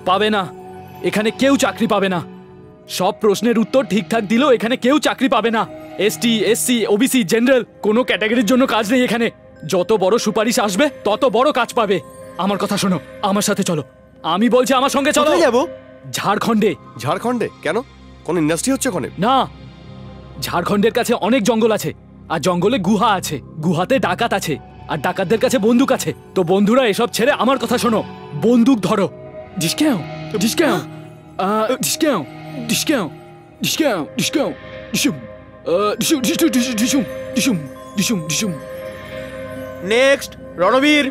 পাবে না, এখানে কেউ চাকরি পাবে না। সব প্রশ্নের উত্তর ঠিকঠাক দিলেও এখানে কেউ চাকরি পাবে না। এসটি, এসসি, ওবিসি, জেনারেল কোনো ক্যাটাগরির জন্য কাজ নেই এখানে। যত বড় সুপারিশ আসবে তত বড় কাজ পাবে। আমার কথা শোনো, আমার সাথে চলো। আমি বলছি আমার সঙ্গে চলো। কোথায় যাবো? ঝাড়খণ্ডে। ঝাড়খণ্ডে কেন? কোন ইন্ডাস্ট্রি হচ্ছে ওখানে? না, ঝাড়খণ্ডের কাছে অনেক জঙ্গল আছে, আর জঙ্গলে গুহা আছে, গুহাতে ডাকাত আছে, আর ডাকাতদের কাছে বন্দুক আছে। তো বন্ধুরা এসব ছেড়ে আমার কথা শোনো, বন্দুক ধরো। Discount discount discount discount discount discount ডিসুম ডিসুম ডিসুম ডিসুম ডিসুম ডিসুম ডিসুম। Next Ranbir,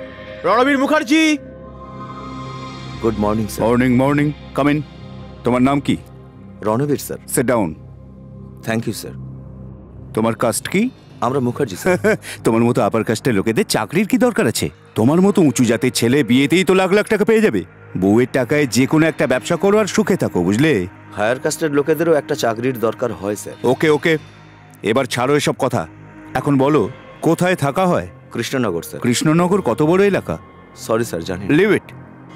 Ranbir Mukherjee. Good morning sir. Morning morning, come in. তোমার নাম কি? Ranbir sir. Sit down. Thank you sir. তোমার কাস্ট কি? আমরা মুখার্জি স্যার। তোমার মতো আপার কাস্টের লোকেদের চাকরির কি দরকার আছে? তোমার মতো উঁচু জাতের ছেলে বিয়েতেই তো লাখ লাখ টাকা পেয়ে যাবে। বউয়ের টাকায় যে কোনো একটা ব্যবসা করো আর সুখে থাকো, বুঝলে? হায়ার কাস্টের লোকেদেরও একটা চাকরির দরকার হয় স্যার। ওকে ওকে, এবার ছাড়ো এসব কথা। এখন বলো কোথায় থাকা হয়? কৃষ্ণনগর স্যার। কৃষ্ণনগর কত বড় এলাকা? সরি স্যার, জানি। Leave it.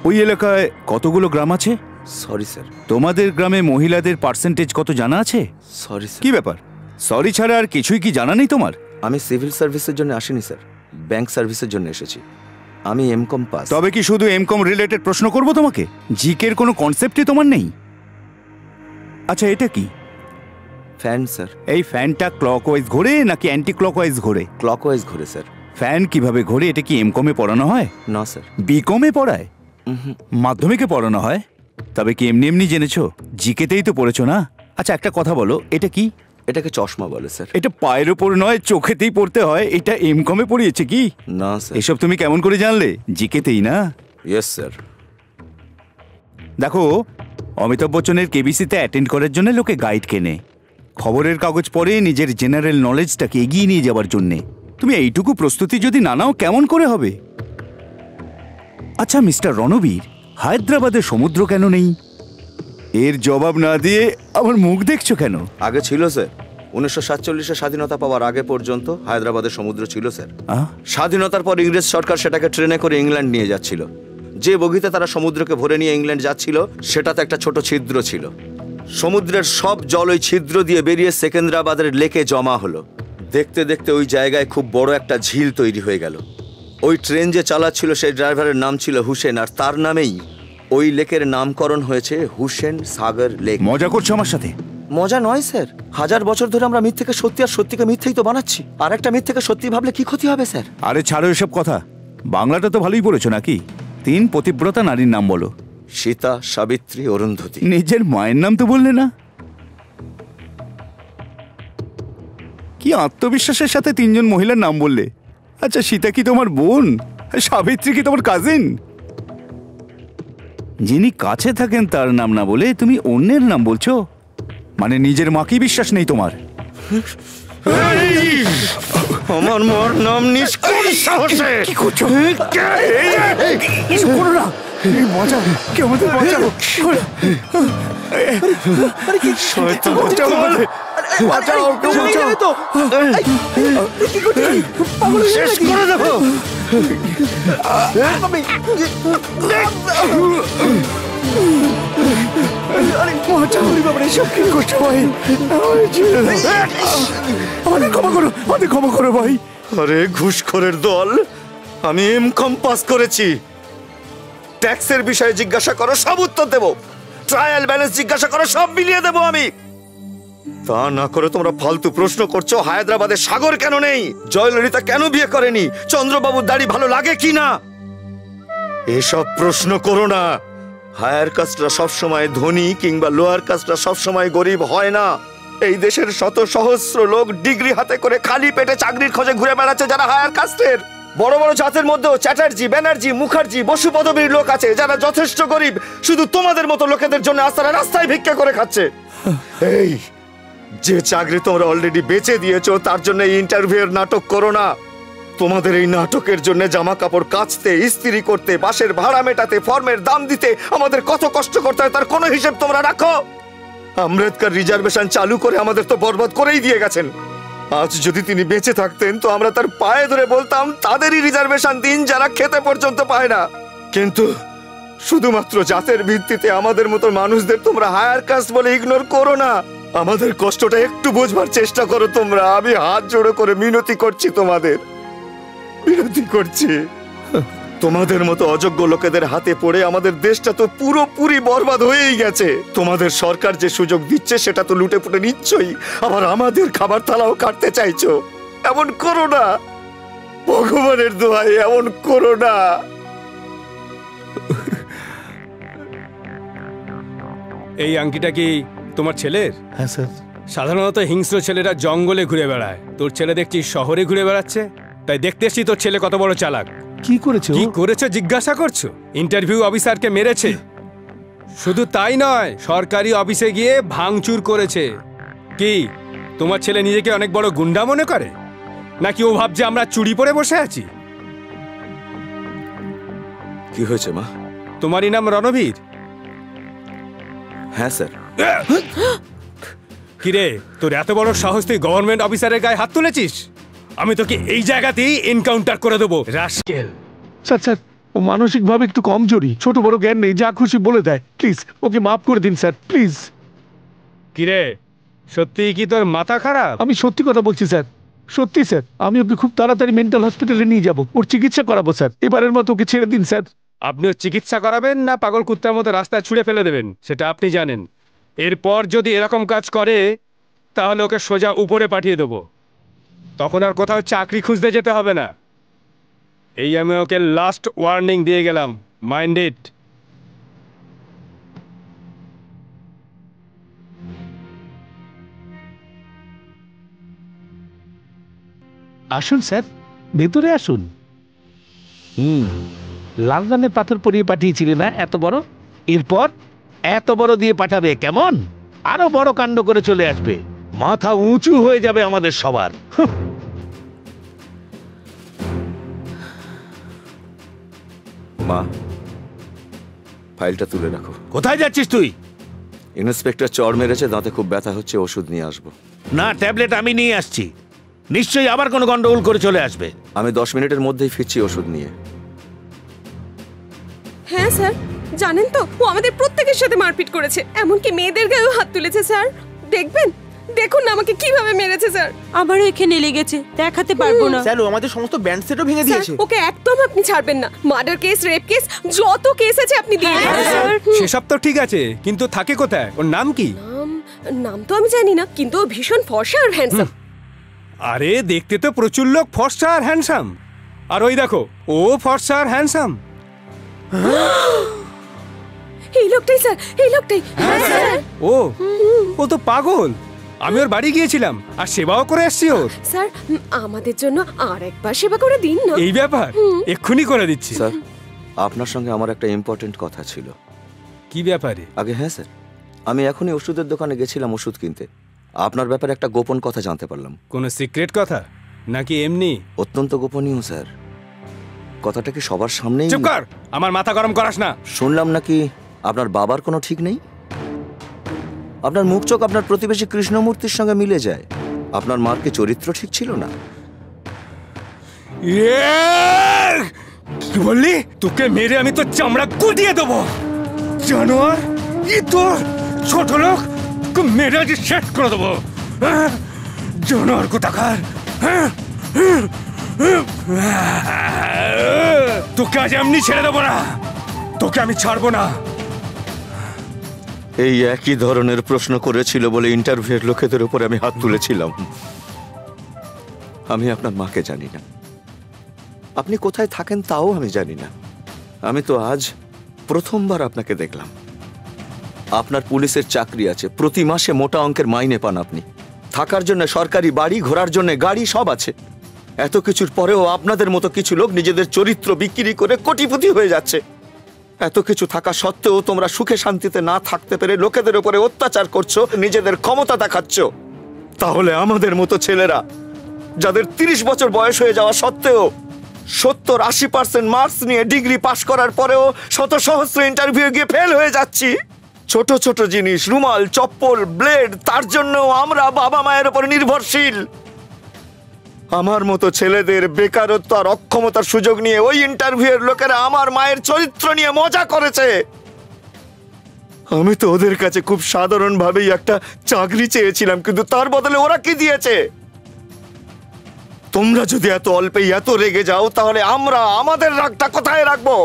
ওই এলাকায় কতগুলো গ্রাম আছে? Sorry sir. তোমাদের গ্রামে মহিলাদের পার্সেন্টেজ কত জানা আছে? Sorry sir. কি ব্যাপার, সরি ছাড়া আর কিছুই কি জানা নেই তোমার? আমি সিভিল সার্ভিসের জন্য আসিনি স্যার, ব্যাংক সার্ভিসের জন্য এসেছি। আমি এমকম পাস। তবে কি শুধু এমকম রিলেটেড প্রশ্ন করব তোমাকে? জিকের কোনো কনসেপ্টই তোমার নেই? আচ্ছা, এটা কি? Fan sir. এই ফ্যানটা ক্লকওয়াইজ ঘোরে নাকি অ্যান্টি ক্লকওয়াইজ ঘোরে? ক্লকওয়াইজ ঘোরে স্যার। ফ্যান কিভাবে ঘোরে এটা কি এমকমে পড়ানো হয়? না স্যার। বিকমে পড়ায়? মাধ্যমিকে পড়ানো হয়? তবে কি এমনি এমনি জেনেছো? জিকেতেই তো পড়েছো না? আচ্ছা, একটা কথা বলো, এটা কি? এটাকে চশমা বলে স্যার। এটা পায়ের ওপর নয়, চোখেতেই পড়তে হয়। এটা এমকমে পড়িয়েছে কি? না স্যার। এসব তুমি কেমন করে জানলে? জিকেতেই না? Yes sir. দেখো, অমিতাভ বচ্চনের কেবিসিতে অ্যাটেন্ড করার জন্য লোকে গাইড কেনে, খবরের কাগজ পড়ে নিজের জেনারেল নলেজটাকে এগিয়ে নিয়ে যাওয়ার জন্যে। তুমি এইটুকু প্রস্তুতি যদি না নাও কেমন করে হবে? আচ্ছা মিস্টার রণবীর, হায়দ্রাবাদে সমুদ্র কেন নেই? এর জবাব না দিয়ে আমার মুখ দেখছো কেন? আগে ছিল স্যার। 1947-এ স্বাধীনতা পাওয়ার আগে পর্যন্ত হায়দ্রাবাদের সমুদ্র ছিল স্যার। স্বাধীনতার পর ইংরেজ সরকার সেটাকে ট্রেনে করে ইংল্যান্ড নিয়ে যাচ্ছিল। যে বগিতে তারা সমুদ্রকে ভরে নিয়ে ইংল্যান্ড যাচ্ছিল সেটাতে একটা ছোট ছিদ্র ছিল। সমুদ্রের সব জল ওই ছিদ্র দিয়ে বেরিয়ে সেকেন্দ্রাবাদের লেকে জমা হলো। দেখতে দেখতে ওই জায়গায় খুব বড় একটা ঝিল তৈরি হয়ে গেল। ওই ট্রেন যে চালাচ্ছিল সেই ড্রাইভারের নাম ছিল হুসেন, আর তার নামেই ওই লেকের নামকরণ হয়েছে হুসেন সাগর লেক। মজা করছো আমার সাথে? মজা নয় স্যার। 1000 বছর ধরে আমরা মিথ্যেকে সত্যি আর সত্যিকে মিথ্যেই তো বানাচ্ছি। আর একটা মিথ্যেকে সত্যি ভাবলে কি ক্ষতি হবে স্যার? আরে ছাড়ো এসব কথা। বাংলাটা তো ভালোই পড়েছো নাকি? 3 পতিব্রতা নারীর নাম বলো। সীতা, সাবিত্রী, অরুন্ধতী। নিজের মায়ের নাম তো বললে না? কি আত্মবিশ্বাসের সাথে 3 জন মহিলার নাম বললে। আচ্ছা, সীতা কি তোমার বোন? সাবিত্রী কি তোমার কাজিন? যিনি কাছে থাকেন তার নাম না বলে তুমি অন্যের নাম বলছো? মানে নিজের মাকেই বিশ্বাস নেই তোমার? আমার মার নাম নিষ্কুল সাহসে। কি করছো? করো না, বাঁচাও, কেউ আমাদের বাঁচাও। শয়তান, বাঁচাও, বাঁচাও, কেউ বাঁচাও। শেষ করে দেবো। ক্ষমা করো ভাই। আরে ঘুষখোরের দল, আমি এমকম পাস করেছি। ট্যাক্সের বিষয়ে জিজ্ঞাসা করো, সব উত্তর দেবো। ট্রায়াল ব্যালেন্স জিজ্ঞাসা করো, সব মিলিয়ে দেবো আমি। তা না করে তোমরা ফালতু প্রশ্ন করছো। হায়দ্রাবাদে সাগর কেন নেই? জয়ললিতা কেন বিয়ে করেনি? চন্দ্রবাবুর দাড়ি ভালো লাগে কি না? এসব প্রশ্ন করো না। হায়ার কাস্টরা সবসময় ধনী কিংবা লোয়ার কাস্টরা সবসময় গরিব হয় না। এই দেশের শত সহস্র লোক ডিগ্রি হাতে করে খালি পেটে চাকরির খোঁজে ঘুরে বেড়াচ্ছে যারা হায়ার কাস্টের। বড় বড় জাতের মধ্যেও চ্যাটার্জি, ব্যানার্জি, মুখার্জি, বসু পদবীর লোক আছে যারা যথেষ্ট গরিব, শুধু তোমাদের মতো লোকেদের জন্য আস্তারা রাস্তায় ভিক্ষা করে খাচ্ছে। এই যে চাকরি তোমরা অলরেডি বেচে দিয়েছো তার জন্য এই ইন্টারভিউয়ের নাটক করো না। তোমাদের এই নাটকের জন্য জামা কাপড় কাচতে, ইস্ত্রি করতে, বাসের ভাড়া মেটাতে, ফর্মের দাম দিতে আমাদের কত কষ্ট করতে হয় তার কোনো হিসেব তোমরা রাখো? আম্বেদকর রিজার্ভেশন চালু করে আমাদের তো বরবাদ করেই দিয়ে গেছেন। আজ যদি তিনি বেঁচে থাকতেন তো আমরা তার পায়ে ধরে বলতাম তাদেরই রিজার্ভেশন দিন যারা খেতে পর্যন্ত পায় না। কিন্তু শুধুমাত্র জাতের ভিত্তিতে আমাদের মতো মানুষদের তোমরা হায়ার কাস্ট বলে ইগনোর করো না। আমাদের কষ্টটা একটু বোঝবার চেষ্টা করো তোমরা। আমি হাত জোড়ো করে মিনতি করছি, তোমাদের মিনতি করছি। তোমাদের মতো অযোগ্য লোকেদের হাতে পড়ে আমাদের দেশটা তো পুরোপুরি বরবাদ হয়েই গেছে। তোমাদের সরকার যে সুযোগ দিচ্ছে সেটা তো লুটে পুটে নিচ্ছই, আবার আমাদের খাবার থালাও কাটতে চাইছো। এমন করো না, ভগবানের দোহাই এমন করো না। এই আংটিটা কি তোমার ছেলের? হ্যাঁ স্যার। সাধারণত হিংস্র ছেলেরা জঙ্গলে ঘুরে বেড়ায়, তোর ছেলে দেখছি শহরে ঘুরে বেড়াচ্ছে। তাই দেখতে এসছি তোর ছেলে কত বড় চালাক। কি করেছে কি করেছে জিজ্ঞাসা করছো? ইন্টারভিউ অফিসারকে মেরেছে। শুধু তাই নয়, সরকারি অফিসে গিয়ে ভাঙচুর করেছে। কি তোমার ছেলে নিজেকে অনেক বড় গুন্ডা মনে করে, নাকি ও ভাবছে আমরা চুরি পরে বসে আছি? কি হয়েছে মা? তোমারই নাম রণবীর? হ্যাঁ স্যার। কিরে, তোর এত বড় সাহস, তুই গভর্নমেন্ট অফিসারের গায়ে হাত তুলেছিস? আমি তোকে এই জায়গাতেই এনকাউন্টার করে দেবো, রাস্কেল। স্যার স্যার, ও মানসিকভাবে একটু কমজোরি, ছোট বড় জ্ঞান নেই, যা খুশি বলে দেয়। প্লিজ ওকে মাফ করে দিন স্যার, প্লিজ। কিরে, সত্যি কি তোর মাথা খারাপ? আমি সত্যি কথা বলছি স্যার, সত্যি স্যার। আমি ওকে খুব তাড়াতাড়ি মেন্টাল হসপিটালে নিয়ে যাব, ওর চিকিৎসা করাবো স্যার। এবারের মতো ওকে ছেড়ে দিন স্যার। আপনিও চিকিৎসা করাবেন না পাগল কুত্তার মতো রাস্তায় ছুঁড়ে ফেলে দেবেন সেটা আপনি জানেন। এরপর যদি এরকম কাজ করে তাহলে ওকে সোজা উপরে পাঠিয়ে দেবো, তখন আর কোথাও চাকরি খুঁজতে যেতে হবে না। এই আমি ওকে লাস্ট ওয়ার্নিং দিয়ে গেলাম, মাইন্ড ইট। আসুন স্যার, ভেতরে আসুন। লাল রানের পাথর পরিয়ে পাঠিয়েছিলে না এত বড়? এরপর এত বড় দিয়ে পাঠাবে, কেমন? আরো বড় কাণ্ড করে চলে আসবে, মাথা উঁচু হয়ে যাবে আমাদের সবার। মা, ফাইলটা তুলে রাখো। কোথায় যাচ্ছিস তুই? ইন্সপেক্টর চড় মেরেছে, দাঁতে খুব ব্যথা হচ্ছে, ওষুধ নিয়ে আসবো। না, ট্যাবলেট আমি নিয়ে আসছি, নিশ্চয়ই আবার কোনো গন্ডগোল করে চলে আসবে। আমি 10 মিনিটের মধ্যেই ফিরছি ওষুধ নিয়ে। হ্যাঁ স্যার, জানেন তো ও আমাদের প্রত্যেকের সাথে মারপিট করেছে, এমনকি মেয়েদের গায়েও হাত তুলেছে স্যার। দেখবেন, দেখুন না আমাকে কিভাবে মেরেছে স্যার। আমারও এখানে লেগেছে, দেখাতে পারবো না। স্যার ও আমাদের সমস্ত ব্যান্ড সেটও ভেঙে স্যার, দিয়েছে। ওকে একদম আপনি ছাড়বেন না। মার্ডার কেস, রেপ কেস, যত কেস আছে আপনি দিয়ে দিন স্যার। সেসব তো ঠিক আছে, কিন্তু থাকে কোথায়? ওর নাম কি? নাম তো আমি জানি না, কিন্তু ও ভীষণ ফর্সা আর হ্যান্ডসাম। আরে দেখতে তো প্রচুর লোক ফর্সা আর হ্যান্ডসাম, আর ওই দেখো ও ফর্সা আর হ্যান্ডসাম। এই লোকটাই স্যার, এই লোকটাই। হ্যাঁ স্যার। ও তো পাগল। আমি ওর বাড়ি গিয়েছিলাম আর সেবাও করে এসছি ওর। স্যার, আমাদের জন্য আর একবার সেবা করে দিন না। এই ব্যাপার, এক্ষুনি করে দিচ্ছি। স্যার, আপনার সঙ্গে আমার একটা ইম্পর্টেন্ট কথা ছিল। কি ব্যাপারে? আগে হ্যাঁ স্যার, আমি এখনই ওষুধের দোকানে গেছিলাম ওষুধ কিনতে। আপনার ব্যাপারে একটা গোপন কথা জানতে পারলাম। কোনো সিক্রেট কথা নাকি এমনি? অত্যন্ত গোপনীয় স্যার। কথাটা কি সবার সামনেই? চুপ কর, আমার মাথা গরম করাস না। শুনলাম নাকি আপনার বাবার কোনো ঠিক নেই। আপনার মুখ চোখ আপনার প্রতিবেশী কৃষ্ণমূর্তির সঙ্গে মিলে যায়। আপনার মার কি চরিত্র ঠিক ছিল না? কি বললি? তোকে মেরে আমি তো চামড়া গুটিয়ে দেবো, জানোয়ার। কি তোর ছোট লোক, মেরে আজ শেষ করে দেবো, জানোয়ার কোথাকার। তোকে আজ এমনি ছেড়ে দেবো না, তোকে আমি ছাড়বো না। এই একই ধরনের প্রশ্ন করেছিল বলে ইন্টারভিউয়ের লোকেদের উপরে আমি হাত তুলেছিলাম। আমি আপনার মাকে জানি না, আপনি কোথায় থাকেন তাও আমি জানি না। আমি তো আজ প্রথমবার আপনাকে দেখলাম। আপনার পুলিশের চাকরি আছে, প্রতি মাসে মোটা অঙ্কের মাইনে পান আপনি, থাকার জন্য সরকারি বাড়ি, ঘোরার জন্য গাড়ি, সব আছে। এত কিছুর পরেও আপনাদের মতো কিছু লোক নিজেদের চরিত্র বিক্রি করে কোটিপতি হয়ে যাচ্ছে। এত কিছু থাকা সত্ত্বেও তোমরা সুখে শান্তিতে না থাকতে পেরে লোকেদের উপরে অত্যাচার করছো, নিজেদের ক্ষমতা দেখাচ্ছ। তাহলে আমাদের মতো ছেলেরা, যাদের 30 বছর বয়স হয়ে যাওয়া সত্ত্বেও 70-80% মার্কস নিয়ে ডিগ্রি পাশ করার পরেও শত সহস্র ইন্টারভিউ গিয়ে ফেল হয়ে যাচ্ছি। ছোট ছোট জিনিস, রুমাল, চপ্পল, ব্লেড, তার জন্য আমরা বাবা মায়ের উপর নির্ভরশীল। আমার মতো ছেলেদের বেকারত্ব আর অক্ষমতার সুযোগ নিয়ে ওই ইন্টারভিউয়ের লোকেরা আমার মায়ের চরিত্র নিয়ে মজা করেছে। আমি তো ওদের কাছে খুব সাধারণভাবেই একটা চাকরি চেয়েছিলাম, কিন্তু তার বদলে ওরা কি দিয়েছে? তোমরা যদি এত অল্পেই এত রেগে যাও, তাহলে আমরা আমাদের রাগটা কোথায় রাখবো?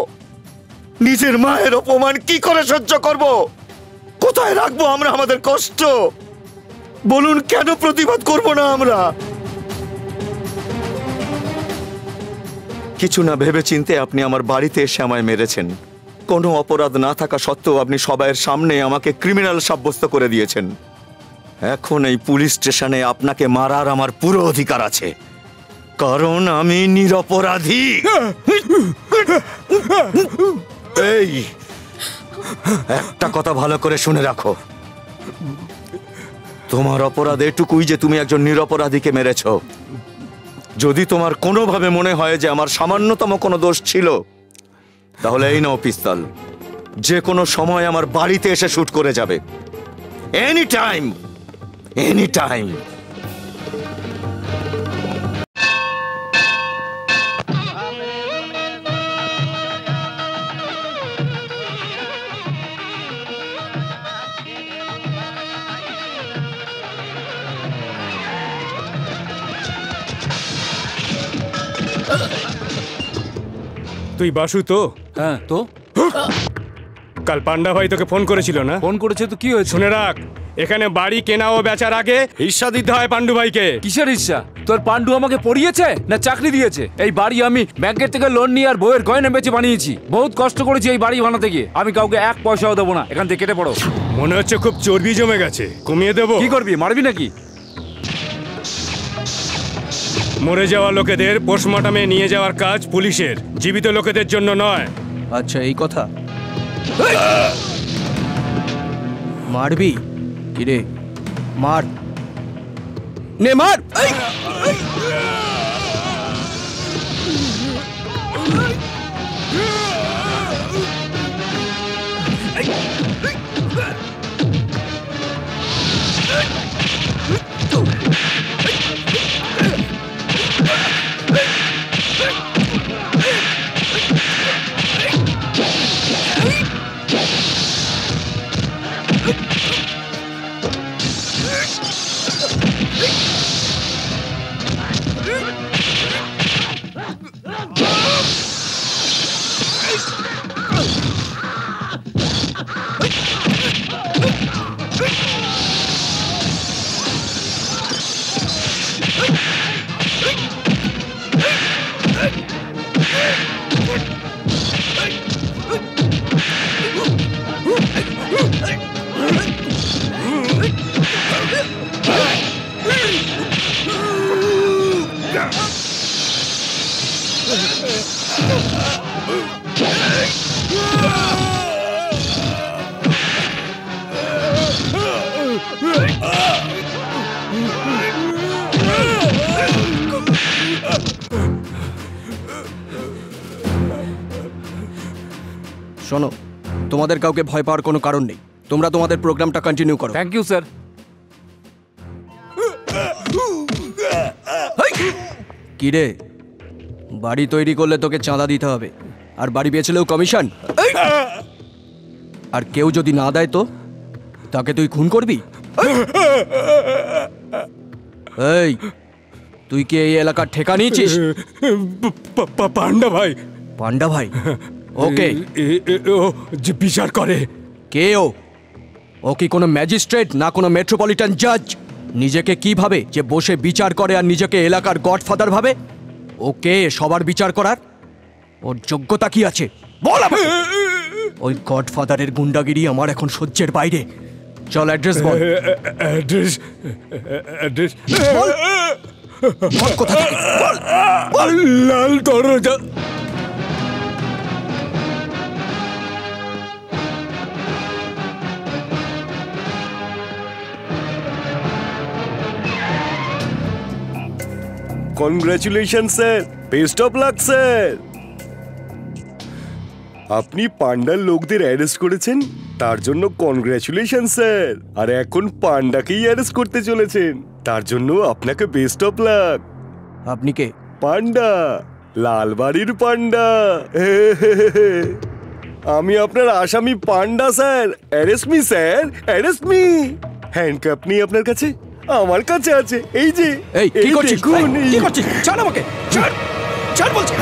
নিজের মায়ের অপমান কি করে সহ্য করব? কোথায় রাখবো আমরা আমাদের কষ্ট? বলুন, কেন প্রতিবাদ করব না আমরা? কিছু না ভেবে চিন্তে আপনি আমার বাড়িতে এসে আমায় মেরেছেন। কোনো অপরাধ না থাকা সত্ত্বেও আপনি সবাইয়ের সামনে আমাকে ক্রিমিনাল সাব্যস্ত করে দিয়েছেন। এখন এই পুলিশ স্টেশনে আপনাকে মারার আমার পুরো অধিকার আছে, কারণ আমি নিরপরাধী। এই একটা কথা ভালো করে শুনে রাখো, তোমার অপরাধ এটুকুই যে তুমি একজন নিরপরাধীকে মেরেছ। যদি তোমার কোনোভাবে মনে হয় যে আমার সামান্যতম কোনো দোষ ছিল, তাহলে এই নাও পিস্তল। যে কোনো সময় আমার বাড়িতে এসে শুট করে যাবে। Any time, any time. তুই বাসু তো? হ্যাঁ তো কাল পান্ডা ভাই তোকে ফোন করেছিল না? ফোন করেছে তো কি হয়েছে? শুনে রাখ, এখানে বাড়ি কেনা ও বেচার আগে হিস্সা দিতে হয় পান্ডু ভাইকে। কিসের ইচ্ছা? তোর পান্ডু আমাকে পড়িয়েছে না চাকরি দিয়েছে? এই বাড়ি আমি ব্যাংকের থেকে লোন নিয়ে আর বইয়ের গয়না বেচে বানিয়েছি। বহুত কষ্ট করেছি এই বাড়ি বানাতে গিয়ে। আমি কাউকে এক পয়সাও দেবো না। এখান থেকে কেটে পড়ো। মনে হচ্ছে খুব চর্বি জমে গেছে, কমিয়ে দেবো? কি করবি, মারবি নাকি? মরে যাওয়া লোকেদের পোস্টমর্টমে নিয়ে যাওয়ার কাজ পুলিশের, জীবিত লোকেদের জন্য নয়। আচ্ছা, এই কথা। মারবি? কিরে, মার, নে মার। শোনো, তোমাদের কাউকে ভয় পাওয়ার কোনো কারণ নেই। তোমরা তোমাদের প্রোগ্রামটা কন্টিনিউ করো। Thank you sir. কি রে, বাড়ি তৈরি করলে তোকে চাঁদা দিতে হবে, আর বাড়ি বেচলেও কমিশন। আর কেউ যদি না দেয় তো তাকে তুই খুন করবি? এই, তুই কি এই এলাকার ঠেকা নিয়েছিস? পান্ডা ভাই। পান্ডা ভাই? ওকে, ও যে বিচার করে। কে ও? ও কি কোনো ম্যাজিস্ট্রেট না কোনো মেট্রোপলিটন জাজ? নিজেকে কি ভাবে যে বসে বিচার করে আর নিজেকে এলাকার গডফাদার ভাবে? ওকে সবার বিচার করার ওর যোগ্যতা কি আছে বল আমাকে। ওই গডফাদারের গুন্ডাগিরি আমার এখন সহ্যের বাইরে। চল অ্যাড্রেস বল। অ্যাড্রেস বল, কোথা থেকে বল। লাল দরজা। Congratulation sir, best of luck sir. আপনি পান্ডার লোকদের অ্যারেস্ট করেছেন, তার জন্য কনগ্রাচুলেশন স্যার। আর এখন পান্ডাকেই অ্যারেস্ট করতে চলেছেন, তার জন্য আপনাকে বেস্ট অফ লাক। আপনি কে? পান্ডা, লালবাড়ির পান্ডা। আমি আপনার আসামি Panda sir. Arrest me sir, arrest me. Handcuff নেই আপনার কাছে? আমার কাছে আছে, এই যে। এই কি করছিস? দেখুন, এই, কি করছিস? ছাড় আমাকে, ছাড়, ছাড় বলছি।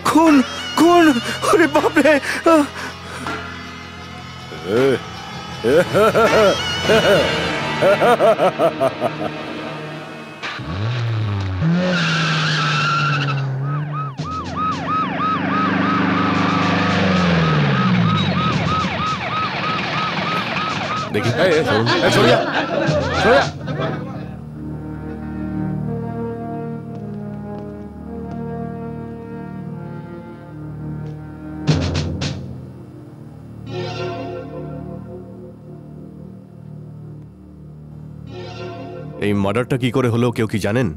খুন, খুন, ওরে বাপরে! দেখি সরিয়া সরিয়া। এই মার্ডারটা কি করে হলো কেউ কি জানেন?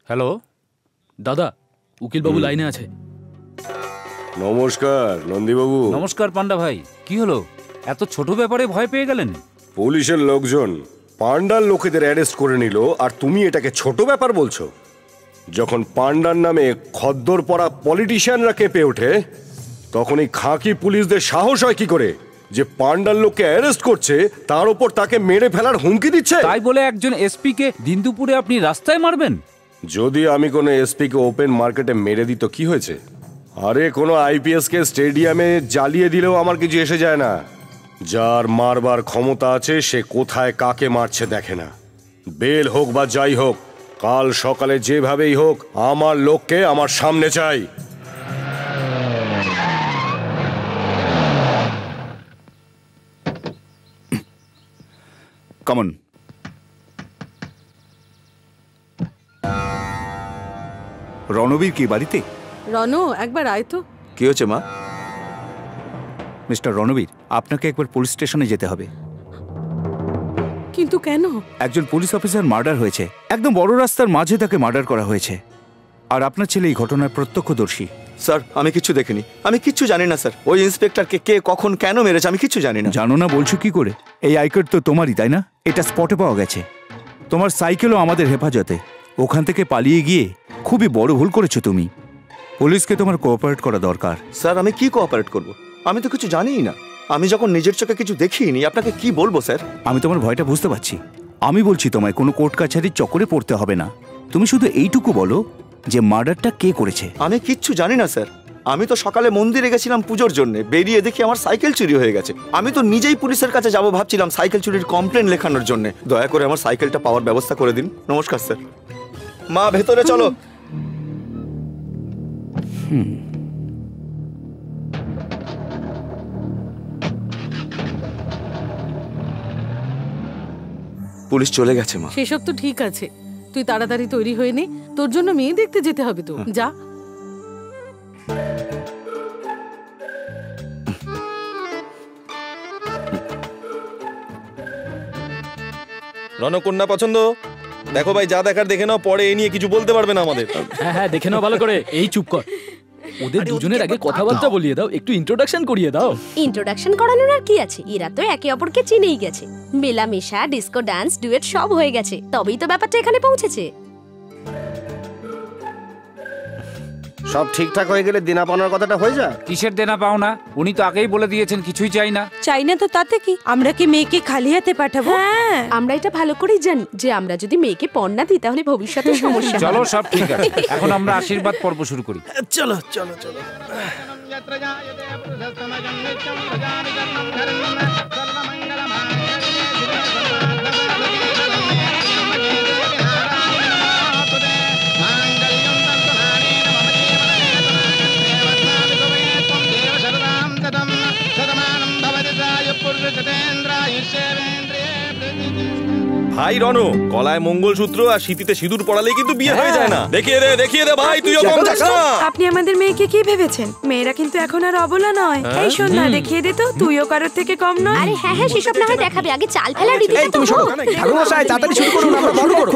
হ্যালো দাদা, উকিলবাবু লাইনে আছে। নমস্কার নন্দীবাবু। নমস্কার পান্ডা ভাই, কি হলো? এত ছোট ব্যাপারে ভয় পেয়ে গেলেন? পুলিশের লোকজন পান্ডার লোকেদের অ্যারেস্ট করে নিল, আর তুমি এটাকে ছোট ব্যাপার বলছো? যখন পান্ডার নামে খদ্দর পরা পলিটিশিয়ানরা কেঁপে ওঠে, তখন এই খাঁকি পুলিশদের সাহস হয় কি করে যে পান্ডার লোককে অ্যারেস্ট করছে, তার উপর তাকে মেরে ফেলার হুমকি দিচ্ছে? তাই বলে একজন এসপি কে দিন দুপুরে আপনি রাস্তায় মারবেন? যদি আমি কোনো এসপি কে ওপেন মার্কেটে মেরে দিত কি হয়েছে? আরে কোনো আইপিএস কে স্টেডিয়ামে জ্বালিয়ে দিলেও আমার কিছু এসে যায় না। যার মারবার ক্ষমতা আছে সে কোথায় কাকে মারছে দেখে না। বেল হোক বা যাই হোক, কাল সকালে যেভাবেই হোক আমার লোককে আমার সামনে চাই। কমন। রণবীর কি বাড়িতে? রনো, একবার আয় তো। কি হয়েছে মা? মিস্টার রণবীর, আপনাকে একবার পুলিশ স্টেশনে যেতে হবে। কিন্তু কেন? একজন পুলিশ অফিসার মার্ডার হয়েছে, একদম বড় রাস্তার মাঝে তাকে মার্ডার করা হয়েছে। আর আপনার ছেলে এই ঘটনার প্রত্যক্ষদর্শী। স্যার, আমি কিচ্ছু দেখিনি, আমি কিচ্ছু জানি না স্যার। ওই ইন্সপেক্টরকে কে কখন কেন মেরেছে আমি কিচ্ছু জানি না। জানো না বলছো কি করে? এই আই কার্ড তো তোমারই, তাই না? এটা স্পটে পাওয়া গেছে। তোমার সাইকেলও আমাদের হেফাজতে। ওখান থেকে পালিয়ে গিয়ে খুবই বড় ভুল করেছো তুমি। পুলিশকে তোমার কোঅপারেট করা দরকার। স্যার, আমি কি কোঅপারেট করব? আমি তো কিছু জানিই না। আমি যখন নিজের চোখে কিছু দেখিনি, আপনাকে কি বলবো স্যার? আমি তোমার ভয়টা বুঝতে পারছি। আমি বলছি তোমায় কোনো কোর্ট কাছারির চক্করে পড়তে হবে না। তুমি শুধু এইটুকু বলো যে মার্ডারটা কে করেছে। আমি কিচ্ছু জানি না স্যার। আমি তো সকালে মন্দিরে গেছিলাম পুজোর জন্য, বেরিয়ে দেখি আমার সাইকেল চুরি হয়ে গেছে। আমি তো নিজেই পুলিশের কাছে যাব ভাবছিলাম সাইকেল চুরির কমপ্লেন লেখানোর জন্য। দয়া করে আমার সাইকেলটা পাওয়ার ব্যবস্থা করে দিন। নমস্কার স্যার। মা, ভেতরে চলো। পুলিশ চলে গেছে মা। সেসব তো ঠিক আছে, তুই তাড়াতাড়ি তৈরি হয়ে নে, তোর জন্য মেয়ে দেখতে যেতে হবে তো। যা। রণকন্যা পছন্দ? দেখো ভাই, যা দেখার দেখে নাও, পরে এই নিয়ে কিছু বলতে পারবে না আমাদের। হ্যাঁ হ্যাঁ, দেখে নাও ভালো করে। এই চুপ কর, ওদের দুজনের আগে কথাবার্তা বলিয়ে দাও, একটু ইন্ট্রোডাকশন করিয়ে দাও। ইন্ট্রোডাকশন করানোর আর কি আছে, এরা তো একে অপরকে চিনেই গেছে। মেলামেশা, ডিস্কো ডান্স, ডুয়েট সব হয়ে গেছে, তবেই তো ব্যাপারটা এখানে পৌঁছেছে। সব ঠিকঠাক হয়ে গেলে দেনা পাওনার কথাটা হয়ে যায়। কিসের দেনা পাও না? উনি তো আগেই বলে দিয়েছেন কিছুই চাই না। চাই না তো তাতে কি? আমরা কি মেয়েকে খালি হাতে পাঠাবো? হ্যাঁ, আমরা এটা ভালো করেই জানি যে আমরা যদি মেয়েকে পণ না দিই তাহলে ভবিষ্যতে সমস্যা। চলো, সব ঠিক আছে, এখন আমরা আশীর্বাদ পর্ব শুরু করি। চলো চলো চলো। ভাই রনো, গলায় মঙ্গলসূত্র আর শীতিতে সিঁদুর পড়ালে কিন্তু বিয়ে হয়ে যায় না। দেখিয়ে দে ভাই, তুইও কম যাস না। আপনি আমাদের মেয়েকে কি ভেবেছেন? মেয়েরা কিন্তু এখন আর অবলা নয়। এই শোন না, দেখিয়ে দে তো, তুইও কারোর থেকে কম নয়। আরে হ্যাঁ হ্যাঁ, সেসব না হয় দেখাবে, আগে চাল ফেলা রীতি। এই তুমি শোনো, ঠাকুর মশাই তাড়াতাড়ি শুরু করুন, আমরা বন্ধ করো।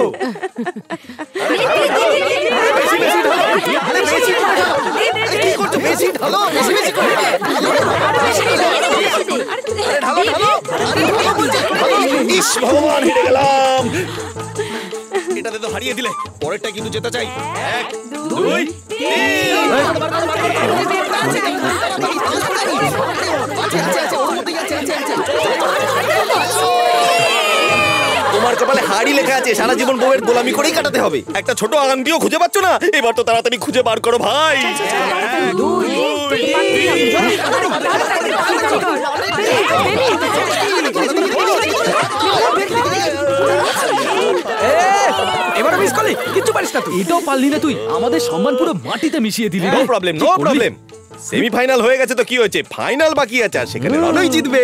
ইস ভগবান, হেরে গেলাম। এটাতে তো হারিয়ে দিলে, পরেরটা কিন্তু যেতে চাই। 1 2 তোমার কপালে হাড়ি লেখা আছে, সারা জীবন বউয়ের গোলামি করেই কাটাতে হবে। একটা ছোট আংটিও খুঁজে পাচ্ছ না? এবার তো তাড়াতাড়ি খুঁজে বার করো ভাই। এবার মিস করলি, কিচ্ছু পারিস না তুই। এটাও পারলি না তুই, আমাদের সম্মান পুরো মাটিতে মিশিয়ে দিলি। No problem, no problem. Semifinal হয়ে গেছে তো কি হয়েছে, ফাইনাল বাকি আছে, আর সেখানে রনই জিতবে।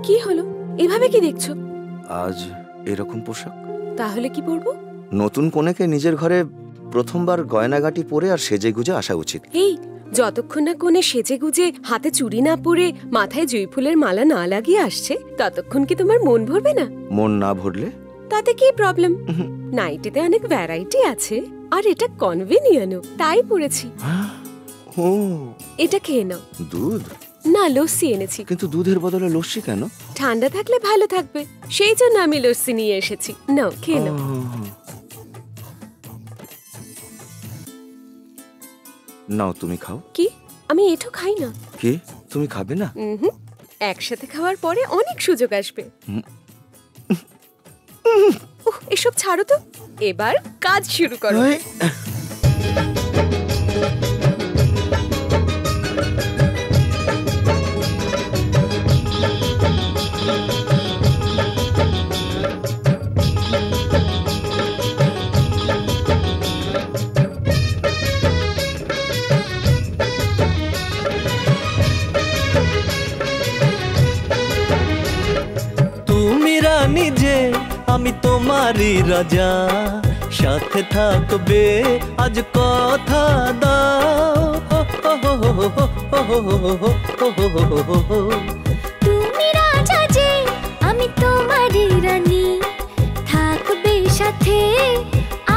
কি হলো? এভাবে কি দেখছো? আজ এরকম পোশাক, তাহলে কি পরবো? নতুন কনেকে নিজের ঘরে প্রথমবার গয়নাগাটি পরে আর সেজে গুজে আসা উচিত। এই, যতক্ষণ না কোণে সেজে গুজে হাতে চুড়ি না পরে মাথায় জুঁই ফুলের মালা না লাগিয়ে আসছে, ততক্ষণ কি তোমার মন ভরবে না? মন না ভরলে তাতে কি প্রবলেম? নাইটিতে অনেক ভ্যারাইটি আছে, আর এটা কনভেনিয়েন্টও, তাই পরেছি। এটা খেয়ে নাও। দুধ না, লস্যি এনেছি। কিন্তু দুধের বদলে লস্যি কেন? ঠান্ডা থাকলে ভালো থাকবে, সেই জন্য আমি লস্যি নিয়ে এসেছি। নাও, খেয়ে নাও। নাও, তুমি খাও। কি? আমি এঠো খাই না। কি, তুমি খাবে না? একসাথে খাওয়ার পরে অনেক সুযোগ আসবে। এসব ছাড়ো তো, এবার কাজ শুরু করো। নিজে আমি তোমারই রাজা, সাথে থাকবে আজ কথা দাও। তুমি রাজা যে আমি তোমারই রানী, থাকবে সাথে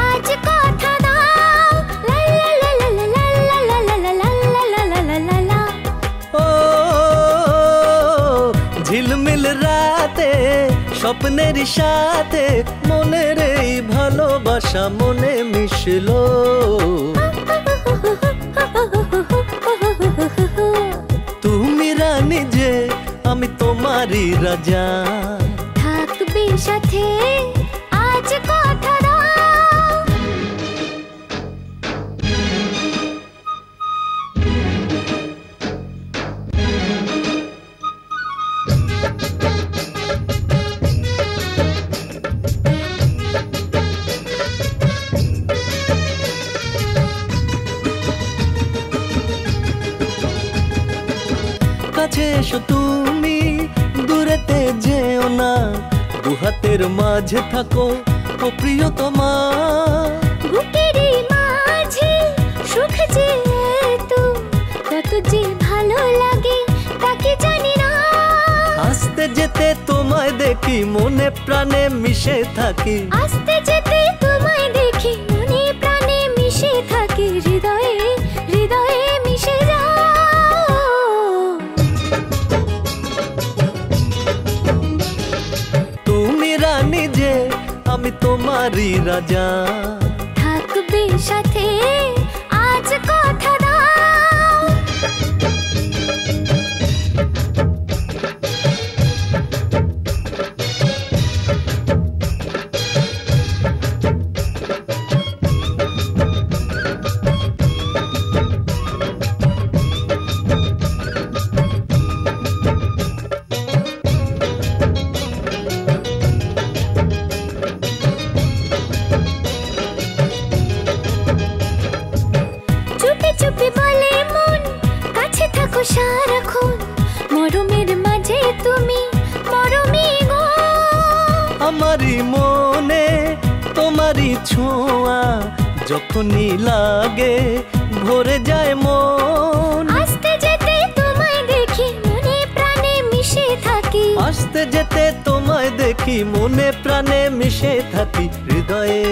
আজ কথা দাও। লা লা লা লা লা লা লা লা লা লা লা লা লা লা। ও ঝিলমিল রাতে স্বপ্নের সাথে মনের এই ভালোবাসা মনে মিশলো। তুমি রানী যে আমি তোমারই রাজা, থাকবে সাথে আজ কথা দাও। মাঝে থাকো ও প্রিয়তমা। বুকেরই মাঝে সুখ যে এত, কত যে ভালো লাগে তাকে জানি না। আসতে যেতে তোমায় দেখি মনে প্রাণে মিশে থাকি। আসতে যেতে তোমায় দেখি মনে প্রাণে মিশে থাকি। হৃদয়ে হৃদয়ে মিশে যাও। তুমি রানী যে আমি তোমারই রাজা। থাকবে সাথে আজ কথা দাও। চুপি চুপি বলে মন কাছে থাকো সারাক্ষণ। মরমের মাঝে তুমি মরমি গো। আমারই মনে তোমারই ছোঁয়া যখনই লাগে ভরে যায় মন। আসতে যেতে তোমায় দেখি মনে প্রাণে মিশে থাকি। আসতে যেতে তোমায় দেখি মনে প্রাণে মিশে থাকি। হৃদয়ে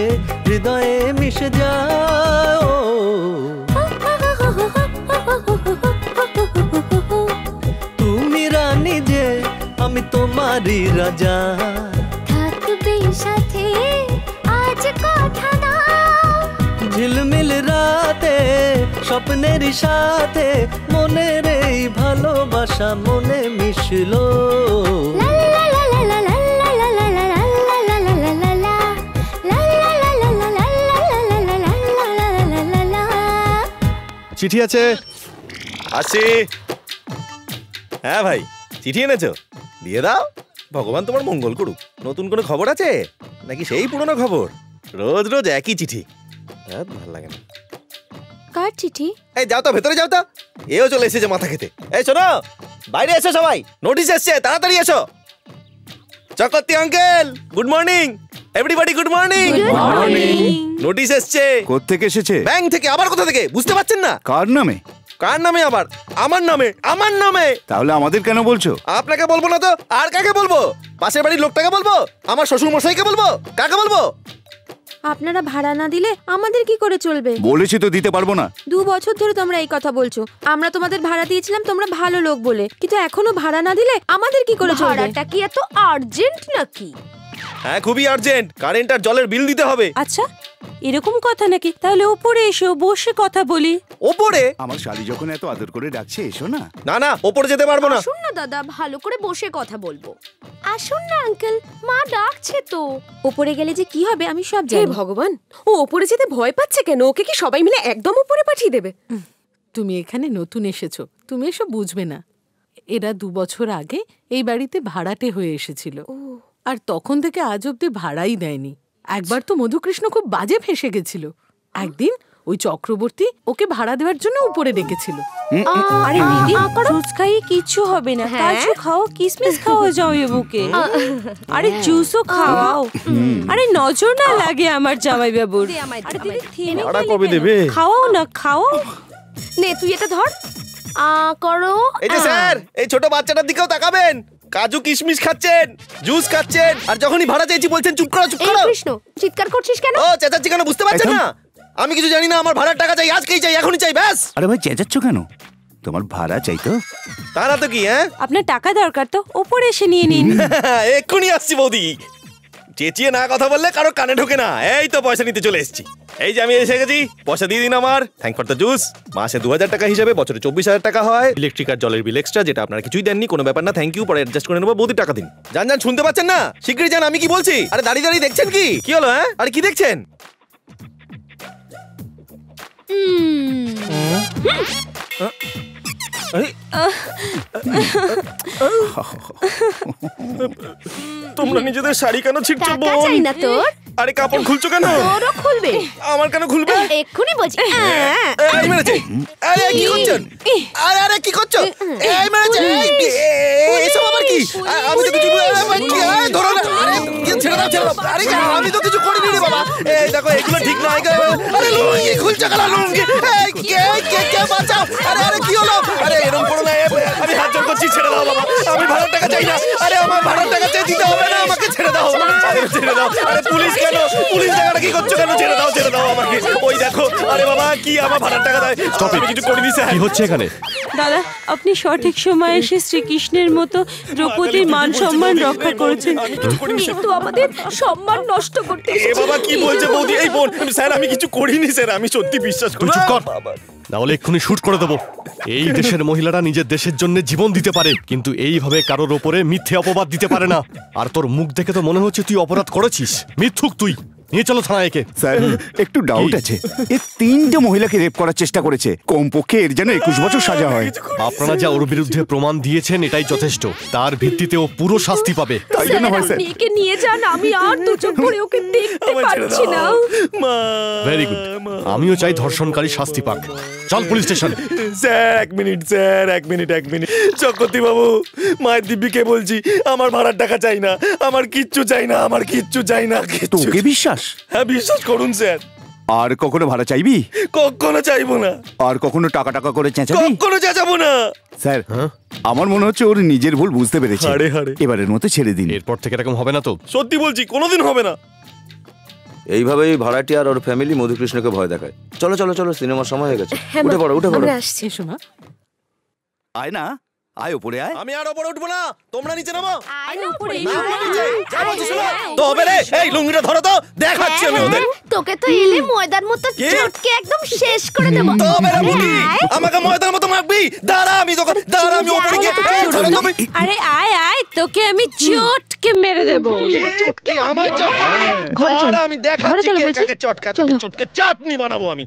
হৃদয়ে মিশে যাও। তুমি রানী যে আমি তোমারই রাজা। থাকবে সাথে আজ কথা দাও। ঝিলমিল রাতে স্বপ্নের সাথে মনের এই ভালোবাসা মনে মিশলো। চিঠি আছে? আসি। হ্যাঁ ভাই, চিঠি এনেছো? দিয়ে দাও। ভগবান তোমার মঙ্গল করুক। নতুন কোনো খবর আছে নাকি সেই পুরনো খবর? রোজ রোজ একই চিঠি, ভালো লাগে না। কার চিঠি? এই যাও তো, ভেতরে যাও তো। এও চলে এসেছে মাথা খেতে। এই শোনো, বাইরে এসো সবাই, নোটিশ এসছে, তাড়াতাড়ি এসো। Chakraborty uncle, good morning. Everybody good morning. Notice এসছে। কোত্থেকে এসেছে? ব্যাংক থেকে। আবার কোথা থেকে বুঝতে পারছেন না? কার নামে? কার নামে আবার? আমার নামে। আমার নামে। তাহলে আমাদের কেন বলছো? আপনাকে বলবো না তো আর কাকে বলবো? পাশের বাড়ির লোকটাকে বলবো? আমার শ্বশুর মশাইকে বলবো? কাকে বলবো? আপনারা ভাড়া না দিলে আমাদের কি করে চলবে? বলেছি তো দিতে পারবো না। 2 বছর ধরে তোমরা এই কথা বলছো। আমরা তোমাদের ভাড়া দিয়েছিলাম তোমরা ভালো লোক বলে, কিন্তু এখনো ভাড়া না দিলে আমাদের কি করে চলবে? ভাড়াটা কি এত আর্জেন্ট নাকি? হ্যাঁ, খুবই আর্জেন্ট। কারেন্ট আর জলের বিল দিতে হবে। আচ্ছা, এরকম কথা নাকি? তাহলে ওপরে এসো, বসে কথা বলি। ওপরে? আমার শালি যখন এত আদর করে ডাকছে, এসো না। না না, ওপরে যেতে পারবো না। আসুন না দাদা, ভালো করে বসে কথা বলবো। আসুন না আঙ্কেল, মা ডাকছে তো। ওপরে গেলে যে কি হবে আমি সব হে জানি। ভগবান, ও ওপরে যেতে ভয় পাচ্ছে কেন? ওকে কি সবাই মিলে একদম উপরে পাঠিয়ে দেবে? তুমি এখানে নতুন এসেছো, তুমি এসব বুঝবে না। এরা 2 বছর আগে এই বাড়িতে ভাড়াটে হয়ে এসেছিল, আর তখন থেকে আজ অব্দি ভাড়াই দেয়নি। একবার তো মধুকৃষ্ণ খুব বাজে ফেঁসে গেছিল। একদিন ওই চক্রবর্তী ওকে ভাড়া দেওয়ার জন্য উপরে ডেকেছিল। আরে দিদি, ফ্রুটস খাইয়ে কিচ্ছু হবে না। কাজু খাও, কিসমিস খাও যাও এ বুকে। আরে জুসও খাওয়াও। আরে নজর না লাগে আমার জামাই বাবুর। আরে দিদি থেমে ভাড়া কবে দেবে? খাওয়াও না, খাওয়াও। নে তুই এটা ধর। করো। এই যে স্যার, এই ছোট বাচ্চাটার দিকেও তাকাবেন। কাজু কিশমিশ খাচ্ছেন, জুস খাচ্ছেন, আর যখনই ভাড়া চাইছি বলছেন চুপ করো, চুপ করো। কৃষ্ণ, চিৎকার করছিস কেন? ও চেঁচাচ্ছি কেন বুঝতে পারছেন না? আমি কিছু জানি না। আমার ভাড়ার টাকা চাই, আজকেই চাই, এখনই চাই, ব্যাস। আরে ভাই, চেঁচাচ্ছ কেন? তোমার ভাড়া চাই তো? তা না তো কি? হ্যাঁ, আপনার টাকা দরকার তো ওপরে এসে নিয়ে নিন। এক্ষুনি আসছি বৌদি। চেঁচিয়ে না কথা বললে কারো কানে ঢোকে না। এই তো পয়সা নিতে চলে এসেছি। এই যে আমি এসে গেছি, পয়সা দিয়ে দিন আমার। Thank for the juice. মাসে 2000 টাকা হিসাবে বছরে 24,000 টাকা হয়। ইলেকট্রিক আর জলের বিল এক্সট্রা, যেটা আপনারা কিছুই দেননি। কোনো ব্যাপার না, থ্যাংক ইউ, পরে অ্যাডজাস্ট করে নেবো। বৌদি টাকা দিন। যান যান, শুনতে পাচ্ছেন না? শিগগিরই যান, আমি কি বলছি। আরে দাঁড়িয়ে দাঁড়িয়ে দেখছেন কি? কি হলো? হ্যাঁ, আরে কি দেখছেন? তোমরা নিজেদের শাড়ি কেন ছিঁড়ছো? টাকা চাই না তোর? আরে কাপড় খুলছো কেন? তোরও খুলবে। আমার কেন খুলবে? এক্ষুনি বলছি। এই মেরেছে। আরে কি করছেন? আরে কি করছো? এই মেরেছে। এসব আবার কি? আমি তো কিছু ধরো না। আরে ছেড়ে দাও। আরে আমি তো কিছু করিনি রে বাবা। এই দেখো এগুলো ঠিক নয়। আরে লুঙ্গি খুলছো কেন লুঙ্গি? এই কে বাঁচাও। আরে কি হলো? আরে এরকম করো না। আমি হাত জোড় করছি, ছেড়ে দাও বাবা। আমি ভাড়ার টাকা চাই না। আরে আমার ভাড়ার টাকা চাই, দিতে হবে না, আমাকে ছেড়ে দাও। আরে ছেড়ে দাও। আরে পুলিশ কেন? পুলিশ টাকাটা কি করছো কেন? ছেড়ে দাও আমাকে। ওই দেখো। আরে বাবা কি আমার ভাড়ার টাকা দেয়? আমি কিছু করিনি স্যার। কি হচ্ছে এখানে? দাদা, আপনি সঠিক সময় এসে শ্রীকৃষ্ণের মতো দ্রৌপদীর মান সম্মান রক্ষা করেছেন, কিন্তু আমাদের সম্মান নষ্ট করতে এ বাবা কি বলছে বৌদি? এই বোন, স্যার আমি কিছু করিনি স্যার, আমি সত্যি বিশ্বাস করি। চুপ কর, না হলে এক্ষুনি শুট করে দেবো। এই দেশের মহিলারা নিজের দেশের জন্য জীবন দিতে পারে, কিন্তু এইভাবে কারোর ওপরে মিথ্যে অপবাদ দিতে পারে না। আর তোর মুখ দেখে তো মনে হচ্ছে তুই অপরাধ করেছিস। মিথ্যুক তুই। নিয়ে চলো থানায় একে। স্যার একটু ডাউট আছে, এ 3টে মহিলাকে রেপ করার চেষ্টা করেছে, কমপক্ষে এর যেন 21 বছর সাজা হয়। আপনারা যা ওর বিরুদ্ধে প্রমাণ দিয়েছেন এটাই যথেষ্ট, তার ভিত্তিতে ও পুরো শাস্তি পাবে। তাই জন্য হয় স্যার। একে নিয়ে যান, আমি আর দু চোখ ভরে ওকে দেখতে পাচ্ছি না। ভেরি গুড, আমিও চাই ধর্ষণকারী শাস্তি পাক। চল পুলিশ স্টেশন। স্যার এক মিনিট চক্রবর্তী বাবু, মায়ের দিব্যিকে বলছি, আমার ভাড়ার টাকা চাই না, আমার কিচ্ছু চাই না। তোকে বিশ্বাস? হ্যাঁ বিশ্বাস করুন স্যার। আর কখনো ভাড়া চাইবি? কখনো চাইবো না। আর কখনো টাকা করে চেঁচাবি? কখনো চেঁচাবো না। স্যার আমার মনে হচ্ছে ওর নিজের ভুল বুঝতে পেরেছে। এবারের মতো ছেড়ে দিন। এরপর থেকে এরকম হবে না তো? সত্যি বলছি, কোনোদিন হবে না। এইভাবেই ভাড়াটি আর ওর ফ্যামিলি মধুকৃষ্ণকে ভয় দেখায়। চলো সিনেমার সময় হয়ে গেছে। উঠে পড়ো। আমরা আসছি। শোনা, আয় না, আয় উপরে আয়। আমি আর উপরে উঠবো না, তোমরা নিচে নামো। আয় তবে রে, এই লুঙ্গিটা ধরো তো, দেখাচ্ছি আমি ওদের। তোকে তো এলে ময়দার মতো চটকে একদম শেষ করে দেব। তবে রে বুড়ি, আমাকে ময়দার মতো মারবি? দাঁড়া আমি উপরে গিয়ে। আরে আয়, তোকে আমি চটকে মেরে দেব। আমি দেখাচ্ছি কে চটকে চাটনি বানাবো আমি।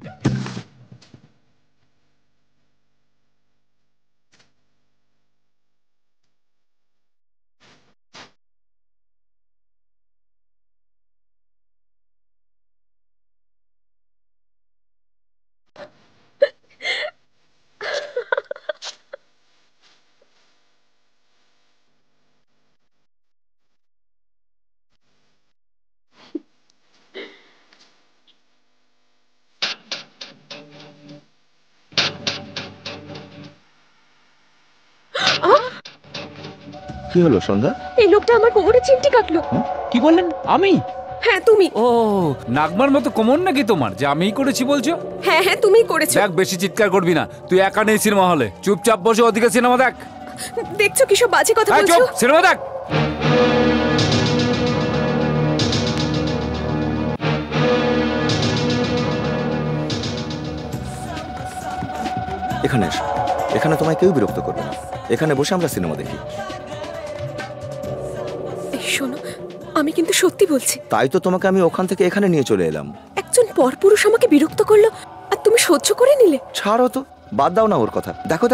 কি হলো সন্ধ্যা? এই লোকটা আমার কোমরে চিমটি কাটলো। কি বললেন? আমি? হ্যাঁ তুমি। ও নাগমার মতো কোমর নাকি তোমার যে আমিই করেছি বলছো? হ্যাঁ তুমিই করেছো। দেখ বেশি চিৎকার করবি না, তুই একা নেই সিনেমা হলে, চুপচাপ বসে ওদিকে সিনেমা দেখ। দেখছো কিসব বাজে কথা বলছো? চুপ, সিনেমা দেখ। এখানে এসো, এখানে তোমায় কেউ বিরক্ত করবে না। এখানে বসে আমরা সিনেমা দেখি। শোনো, আমি কিন্তু সত্যি বলছি। তাই তো তোমাকে আমি ওখান থেকে এখানে নিয়ে চলে এলাম। একজন পরপুরুষ আমাকে বিরক্ত করলো আর তুমি সহ্য করে নিলে? ছাড়ো তো, বাদ দাও না ওর কথা। দেখো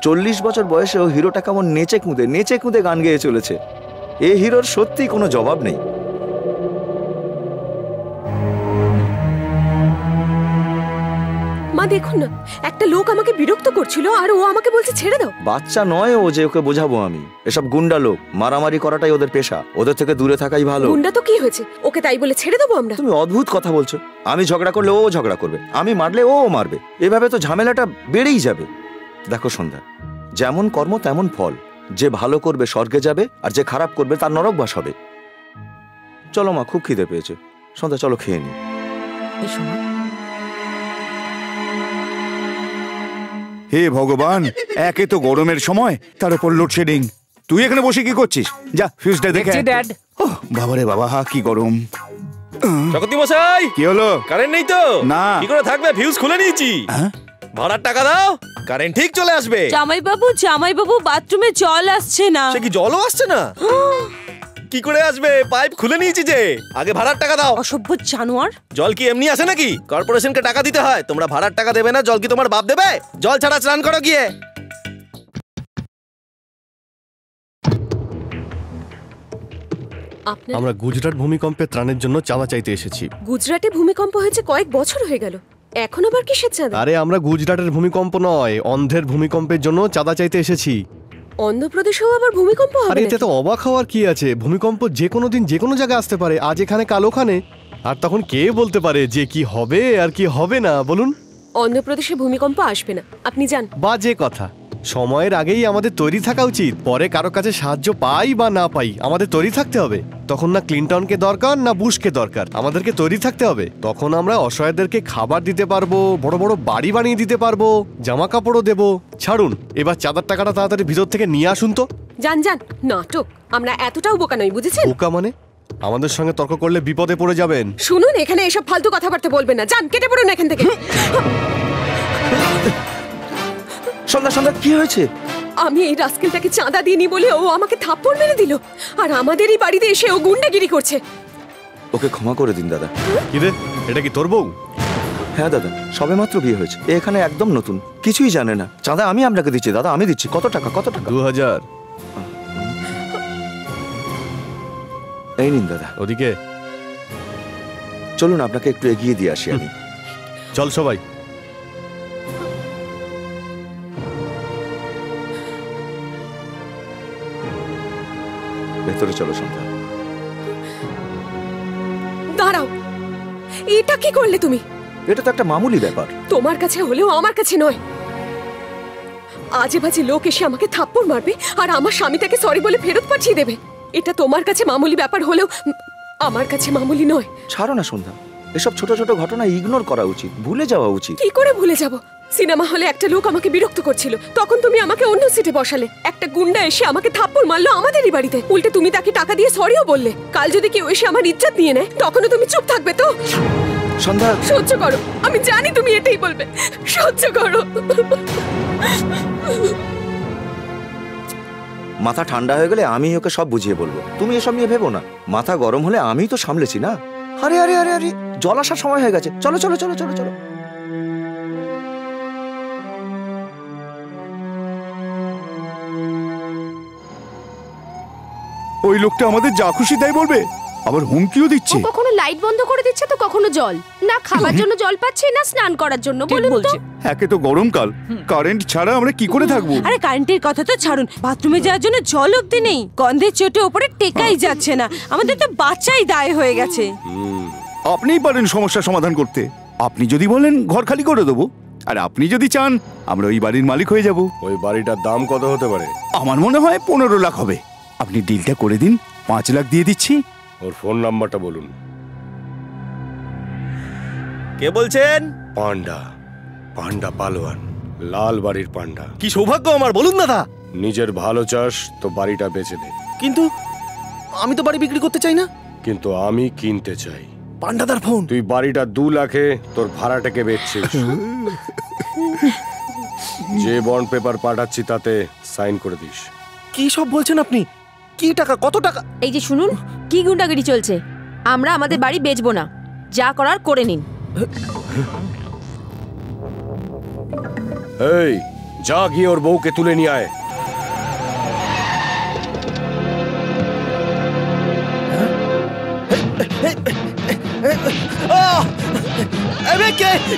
40 বছর বয়সেও হিরোটা কেমন নেচে কুঁদে গান গেয়ে চলেছে। এই হিরোর সত্যি কোনো জবাব নেই। মা দেখুন না, একটা লোক আমাকে বিরক্ত করছিল আর ও আমাকে বলছে ছেড়ে দাও। বাচ্চা নয় ও যে ওকে বোঝাবো আমি। এসব গুন্ডা লোক, মারামারি করাটাই ওদের পেশা। ওদের থেকে দূরে থাকাই ভালো। গুন্ডা তো কি হয়েছে, ওকে তাই বলে ছেড়ে দেবো আমরা? তুমি অদ্ভুত কথা বলছো। আমি ঝগড়া করলে ও ঝগড়া করবে, আমি মারলে ও মারবে। এভাবে তো ঝামেলাটা বেড়েই যাবে। দেখো সন্ধ্যা, যেমন কর্ম তেমন ফল। যে ভালো করবে স্বর্গে যাবে, আর যে খারাপ করবে তার নরকবাস হবে। চলো মা, খুব খিদে পেয়েছে। সন্ধ্যা চলো খেয়ে নি। হে ভগবান, একে তো গরমের সময়, তার উপর লোডশেডিং। তুই এখানে বসে কি করছিস? যা ফিউজটা দেখে। বাবারে বাবা, কি গরম। চক্রবর্তী মশাই, কি হলো? কারেন্ট নেই তো? না। কি করে থাকবে? ফিউজ খুলে নিয়েছি। ভাড়ার টাকা দাও, কারেন্ট ঠিক চলে আসবে। জামাইবাবু বাথরুমে জল আসছে না। সে কি জলও আসছে না? কি করে আসবে? পাইপ খুলে নিয়েছি যে। আগে ভাড়ার টাকা দাও। অসভ্য জানোয়ার। জল কি এমনি আসে নাকি? কর্পোরেশনকে টাকা দিতে হয়। তোমরা ভাড়ার টাকা দেবে না, জল কি তোমার বাপ দেবে? জল ছাড়া স্নান করো গিয়ে। আমরা গুজরাট ভূমিকম্পে ত্রাণের জন্য চাঁদা চাইতে এসেছি। গুজরাটে ভূমিকম্প হয়েছে কয়েক বছর হয়ে গেল, এখন আবার কিসের চাঁদা? আরে আমরা গুজরাটের ভূমিকম্প নয়, অন্ধ্রের ভূমিকম্পের জন্য চাঁদা চাইতে এসেছি। অন্ধ্রপ্রদেশেও আবার ভূমিকম্প হবে? আরে এতে তো অবাক হওয়ার কি আছে? ভূমিকম্প যে কোনো দিন যে কোনো জায়গায় আসতে পারে, আজ এখানে কাল ওখানে। আর তখন কে বলতে পারে যে কি হবে আর কি হবে না, বলুন? অন্ধ্রপ্রদেশে ভূমিকম্প আসবে না, আপনি যান। বাজে কথা, সময়ের আগেই আমাদের তৈরি থাকা উচিত। পরে কারো কাছে সাহায্য পাই বা না পাই, আমাদের তৈরি থাকতে হবে। তখন না ক্লিনটনকে দরকার না বুশকে দরকার, আমাদেরকে তৈরি থাকতে হবে। তখন আমরা অসহায়দেরকে খাবার দিতে পারবো, বড় বড় বাড়ি বানিয়ে দিতে পারবো, জামা কাপড়ও দেবো। ছাড়ুন, এবার চাঁদার টাকাটা তাড়াতাড়ি ভিতর থেকে নিয়ে আসুন তো। যান যান, নাটক। আমরা এতটাও বোকা নই, বুঝেছেন? বোকা মানে? আমাদের সঙ্গে তর্ক করলে বিপদে পড়ে যাবেন। শুনুন, এখানে এসব ফালতু কথাবার্তা বলবেন না, যান, কেটে পড়ুন এখান থেকে। সন্ধ্যা সন্ধ্যা কি হয়েছে? আমি এই রাস্কেলটাকে চাঁদা দিইনি বলে ও আমাকে থাপ্পড় মেরে দিল, আর আমাদেরই বাড়িতে এসে ও গুন্ডাগিরি করছে। ওকে ক্ষমা করে দিন দাদা। কি রে, এটা কি তোর বউ? হ্যাঁ দাদা, সবেমাত্র বিয়ে হয়েছে, এখানে একদম নতুন, কিছুই জানে না। চাঁদা আমি আপনাকে দিচ্ছি দাদা, আমি দিচ্ছি। কত টাকা? কত টাকা? 2000। এই নিন দাদা। ওদিকে চলুন, আপনাকে একটু এগিয়ে দিয়ে আসি আমি। চল সবাই। ভেতরে চলো সন্ধ্যা। দাঁড়াও, এটা কি করলে তুমি? এটা তো একটা মামুলি ব্যাপার। তোমার কাছে হলেও আমার কাছে নয়। আজে বাজে লোক এসে আমাকে থাপ্পড় মারবে আর আমার স্বামী তাকে সরি বলে ফেরত পাঠিয়ে দেবে। এটা তোমার কাছে মামুলি ব্যাপার হলেও আমার কাছে মামুলি নয়। ছাড়ো না সন্ধ্যা, এসব ছোট ছোট ঘটনা ইগনোর করা উচিত, ভুলে যাওয়া উচিত। কি করে ভুলে যাব? সিনেমা হলে একটা লোক আমাকে বিরক্ত করছিল, তখন তুমি আমাকে অন্য সিটে বসালে। একটা গুন্ডা এসে আমাকে থাপ্পড় মারলো আমাদেরই বাড়িতে, উল্টে তুমি তাকে টাকা দিয়ে সরিও বললে। কাল যদি কেউ এসে আমার ইজ্জত নিয়ে নেয়, তখনও তুমি চুপ থাকবে তো? সন্ধ্যা, সহ্য করো, আমি জানি তুমি এটাই বলবে, সহ্য করো। মাথা ঠান্ডা হয়ে গেলে আমি ওকে সব বুঝিয়ে বলবো, তুমি এসব নিয়ে ভেবো না। মাথা গরম হলে আমিই তো সামলেছি না। আরে আরে আরে আরে, জল আসার সময় হয়ে গেছে, চলো চলো চলো চলো চলো। ওই লোকটা আমাদের যা খুশি তাই বলবে, আবার হুমকিও দিচ্ছে। কখনো লাইট বন্ধ করে দিচ্ছে তো কখনো জল। না খাবার জন্য জল পাচ্ছি না স্নান করার জন্য, বলুন তো। একে তো গরমকাল, কারেন্ট ছাড়া আমরা কি করে থাকবো? আরে কারেন্টের কথা তো ছাড়ুন, বাথরুমে যাওয়ার জন্য জল অব্দি নেই, গন্ধের চোটে ওপরে টেকাই যাচ্ছে না। আমাদের তো বাচ্চাই দায় হয়ে গেছে। আপনিই পারেন সমস্যার সমাধান করতে। আপনি যদি বলেন ঘর খালি করে দেবো, আর আপনি যদি চান আমরা ওই বাড়ির মালিক হয়ে যাব। ওই বাড়িটার দাম কত হতে পারে? আমার মনে হয় 15 লাখ হবে। আপনি ডিলটা করে দিন, 5 লাখ দিয়ে দিচ্ছি। ওর ফোন নাম্বারটা বলুন। কে বলছেন? পান্ডা, পান্ডা পালোয়ান, লাল বাড়ির পান্ডা। কি সৌভাগ্য আমার, বলুন দাদা। নিজের ভালো চাস তো বাড়িটা বেচে দে। কিন্তু আমি তো বাড়ি বিক্রি করতে চাই না। কিন্তু আমি কিনতে চাই। পান্ডাদার ফোন। তুই বাড়িটা 2 লাখে তোর ভাড়াটাকে বেচছিস। যে বন্ড পেপার পাঠাচ্ছি তাতে সাইন করে দিস। কি সব বলছেন আপনি? কি টাকা? কত টাকা? এই যে শুনুন, কি গুন্ডাগিরি চলছে। আমরা আমাদের বাড়ি বেচবো না, যা করার করে নিন। এই যা গিয়ে ওর বউকে তুলে নিয়ে আয়।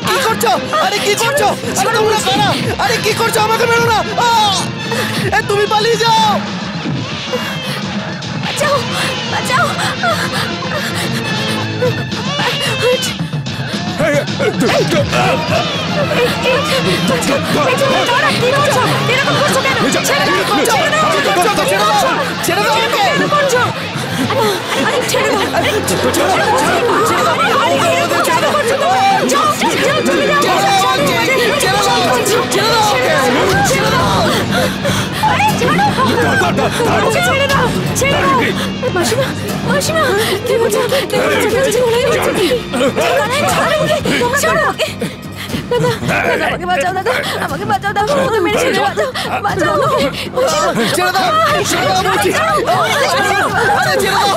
কি করছো? আরে কি করছো? আরে তোমরা কারা? আরে কি করছো? আমাকে মেরো না। তুমি পালিয়ে যাও। বাঁচাও, বাঁচাও। মাসিমা, মাসিমা, কি বলছো? দাদা, আমাকে বাঁচাও, দাদা, আমাকে বাঁচাও, দাদা, আমাকে মেরে ছেড়ে বাঁচাও, বাঁচাও আমাকে। ছেড়ে দাও, ছেড়ে দাও বলছি। আরে ছেড়ে দাও,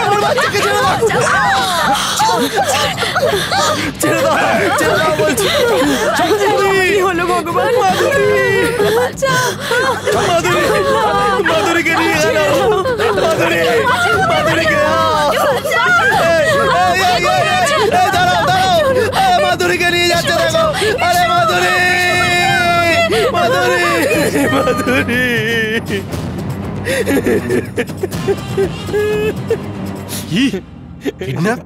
আমার বাচ্চাকে ছেড়ে দাও, ছেড়ে দাও, ছেড়ে দাও বলছি। হলো ভগবান? মাধুরীকে নিয়ে গেল। মাধুরী, মাধুরীকে দাঁড়াও, মাধুরীকে নিয়ে যাচ্ছে দেখো। আরে মাধুরী, মাধুরী, মাধুরী। কি কিডন্যাপ?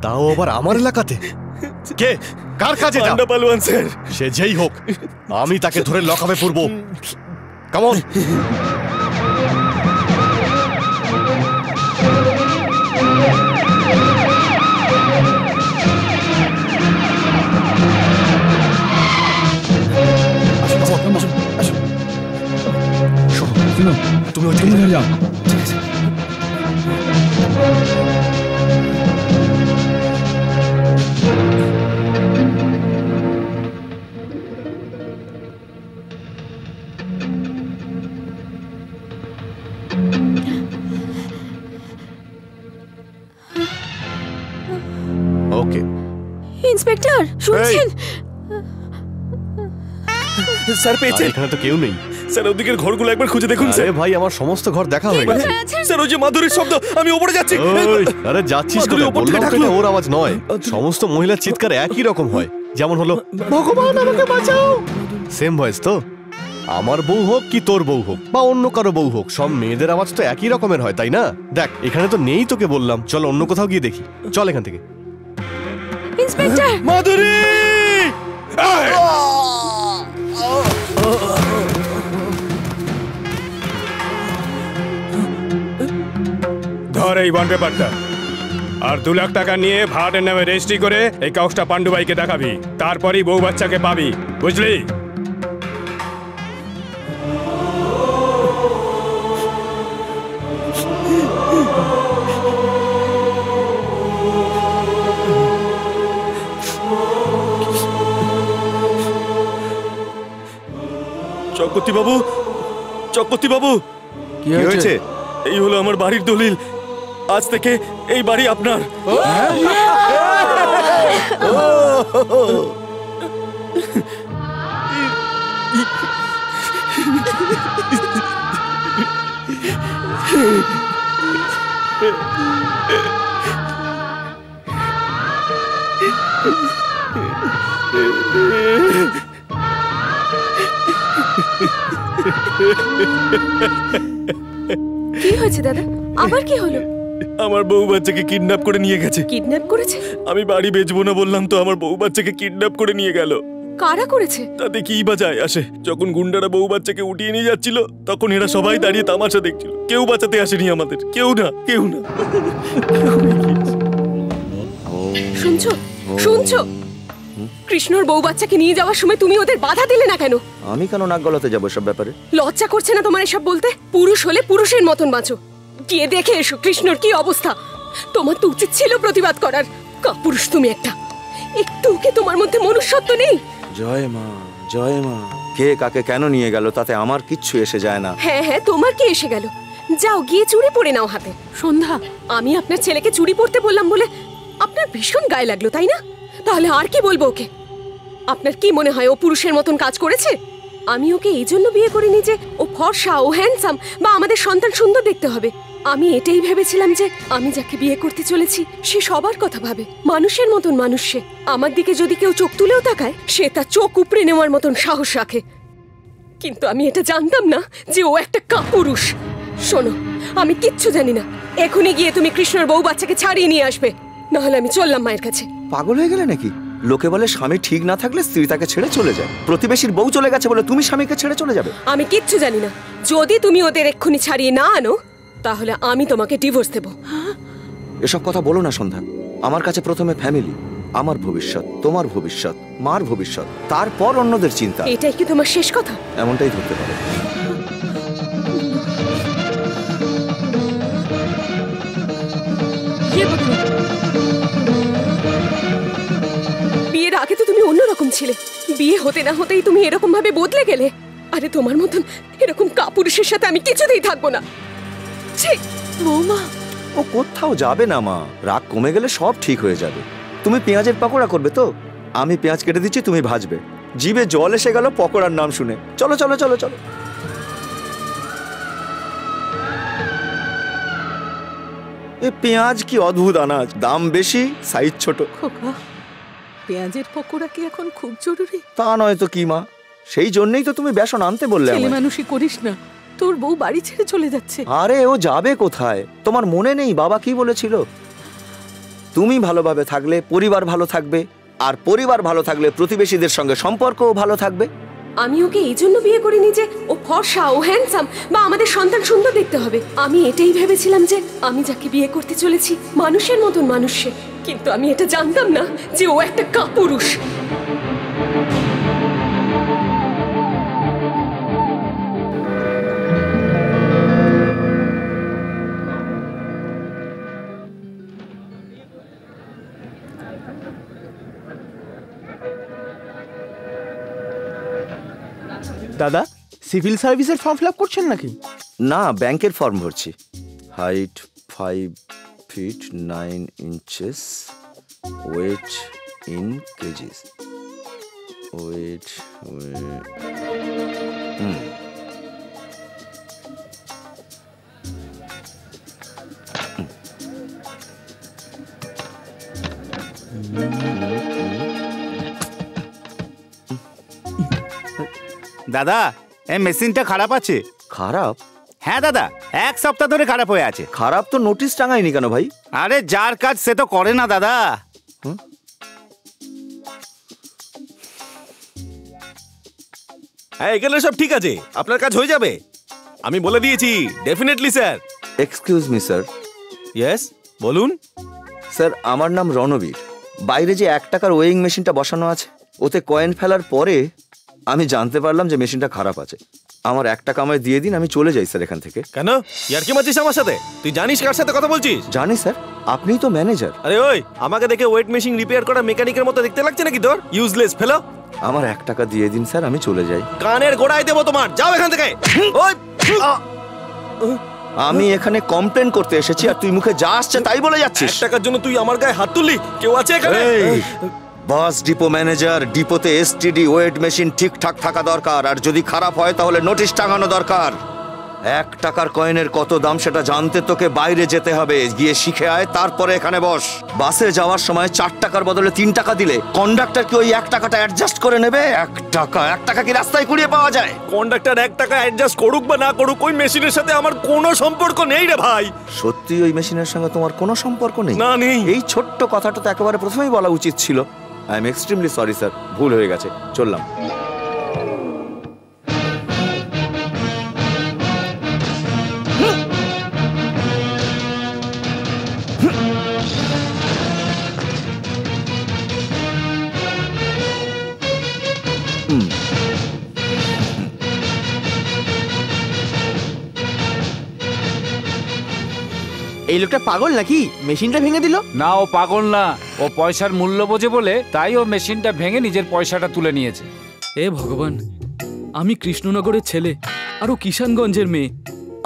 তাও আবার আমার এলাকাতে? কে, কার কাজে? পান্ডা পালোয়ান স্যার। সে যেই হোক, আমি তাকে ধরে লকআপে পুরবো। Come on. তুমি ওই দিকে যাও। ঠিক আছে। ওকে ইন্সপেক্টর, শুনছেন? স্যার পেয়েছেন? এখানে তো কেউ নেই। স্যার ওদিকের ঘরগুলো একবার খুঁজে দেখুন স্যার। ভাই আমার সমস্ত ঘর দেখা হয়ে গেছে। স্যার ওই যে মাধুরীর শব্দ, আমি উপরে যাচ্ছি। আরে যাচ্ছিস কোথায়? বললাম তো এটা ওর আওয়াজ নয়। সমস্ত মহিলার চিৎকার একই রকম হয়। যেমন হলো ভগবান আমাকে বাঁচাও, সেম ভয়েস তো। আমার বউ হোক কি তোর বউ হোক বা অন্য কারো বউ হোক, সব মেয়েদের আওয়াজ তো একই রকমের হয়, তাই না? দেখ এখানে তো নেই, তোকে বললাম চল অন্য কোথাও গিয়ে দেখি। চল এখান থেকে। ইন্সপেক্টর, মাধুরী! ধর এই বন্ড পেপারটা, আর 2 লাখ টাকা নিয়ে ভাড়াটের নামে রেজিস্ট্রি করে এই কাগজটা পান্ডু ভাইকে দেখাবি। তারপরই বউ বাচ্চাকে পাবি, বুঝলি? চক্রবর্তী বাবু, চক্রবর্তী বাবু, কি হয়েছে? এই হলো আমার বাড়ির দলিল। আজ থেকে এই বাড়ি আপনার। কি হয়েছে দাদা? আবার কি হলো? আমার বউ বাচ্চাকে কিডন্যাপ করে নিয়ে গেছে। কিডন্যাপ করেছে? আমি বাড়ি বেচবো না বললাম তো, আমার বউ বাচ্চাকে কিডন্যাপ করে নিয়ে গেল। কারা করেছে? তাতে কি বা যায় আসে? যখন গুন্ডারা বউ বাচ্চাকে উঠিয়ে নিয়ে যাচ্ছিল, তখন এরা সবাই দাঁড়িয়ে তামাশা দেখছিল। কেউ বাঁচাতে আসেনি আমাদের, কেউ না, কেউ না। শুনছো, শুনছো? কৃষ্ণর বউ বাচ্চাকে নিয়ে যাওয়ার সময় তুমি ওদের বাধা দিলে না কেন? আমি কেন নাক গলাতে যাবো সব ব্যাপারে? লজ্জা করছে না তোমার এসব বলতে? পুরুষ হলে পুরুষের মতন বাঁচো। গিয়ে দেখে এসো কৃষ্ণর কি অবস্থা। তোমার তো উচিত ছিল প্রতিবাদ করার। কাপুরুষ তুমি একটা। একটু কি তোমার মধ্যে মনুষ্যত্ব নেই? জয় মা, জয় মা। কে কাকে কেন নিয়ে গেল তাতে আমার কিচ্ছু এসে যায় না। হ্যাঁ হ্যাঁ, তোমার কি এসে গেল? যাও গিয়ে চুড়ি পরে নাও হাতে। সন্ধ্যা, আমি আপনার ছেলেকে চুড়ি পরতে বললাম বলে আপনার ভীষণ গায়ে লাগলো, তাই না? তাহলে আর কি বলবো ওকে? আপনার কি মনে হয় ও পুরুষের মতন কাজ করেছে? আমি ওকে এই জন্য বিয়ে করিনি যে ও ফর্সা, ও হ্যান্ডসাম বা আমাদের সন্তান সুন্দর দেখতে হবে। আমি এটাই ভেবেছিলাম যে আমি যাকে বিয়ে করতে চলেছি সে সবার কথা ভাবে, মানুষের মতন মানুষ। সে আমার দিকে যদি কেউ চোখ তুলেও তাকায়, সে তার চোখ উপড়ে নেওয়ার মতন সাহস রাখে। কিন্তু আমি এটা জানতাম না যে ও একটা কাপুরুষ। শোনো, আমি কিচ্ছু জানি না। এখনই গিয়ে তুমি কৃষ্ণর বউ বাচ্চাকে ছাড়িয়ে নিয়ে আসবে, নাহলে আমি চললাম মায়ের কাছে। পাগল হয়ে গেলে নাকি? লোকে বলে স্বামী ঠিক না থাকলে স্ত্রী তাকে ছেড়ে চলে যায়। প্রতিবেশীর বউ চলে গেছে বলে তুমি স্বামীকে ছেড়ে চলে যাবে? আমি কিচ্ছু জানি না। যদি তুমি ওদের এক্ষুনি ছাড়িয়ে না আনো, তাহলে আমি তোমাকে ডিভোর্স দেব। এসব কথা বলো না সন্ধ্যা। আমার কাছে প্রথমে ফ্যামিলি, আমার ভবিষ্যৎ, তোমার ভবিষ্যৎ, মার ভবিষ্যৎ, তারপর অন্যদের চিন্তা। এটাই কি তোমার শেষ কথা? এমনটাই ধরতে পারো। বিয়ের আগে তো তুমি অন্যরকম ছিলে, বিয়ে হতে না হতেই তুমি এরকম ভাবে বদলে গেলে। আরে তোমার মতন এরকম কাপুরুষের সাথে আমি কিছুতেই থাকবো না। বৌমা, ও কোথাও যাবে না মা। রাগ কমে গেলে সব ঠিক হয়ে যাবে। তুমি পেঁয়াজের পাকোড়া করবে তো? আমি পেঁয়াজ কেটে দিচ্ছি, তুমি ভাজবে। জিভে জল এসে গেল পকোড়ার নাম শুনে। চলো চলো চলো চলো। এ পেঁয়াজ কি অদ্ভুত আনাজ, দাম বেশি, সাইজ ছোট। খোকা, পেঁয়াজের পকোড়া কি এখন খুব জরুরি? তা নয় তো কি মা, সেই জন্যই তো তুমি বেসন আনতে বললে ছেলে আমায়। মানুষই করিস না, তোর বউ বাড়ি ছেড়ে চলে যাচ্ছে। আরে ও যাবে কোথায়? তোমার মনে নেই বাবা কি বলেছিল? তুমি ভালোভাবে থাকলে পরিবার ভালো থাকবে, আর পরিবার ভালো থাকলে প্রতিবেশীদের সঙ্গে সম্পর্কও ভালো থাকবে। আমি ওকে এই জন্য বিয়ে করিনি যে ও ফর্সা, ও হ্যান্ডসাম, বা আমাদের সন্তান সুন্দর দেখতে হবে। আমি এটাই ভেবেছিলাম যে আমি যাকে বিয়ে করতে চলেছি মানুষের মতন মানুষ সে। কিন্তু আমি এটা জানতাম না যে ও একটা কাপুরুষ। দাদা, সিভিল সার্ভিসের ফর্ম ফিল আপ করছেন নাকি? না, ব্যাংকের ফর্ম ভরছি। Height 5 feet 9 inches, weight in kgs. Wait দাদা, এই মেশিনটা খারাপ আছে। খারাপ? হ্যাঁ দাদা, 1 সপ্তাহ ধরে খারাপ হয়ে আছে। খারাপ তো নোটিশ টাঙায়নি কেন ভাই? আরে যার কাজ সে তো করে না দাদা। হ্যাঁ, এখানে সব ঠিক আছে, আপনার কাজ হয়ে যাবে। আমি বলে দিয়েছি, definitely sir. Excuse me sir. Yes, বলুন। স্যার, আমার নাম রণবীর। বাইরে যে 1 টাকার ওয়েইং মেশিনটা বসানো আছে, ওতে কয়েন ফেলার পরে আমি জানতে পারলাম যে মেশিনটা খারাপ আছে। আমার 1 টাকা আমায় দিয়ে দিন, আমি চলে যাই স্যার এখান থেকে। কেন ইয়ার কি মারছিস আমার সাথে? তুই জানিস কার সাথে কথা বলছিস? জানি স্যার, আপনিই তো ম্যানেজার। আরে ওই, আমাকে দেখে ওয়েট মেশিন রিপেয়ার করা মেকানিকের মতো দেখতে লাগছে নাকি তোর? ইউজলেস ফেলো। আমার 1 টাকা দিয়ে দিন স্যার, আমি চলে যাই। কানের গোড়ায় দেবো তোমার, যাও এখান থেকে। ওই আমি এখানে কমপ্লেন করতে এসেছি আর তুই মুখে যা আসছে তাই বলে যাচ্ছিস। 1 টাকার জন্য তুই আমার গায়ে হাত তুললি? কেউ আছে এখানে? বাস ডিপো ম্যানেজার, ডিপোতে এসটিডি ওয়েট মেশিন ঠিকঠাক থাকা দরকার, আর যদি খারাপ হয় তাহলে নোটিশ টাঙানো দরকার। 1 টাকার কয়েনের কত দাম সেটা জানতে তোকে বাইরে যেতে হবে, গিয়ে শিখে আয়, তারপরে এখানে বস। বাসে যাওয়ার সময় 4 টাকার বদলে 3 টাকা দিলে কন্ডাক্টর কি ওই 1 টাকাটা অ্যাডজাস্ট করে নেবে? 1 টাকা কি রাস্তায় কুড়িয়ে পাওয়া যায়? কন্ডাক্টর 1 টাকা অ্যাডজাস্ট করুক বা না করুক, ওই মেশিনের সাথে আমার কোনো সম্পর্ক নেই রে ভাই। সত্যি ওই মেশিনের সঙ্গে তোমার কোনো সম্পর্ক নেই? না, নেই। এই ছোট্ট কথাটা তো একেবারে প্রথমেই বলা উচিত ছিল। I am extremely sorry sir, ভুল হয়ে গেছে, চললাম। এই লোকটা পাগল নাকি? মেশিনটা ভেঙে দিল? না, ও পাগল না, ও পয়সার মূল্য বোঝে বলে তাই ও মেশিনটা ভেঙে নিজের পয়সাটা তুলে নিয়েছে। এ ভগবান, আমি কৃষ্ণনগরের ছেলে আর ও কিষানগঞ্জের মেয়ে।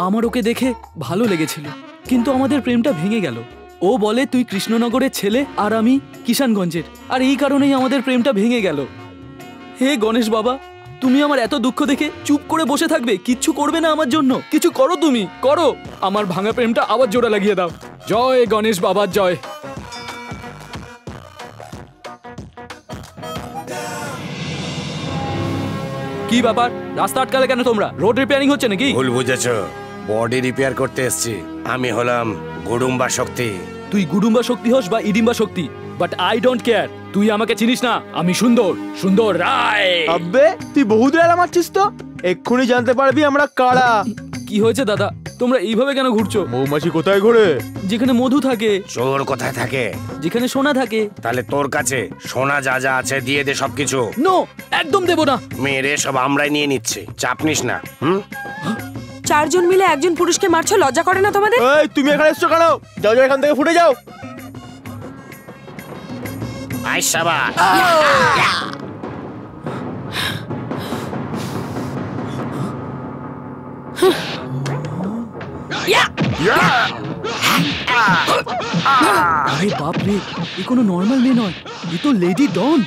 আমার ওকে দেখে ভালো লেগেছিল, কিন্তু আমাদের প্রেমটা ভেঙে গেল। ও বলে তুই কৃষ্ণনগরের ছেলে আর আমি কিষানগঞ্জের, আর এই কারণেই আমাদের প্রেমটা ভেঙে গেল। হে গণেশ বাবা, তুমি আমার এত দুঃখ দেখে চুপ করে বসে থাকবে? কিচ্ছু করবে না আমার জন্য? কিছু করো, তুমি করো, আমার ভাঙা প্রেমটা আবার জোড়া লাগিয়ে দাও। জয় গণেশ বাবার জয়। কি ব্যাপার, রাস্তা আটকালে কেন তোমরা? রোড রিপেয়ারিং হচ্ছে নাকি? ভুল বুঝেছো, বডি রিপেয়ার করতে এসেছি। আমি হলাম গুডুম্বা শক্তি। তুই গুডুম্বা শক্তি হোস বা ইডিম্বা শক্তি, বাট আই ডোন্ট কেয়ার। তুই আমাকে চিনিস না, আমি সুন্দর, সুন্দর রায়। আব্বে, তুই বহুত রেলা মারছিস তো, এক্ষুনি জানতে পারবি আমরা কারা। কি হয়েছে দাদা, তোমরা এইভাবে কেন ঘুরছো? মৌমাছি কোথায় ঘোরে? যেখানে মধু থাকে। চোর কোথায় থাকে? যেখানে সোনা থাকে। তাহলে তোর কাছে সোনা যা যা আছে দিয়ে দে সবকিছু। নো, একদম দেব না। মেরে সব আমরাই নিয়ে নিচ্ছি, চাপ নিস না। 4 জন মিলে একজন পুরুষকে মারছো, লজ্জা করে না তোমাদের? এই, তুমি এখানে এসছো কেন? যাও যাও, এখান থেকে ফুটে যাও। আই শাবাশ। আরে বাপ রে, এ কোনো নর্মাল মেয়ে নয়, এ তো লেডি ডন।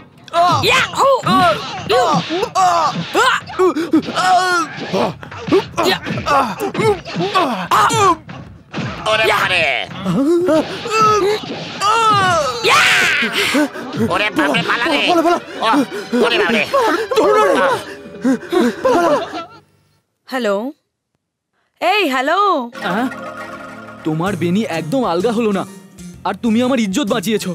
ওরে বাবারে ওরে বাবারে পালা রে ওরে বাবারে হ্যালো এই হ্যালো তোমার বেনি একদম আলগা হলো না, আর তুমি আমার ইজ্জত বাঁচিয়েছো।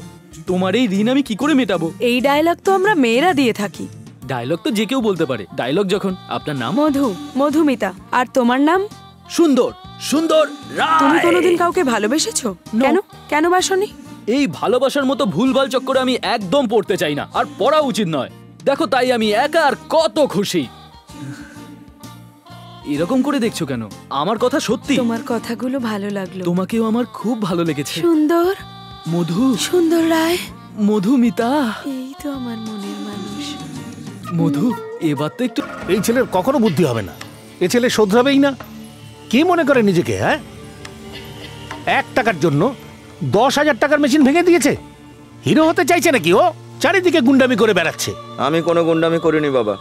তোমার এই ঋণ আমি কি করে মেটাবো? এই ডায়লগ তো আমরা মেয়েরা দিয়ে থাকি। ডায়লগ তো যে কেউ বলতে পারে। ডায়লগ যখন। আপনার নাম? মধুমিতা। আর তোমার নাম? সুন্দর। সুন্দর রায়। তুমি কোনোদিন কাউকে ভালোবেসেছো? কেন বাসনি? এই ভালোবাসার মতো ভুলভাল চক্করে আমি একদম পড়তে চাই না, আর পড়া উচিত নয়। দেখো, তাই আমি একা আর কত খুশি। এরকম করে দেখছো কেন? আমার কথা সত্যি। তোমার কথাগুলো ভালো লাগলো। তোমাকেও আমার খুব ভালো লেগেছে। সুন্দর সুন্দর রায়। মধুমিতা। এই তো আমার মনের মানুষ। মধু, এবার তো একটু। এই ছেলের কখনো বুদ্ধি হবে না। এ ছেলে শোধরাবেই না। কি মনে করে নিজেকে? হ্যাঁ, 1 টাকার জন্য 10,000 টাকার মেশিন ভেঙে দিয়েছে। হিরো হতে চাইছে নাকি ও? চারিদিকে গুন্ডামি করে বেড়াচ্ছে। আমি কোনো গুন্ডামি করিনি বাবা,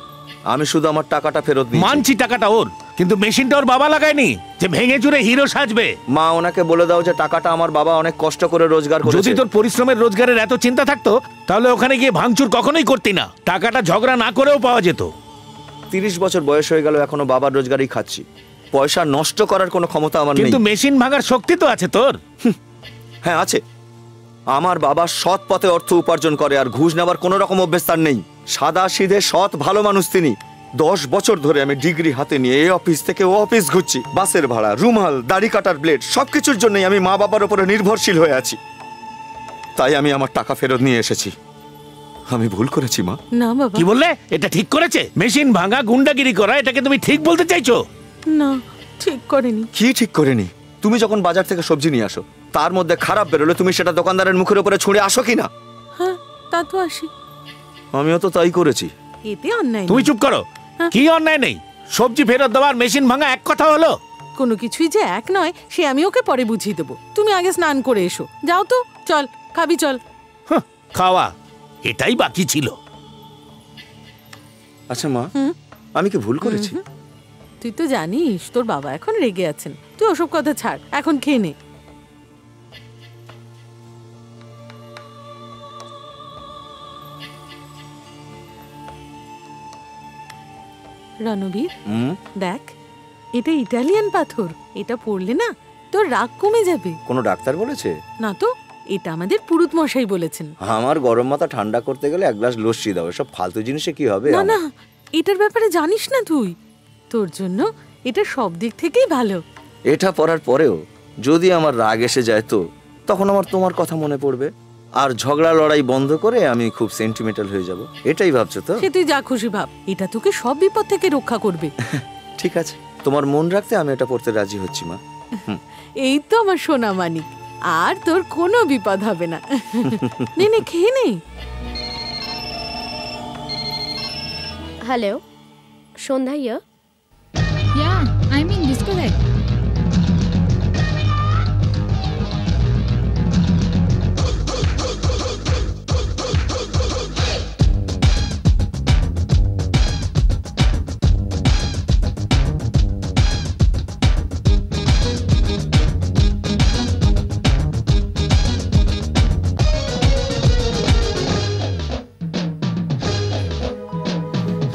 আমি শুধু আমার টাকাটা ফেরত দিই। মানছি টাকাটা ওর, কিন্তু মেশিনটা ওর বাবা লাগায়নি যে ভেঙে চুরে হিরো সাজবে। মা, ওনাকে বলে দাও যে টাকাটা আমার বাবা অনেক কষ্ট করে রোজগার করেছে। যদি তোর পরিশ্রমের রোজগারের এত চিন্তা থাকতো তাহলে ওখানে গিয়ে ভাঙচুর কখনোই করতি না। টাকাটা ঝগড়া না করেও পাওয়া যেত। 30 বছর বয়স হয়ে গেল, এখনো বাবার রোজগারই খাচ্ছি। পয়সা নষ্ট করার কোনো ক্ষমতা আমার নেই। কিন্তু মেশিন ভাঙার শক্তি তো আছে তোর। হ্যাঁ আছে। আমার বাবা সৎ পথে অর্থ উপার্জন করে, আর ঘুষ নেবার কোনো রকম অভ্যেস তার নেই। সাদা সিধে সৎ ভালো মানুষ তিনি। 10 বছর ধরে আমি ডিগ্রি হাতে নিয়ে এই অফিস থেকে ও অফিস ঘুরছি। বাসের ভাড়া, রুমাল, দাড়ি কাটার ব্লেড, সবকিছুর জন্যই আমি মা বাবার উপরে নির্ভরশীল হয়ে আছি। তাই আমি আমার টাকা ফেরত নিয়ে এসেছি। আমি ভুল করেছি মা। না বাবা। কি বললে? এটা ঠিক করেছে? মেশিন ভাঙা, গুন্ডাগিরি করা, এটাকে তুমি ঠিক বলতে চাইছো? না, ঠিক করেনি। কি ঠিক করেনি? তুমি যখন বাজার থেকে সবজি নিয়ে আসো, তার মধ্যে খারাপ বেরোলে তুমি সেটা দোকানদারের মুখের উপরে ছুঁড়ে আসো কি না? হ্যাঁ, তা তো আসি। আমিও তো তাই করেছি। এতে অন্যায় তুমি নেই। চুপ করো। কি অন্যায় নেই? সবজি ফেরত দেওয়ার মেশিন ভাঙা এক কথা হলো? কোনো কিছুই যে এক নয় সে আমি ওকে পরে বুঝিয়ে দেবো। তুমি আগে স্নান করে এসো। যাও তো, চল খাবি, চল। খাওয়া এটাই বাকি ছিল। আচ্ছা মা, আমি কি ভুল করেছি? তুই তো জানিস তোর বাবা এখন রেগে আছেন। তুই ওসব কথা ছাড়, এখন খেয়ে নে। রণবীর, দেখ, এটা ইটালিয়ান পাথর। এটা পড়লে না তোর রাগ কমে যাবে। কোনো ডাক্তার বলেছে? না তো, এটা আমাদের পুরুত মশাই বলেছেন। আমার গরম মাথা ঠান্ডা করতে গেলে 1 গ্লাস লস্যি দাও। এসব ফালতু জিনিসে কি হবে? না না, এটার ব্যাপারে জানিস না তুই। তোর জন্য এটা সব দিক থেকেই ভালো। এটা পড়ার পরেও যদি আমার রাগ এসে যায় তো তখন আমার তোমার কথা মনে পড়বে, আর ঝগড়া লড়াই বন্ধ করে আমি খুব সেন্টিমেন্টাল হয়ে যাব। এটাই ভাবছো তো? সে তুই যা খুশি ভাব, এটা তোকে সব বিপদ থেকে রক্ষা করবে। ঠিক আছে, তোমার মন রাখতে আমি এটা পড়তে রাজি হচ্ছি মা। এই তো আমার সোনা মানিক, আর তোর কোনো বিপদ হবে না। নে নে, খেয়ে নে। Hello, Sandhya yeah? Yeah, I'm in disconnect.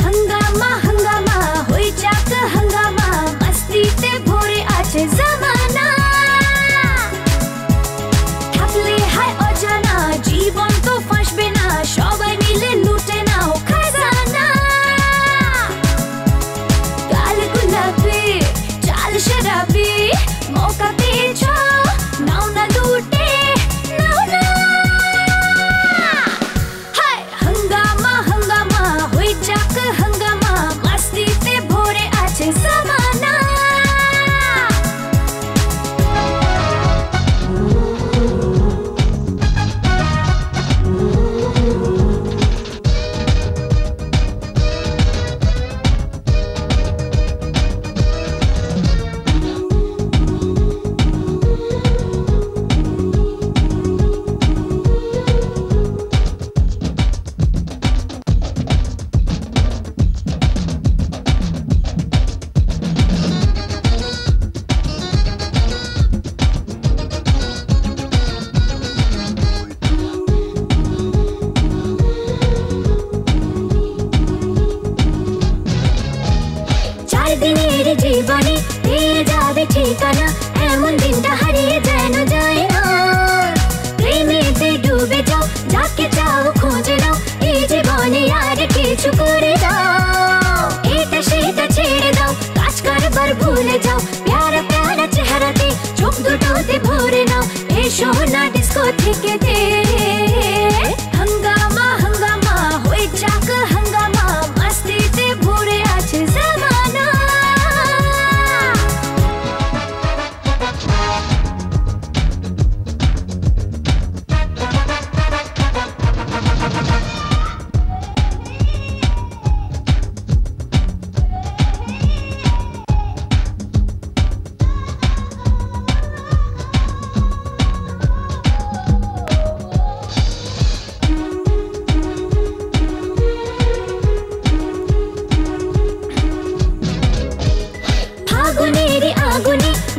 हंगामा हंगामा होई जाक हंगामा मस्ती ते भोर এসো না ডিস্কো থেকে দে হাঙ্গামা হাঙ্গামা হয়ে যাক হাঙ্গামা মস্তিতে ভরে আছে জামানা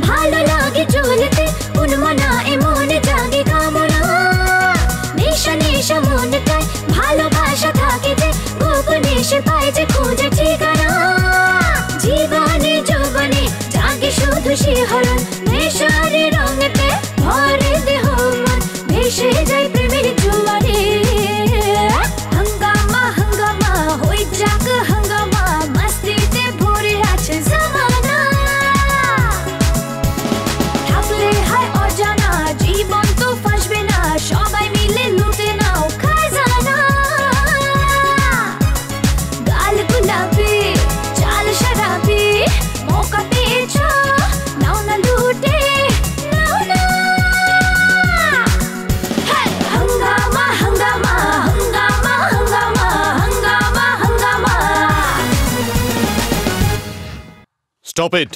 ভালো লাগে জ্বলতে উন্মনা মনে জাগে কামনা নেশা নেশা মনটায় ভালোবাসা থাকে যে গোপনে সে পায় যে খোঁজে ঠিকানা জীবনে যৌবনে জাগে শুধু শিহরণ নেশার রঙেতে ভরে দেহ মন ভেসে যায় প্রেমের জোয়ারে হাঙ্গামা হাঙ্গামা হয়ে যাক হাঙ্গামা মস্তিতে ভরে আছে জামানা জীবন তো ফাঁসবে না সবাই মিলে লুটে নাও খাজানা গাল গুলাবি চাল শরাবি মৌকা পেয়েছ নাও না লুটে নাও না হাঙ্গামা হাঙ্গামা হাঙ্গামা হাঙ্গামা হাঙ্গামা হাঙ্গামা স্টপ ইট।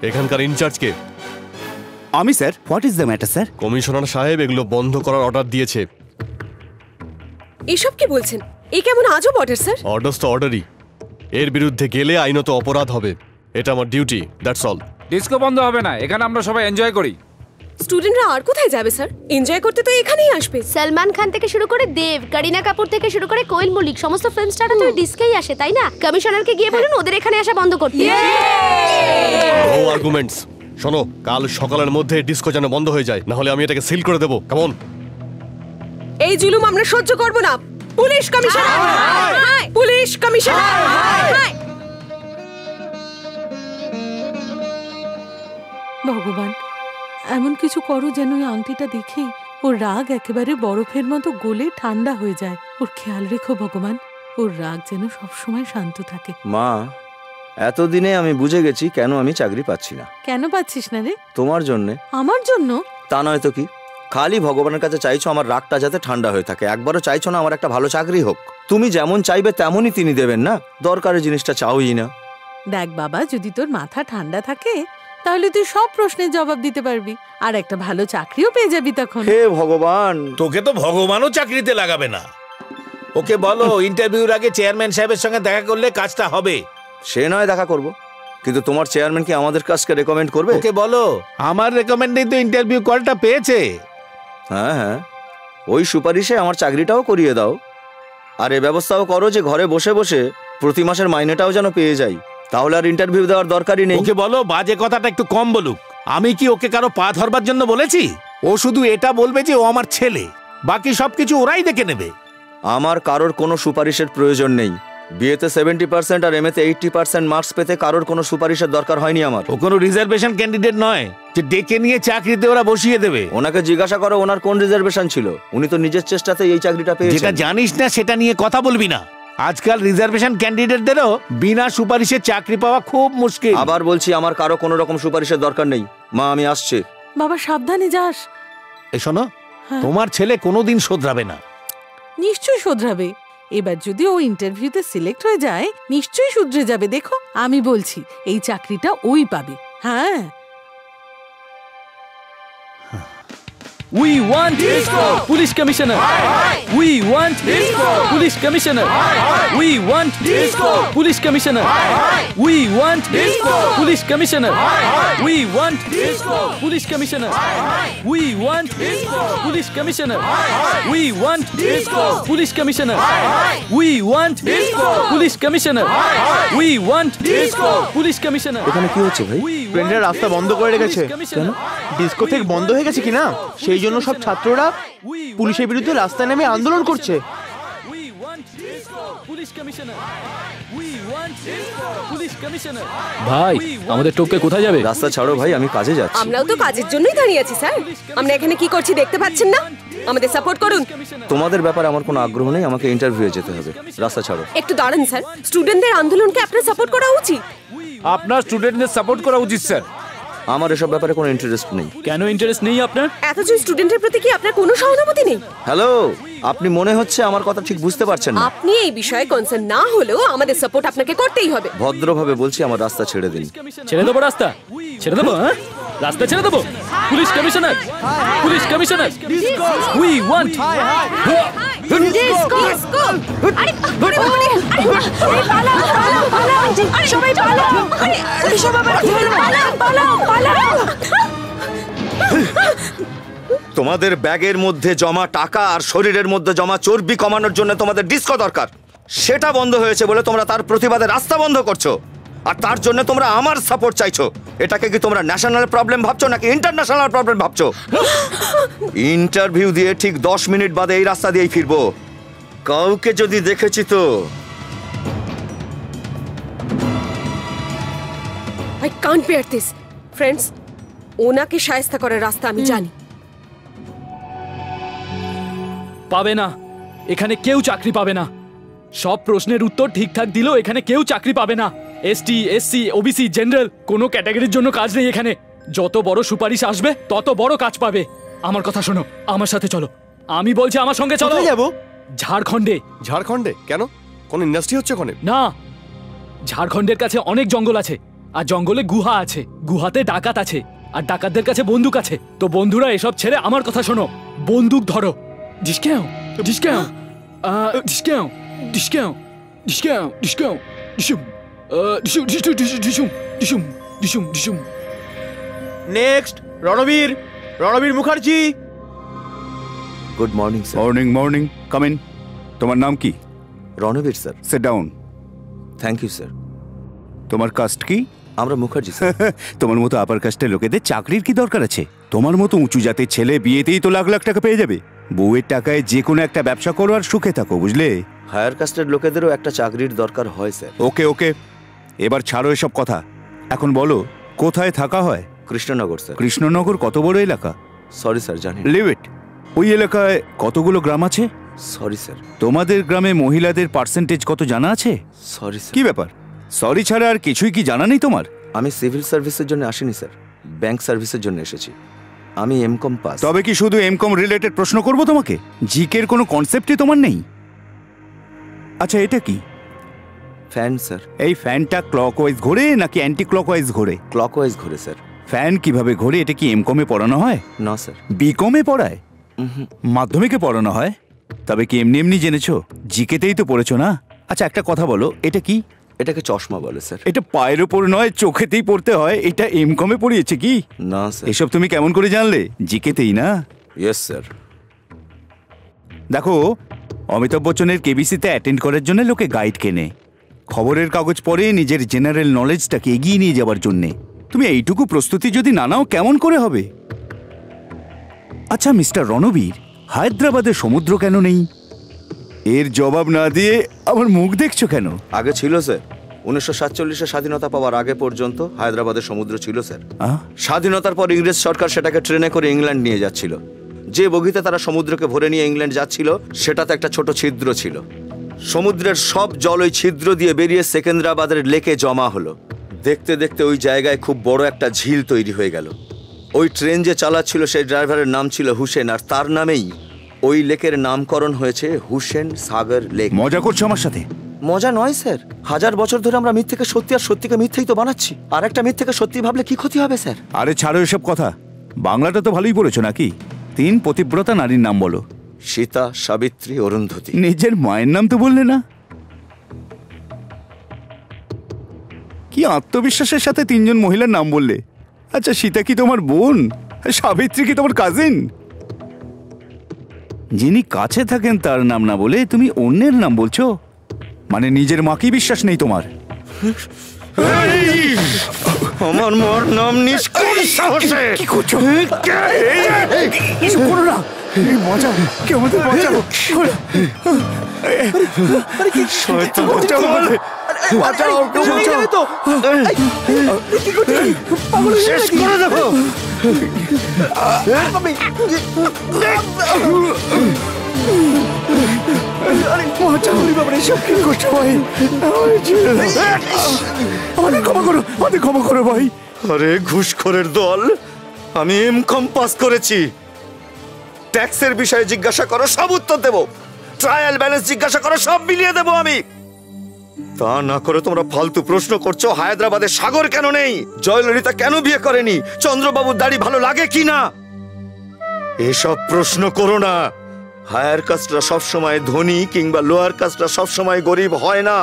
এখানকার ইনচার্জ কে? আমি sir. What is the matter sir? Commissioner সাহেব এগুলো বন্ধ করার অর্ডার দিয়েছে। এসব কি বলছেন? এই কেমন আজব অর্ডার স্যার? অর্ডার তো অর্ডারই, এর বিরুদ্ধে গেলে আইনত অপরাধ হবে। এটা আমার ডিউটি, দ্যাটস অল। ডিস্কো বন্ধ হবে না, এখানে আমরা সবাই এনজয় করি। স্টুডেন্টরা আর কোথায় যাবে স্যার? এনজয় করতে তো এখানেই আসবে। সলমান খান থেকে শুরু করে দেব, করিনা কাপুর থেকে শুরু করে কোয়েল মল্লিক সমস্ত ফিল্ম স্টাররা তো ডিস্কেই আসে, তাই না? কমিশনারকে গিয়ে বলুন ওদের এখানে আসা বন্ধ করতে। No arguments. শোনো, কাল সকালের মধ্যে ডিস্কো যেন বন্ধ হয়ে যায়, না হলে আমি এটাকে সিল করে দেবো। কেমন? এই জুলুম আমরা সহ্য করব না। Police commissioner, police commissioner. ভগবান, এমন কিছু করো যেন ওই আংটিটা দেখেই ওর রাগ একেবারে বরফের মতো গলে ঠান্ডা হয়ে যায়। ওর খেয়াল রেখো ভগবান, ওর রাগ যেন সবসময় শান্ত থাকে। মা, এতদিনে আমি বুঝে গেছি কেন আমি চাকরি পাচ্ছি না। কেন পাচ্ছিস না রে? তোমার জন্যে। আমার জন্য? তা নয় তো কি, খালি ভগবানের কাছে চাইছো আমার রাগটা যাতে ঠান্ডা হয়ে থাকে, একবারও চাইছো না আমার একটা ভালো চাকরি হোক। তুমি যেমন চাইবে তেমনই তিনি দেবেন না, দরকারের জিনিসটা চাওই না। দেখ বাবা, যদি তোর মাথা ঠান্ডা থাকে তাহলে তুই সব প্রশ্নের জবাব দিতে পারবি, আর একটা ভালো চাকরিও পেয়ে যাবি তখন। হে ভগবান! তোকে তো ভগবানও চাকরিতে লাগাবে না। ওকে বলো ইন্টারভিউর আগে চেয়ারম্যান সাহেবের সঙ্গে দেখা করলে কাজটা হবে। সে নয় দেখা করব, কিন্তু তোমার চেয়ারম্যান কি আমাদের কাজকে রেকমেন্ড করবে? ওকে বলো আমার রেকমেন্ডেই তো ইন্টারভিউ কলটা পেয়েছে। হ্যাঁ হ্যাঁ, ওই সুপারিশে আমার চাকরিটাও করিয়ে দাও, আর এ ব্যবস্থাও করো যে ঘরে বসে বসে প্রতি মাসের মাইনেটাও যেন পেয়ে যাই, তাহলে আর ইন্টারভিউ দেওয়ার দরকারই নেই। ওকে বলো বাজে কথাটা একটু কম বলুক। আমি কি ওকে কারো পা ধরবার জন্য বলেছি? ও শুধু এটা বলবে যে ও আমার ছেলে, বাকি সবকিছু ওরাই দেখে নেবে। আমার কারোর কোনো সুপারিশের প্রয়োজন নেই। বিয়েতে 70% আর এমএতে 80% মার্কস পেতে কারোর কোনো সুপারিশের দরকার হয়নি আমার। ও কোনো রিজার্ভেশন ক্যান্ডিডেট নয় যে ডেকে নিয়ে চাকরিতে ওরা বসিয়ে দেবে। ওনাকে জিজ্ঞাসা করো ওনার কোন রিজার্ভেশন ছিল, উনি তো নিজের চেষ্টাতে এই চাকরিটা পেয়েছেন। যেটা জানিস না সেটা নিয়ে কথা বলবি না। আজকাল রিজার্ভেশন ক্যান্ডিডেটদেরও বিনা সুপারিশে চাকরি পাওয়া খুব মুশকিল। আবার বলছি, আমার কারো কোনো রকম সুপারিশের দরকার নেই। মা, আমি আসছি। বাবা সাবধানে যাস। এই শোনো, তোমার ছেলে কোনোদিন শোধরাবে না। নিশ্চয়ই শোধরাবে। এবার যদি ও ইন্টারভিউতে সিলেক্ট হয়ে যায় নিশ্চয়ই শুধরে যাবে। দেখো, আমি বলছি এই চাকরিটা ওই পাবে। হ্যাঁ। We want disco, police commissioner. We want disco, police commissioner. We want disco, police commissioner. We want disco, police commissioner. We want disco, police commissioner. We want disco, police commissioner. We want disco, police commissioner. We want disco, police commissioner. We want disco, police commissioner. এখানে কি হচ্ছে ভাই? ট্রেনটা রাস্তা বন্ধ করে রেখেছে। কেন? ডিস্কোথেক বন্ধ হয়ে গেছে কিনা, সেই জন্য সব ছাত্ররা পুলিশের বিরুদ্ধে রাস্তায় নেমে আন্দোলন করছে। ভাই আমাদের টোপকে কোথায় যাবে? রাস্তা ছাড়ো ভাই, আমি কাজে যাচ্ছি। আমরাও তো কাজের জন্যই দাঁড়িয়ে আছি স্যার। আমরা এখানে কি করছি দেখতে পাচ্ছেন না? আমাদের সাপোর্ট করুন। তোমাদের ব্যাপারে আমার কোনো আগ্রহ নেই, আমাকে ইন্টারভিউয়ে যেতে হবে। রাস্তা ছাড়ো। একটু দাঁড়ান স্যার, স্টুডেন্টদের আন্দোলনকে আপনার সাপোর্ট করা উচিত। আপনার স্টুডেন্টদের সাপোর্ট করা উচিত স্যার। আমার এসব ব্যাপারে কোনো ইন্টারেস্ট নেই। কেন ইন্টারেস্ট নেই আপনার? এতজন স্টুডেন্টের প্রতি কি আপনার কোনো সহানুভূতি নেই? হ্যালো, আপনি মনে হচ্ছে আমার কথা ঠিক বুঝতে পারছেন না। আপনি এই বিষয়ে কনসার্ন না হলেও আমাদের সাপোর্ট আপনাকে করতেই হবে। ভদ্রভাবে বলছি, আমার রাস্তা ছেড়ে দিন। ছেড়ে দেবো রাস্তা? ছেড়ে দেবো? হ্যাঁ, রাস্তা ছেড়ে দেবো? Police commissioner, police commissioner, we want তোমাদের ব্যাগের মধ্যে জমা টাকা আর শরীরের মধ্যে জমা চর্বি কমানোর জন্য তোমাদের ডিস্কো দরকার। সেটা বন্ধ হয়েছে বলে তোমরা তার প্রতিবাদে রাস্তা বন্ধ করছো, আর তার জন্য তোমরা আমার সাপোর্ট চাইছো। এটাকে কি তোমরা ন্যাশনাল প্রবলেম ভাবছো নাকি ইন্টারন্যাশনাল প্রবলেম ভাবছো? ইন্টারভিউ দিয়ে ঠিক 10 মিনিট বাদে এই রাস্তা দিয়েই ফিরবো। কাউকে যদি দেখেছি তো I can't bear this. Friends, ওনাকে শায়েস্তা করার রাস্তা আমি জানি। পাবে না, এখানে কেউ চাকরি পাবে না। সব প্রশ্নের উত্তর ঠিকঠাক দিলেও এখানে কেউ চাকরি পাবে না। এসটি, এসসি, ওবিসি, জেনারেল কোনো ক্যাটাগরির জন্য কাজ নেই এখানে। যত বড় সুপারিশ আসবে তত বড় কাজ পাবে। আমার কথা শোনো, আমার সাথে চলো। আমি বলছি আমার সঙ্গে চলো। কোথায় যাবো? ঝাড়খণ্ডে। ঝাড়খণ্ডে কেন? কোন ইন্ডাস্ট্রি হচ্ছে ওখানে? না, ঝাড়খণ্ডের কাছে অনেক জঙ্গল আছে, আর জঙ্গলে গুহা আছে। গুহাতে ডাকাত আছে, আর ডাকাতদের কাছে বন্দুক আছে। তো বন্ধুরা এসব ছেড়ে আমার কথা শোনো, বন্দুক ধরো। Discount discount discount discount discount discount ডিসুম ডিসুম ডিসুম ডিসুম ডিসুম ডিসুম ডিসুম। Next Ranbir Mukherjee. Good morning sir. Morning morning, come in. তোমার নাম কি? Ranbir sir. Sit down. Thank you sir. তোমার কাস্ট কি? আমরা মুখার্জি স্যার। তোমার মতো আপার কাস্টের লোকেদের চাকরির কি দরকার আছে? তোমার মতো উঁচু জাতের ছেলে বিয়েতেই তো লাখ লাখ টাকা পেয়ে যাবে। বউয়ের টাকায় যে কোনো একটা ব্যবসা করো আর সুখে থাকো, বুঝলে? হায়ার কাস্টের লোকেদেরও একটা চাকরির দরকার হয় স্যার। ওকে ওকে, এবার ছাড়ো এসব কথা। এখন বলো কোথায় থাকা হয়? কৃষ্ণনগর স্যার। কৃষ্ণনগর কত বড় এলাকা? সরি স্যার, জানি। Leave it. ওই এলাকায় কতগুলো গ্রাম আছে? Sorry sir. তোমাদের গ্রামে মহিলাদের পার্সেন্টেজ কত জানা আছে? Sorry sir. কি ব্যাপার, সরি ছাড়া আর কিছুই কি জানা নেই তোমার? আমি সিভিল সার্ভিসের জন্য আসিনি স্যার, ব্যাংক সার্ভিসের জন্য এসেছি। আমি এমকম পাস। তবে কি শুধু এমকম রিলেটেড প্রশ্ন করব তোমাকে? জিকের কোনো কনসেপ্টই তোমার নেই? আচ্ছা, এটা কি? Fan sir. এই ফ্যানটা ক্লকওয়াইজ ঘোরে নাকি অ্যান্টি ক্লকওয়াইজ ঘোরে? ক্লকওয়াইজ ঘোরে স্যার। ফ্যান কিভাবে ঘোরে এটা কি এমকমে পড়ানো হয়? না স্যার। বিকমে পড়ায়? মাধ্যমিকে পড়ানো হয়? তবে কি এমনি এমনি জেনেছো? জিকেতেই তো পড়েছো না? আচ্ছা, একটা কথা বলো, এটা কি? এটাকে চশমা বলে স্যার। এটা পায়ের ওপর নয়, চোখেতেই পড়তে হয়। এটা এমকমে পড়িয়েছে কি? না স্যার। এসব তুমি কেমন করে জানলে? জিকেতেই না? Yes sir. দেখো, অমিতাভ বচ্চনের কেবিসিতে অ্যাটেন্ড করার জন্য লোকে গাইড কেনে, খবরের কাগজ পড়ে নিজের জেনারেল নলেজটাকে এগিয়ে নিয়ে যাবার জন্যে। তুমি এইটুকু প্রস্তুতি যদি না নাও কেমন করে হবে? আচ্ছা মিস্টার রণবীর, হায়দ্রাবাদে সমুদ্র কেন নেই? এর জবাব না দিয়ে আমার মুখ দেখছো কেন? আগে ছিল স্যার। 1947-এ স্বাধীনতা পাওয়ার আগে পর্যন্ত হায়দ্রাবাদের সমুদ্র ছিল স্যার। স্বাধীনতার পর ইংরেজ সরকার সেটাকে ট্রেনে করে ইংল্যান্ড নিয়ে যাচ্ছিল। যে বগিতে তারা সমুদ্রকে ভরে নিয়ে ইংল্যান্ড যাচ্ছিল সেটাতে একটা ছোট ছিদ্র ছিল। সমুদ্রের সব জল ওই ছিদ্র দিয়ে বেরিয়ে সেকেন্দ্রাবাদের লেকে জমা হলো। দেখতে দেখতে ওই জায়গায় খুব বড় একটা ঝিল তৈরি হয়ে গেল। ওই ট্রেন যে চালাচ্ছিল সেই ড্রাইভারের নাম ছিল হুসেন, আর তার নামেই ওই লেকের নামকরণ হয়েছে হুসেন সাগর লেক। মজা করছো আমার সাথে? মজা নয় স্যার। 1000 বছর ধরে আমরা মিথ্যেকে সত্যি আর সত্যিকে মিথ্যেই তো বানাচ্ছি। আর একটা মিথ্যেকে সত্যি ভাবলে কি ক্ষতি হবে স্যার? আরে ছাড়ো এসব কথা। বাংলাটা তো ভালোই পড়েছো নাকি? 3 পতিব্রতা নারীর নাম বলো। সীতা, সাবিত্রী, অরুন্ধতী। নিজের মায়ের নাম তো বললে না? কি আত্মবিশ্বাসের সাথে 3 জন মহিলার নাম বললে। আচ্ছা, সীতা কি তোমার বোন? সাবিত্রী কি তোমার কাজিন? যিনি কাছে থাকেন তার নাম না বলে তুমি অন্যের নাম বলছো? মানে নিজের মাকেই বিশ্বাস নেই তোমার? আমার মার নাম নিষ্কুল সাহসে। কি করছো? করো না, মজা কেউ আমাদের বাঁচাও। শয়তান, বাঁচাও আমাদের। বাঁচাও, কেউ চলে বাঁচাও। যাবে তো। কি করছিস? পাগল হয়ে শেষ গেলি? করে দেবো। আরে বাঁচাও, ওরে বাবা রে, সব কি করছো ভাই? আমায় ছেড়ে দাও। আমাদের ক্ষমা করো, আমাদের ক্ষমা করো ভাই। আরে ঘুষখোরের দল, আমি এমকম পাস করেছি। ট্যাক্সের বিষয়ে জিজ্ঞাসা করো, সব উত্তর দেব। ট্রায়াল ব্যালেন্স জিজ্ঞাসা করো, সব মিলিয়ে দেব আমি। তা না করে তোমরা ফালতু প্রশ্ন করছো। হায়দ্রাবাদে সাগর কেন নেই? জয়ললিতা কেন বিয়ে করেনি? চন্দ্রবাবুর দাড়ি ভালো লাগে কি না? এসব প্রশ্ন করো না। হায়ার কাস্টরা সবসময় ধনী কিংবা লোয়ার কাস্টরা সবসময় গরিব হয় না।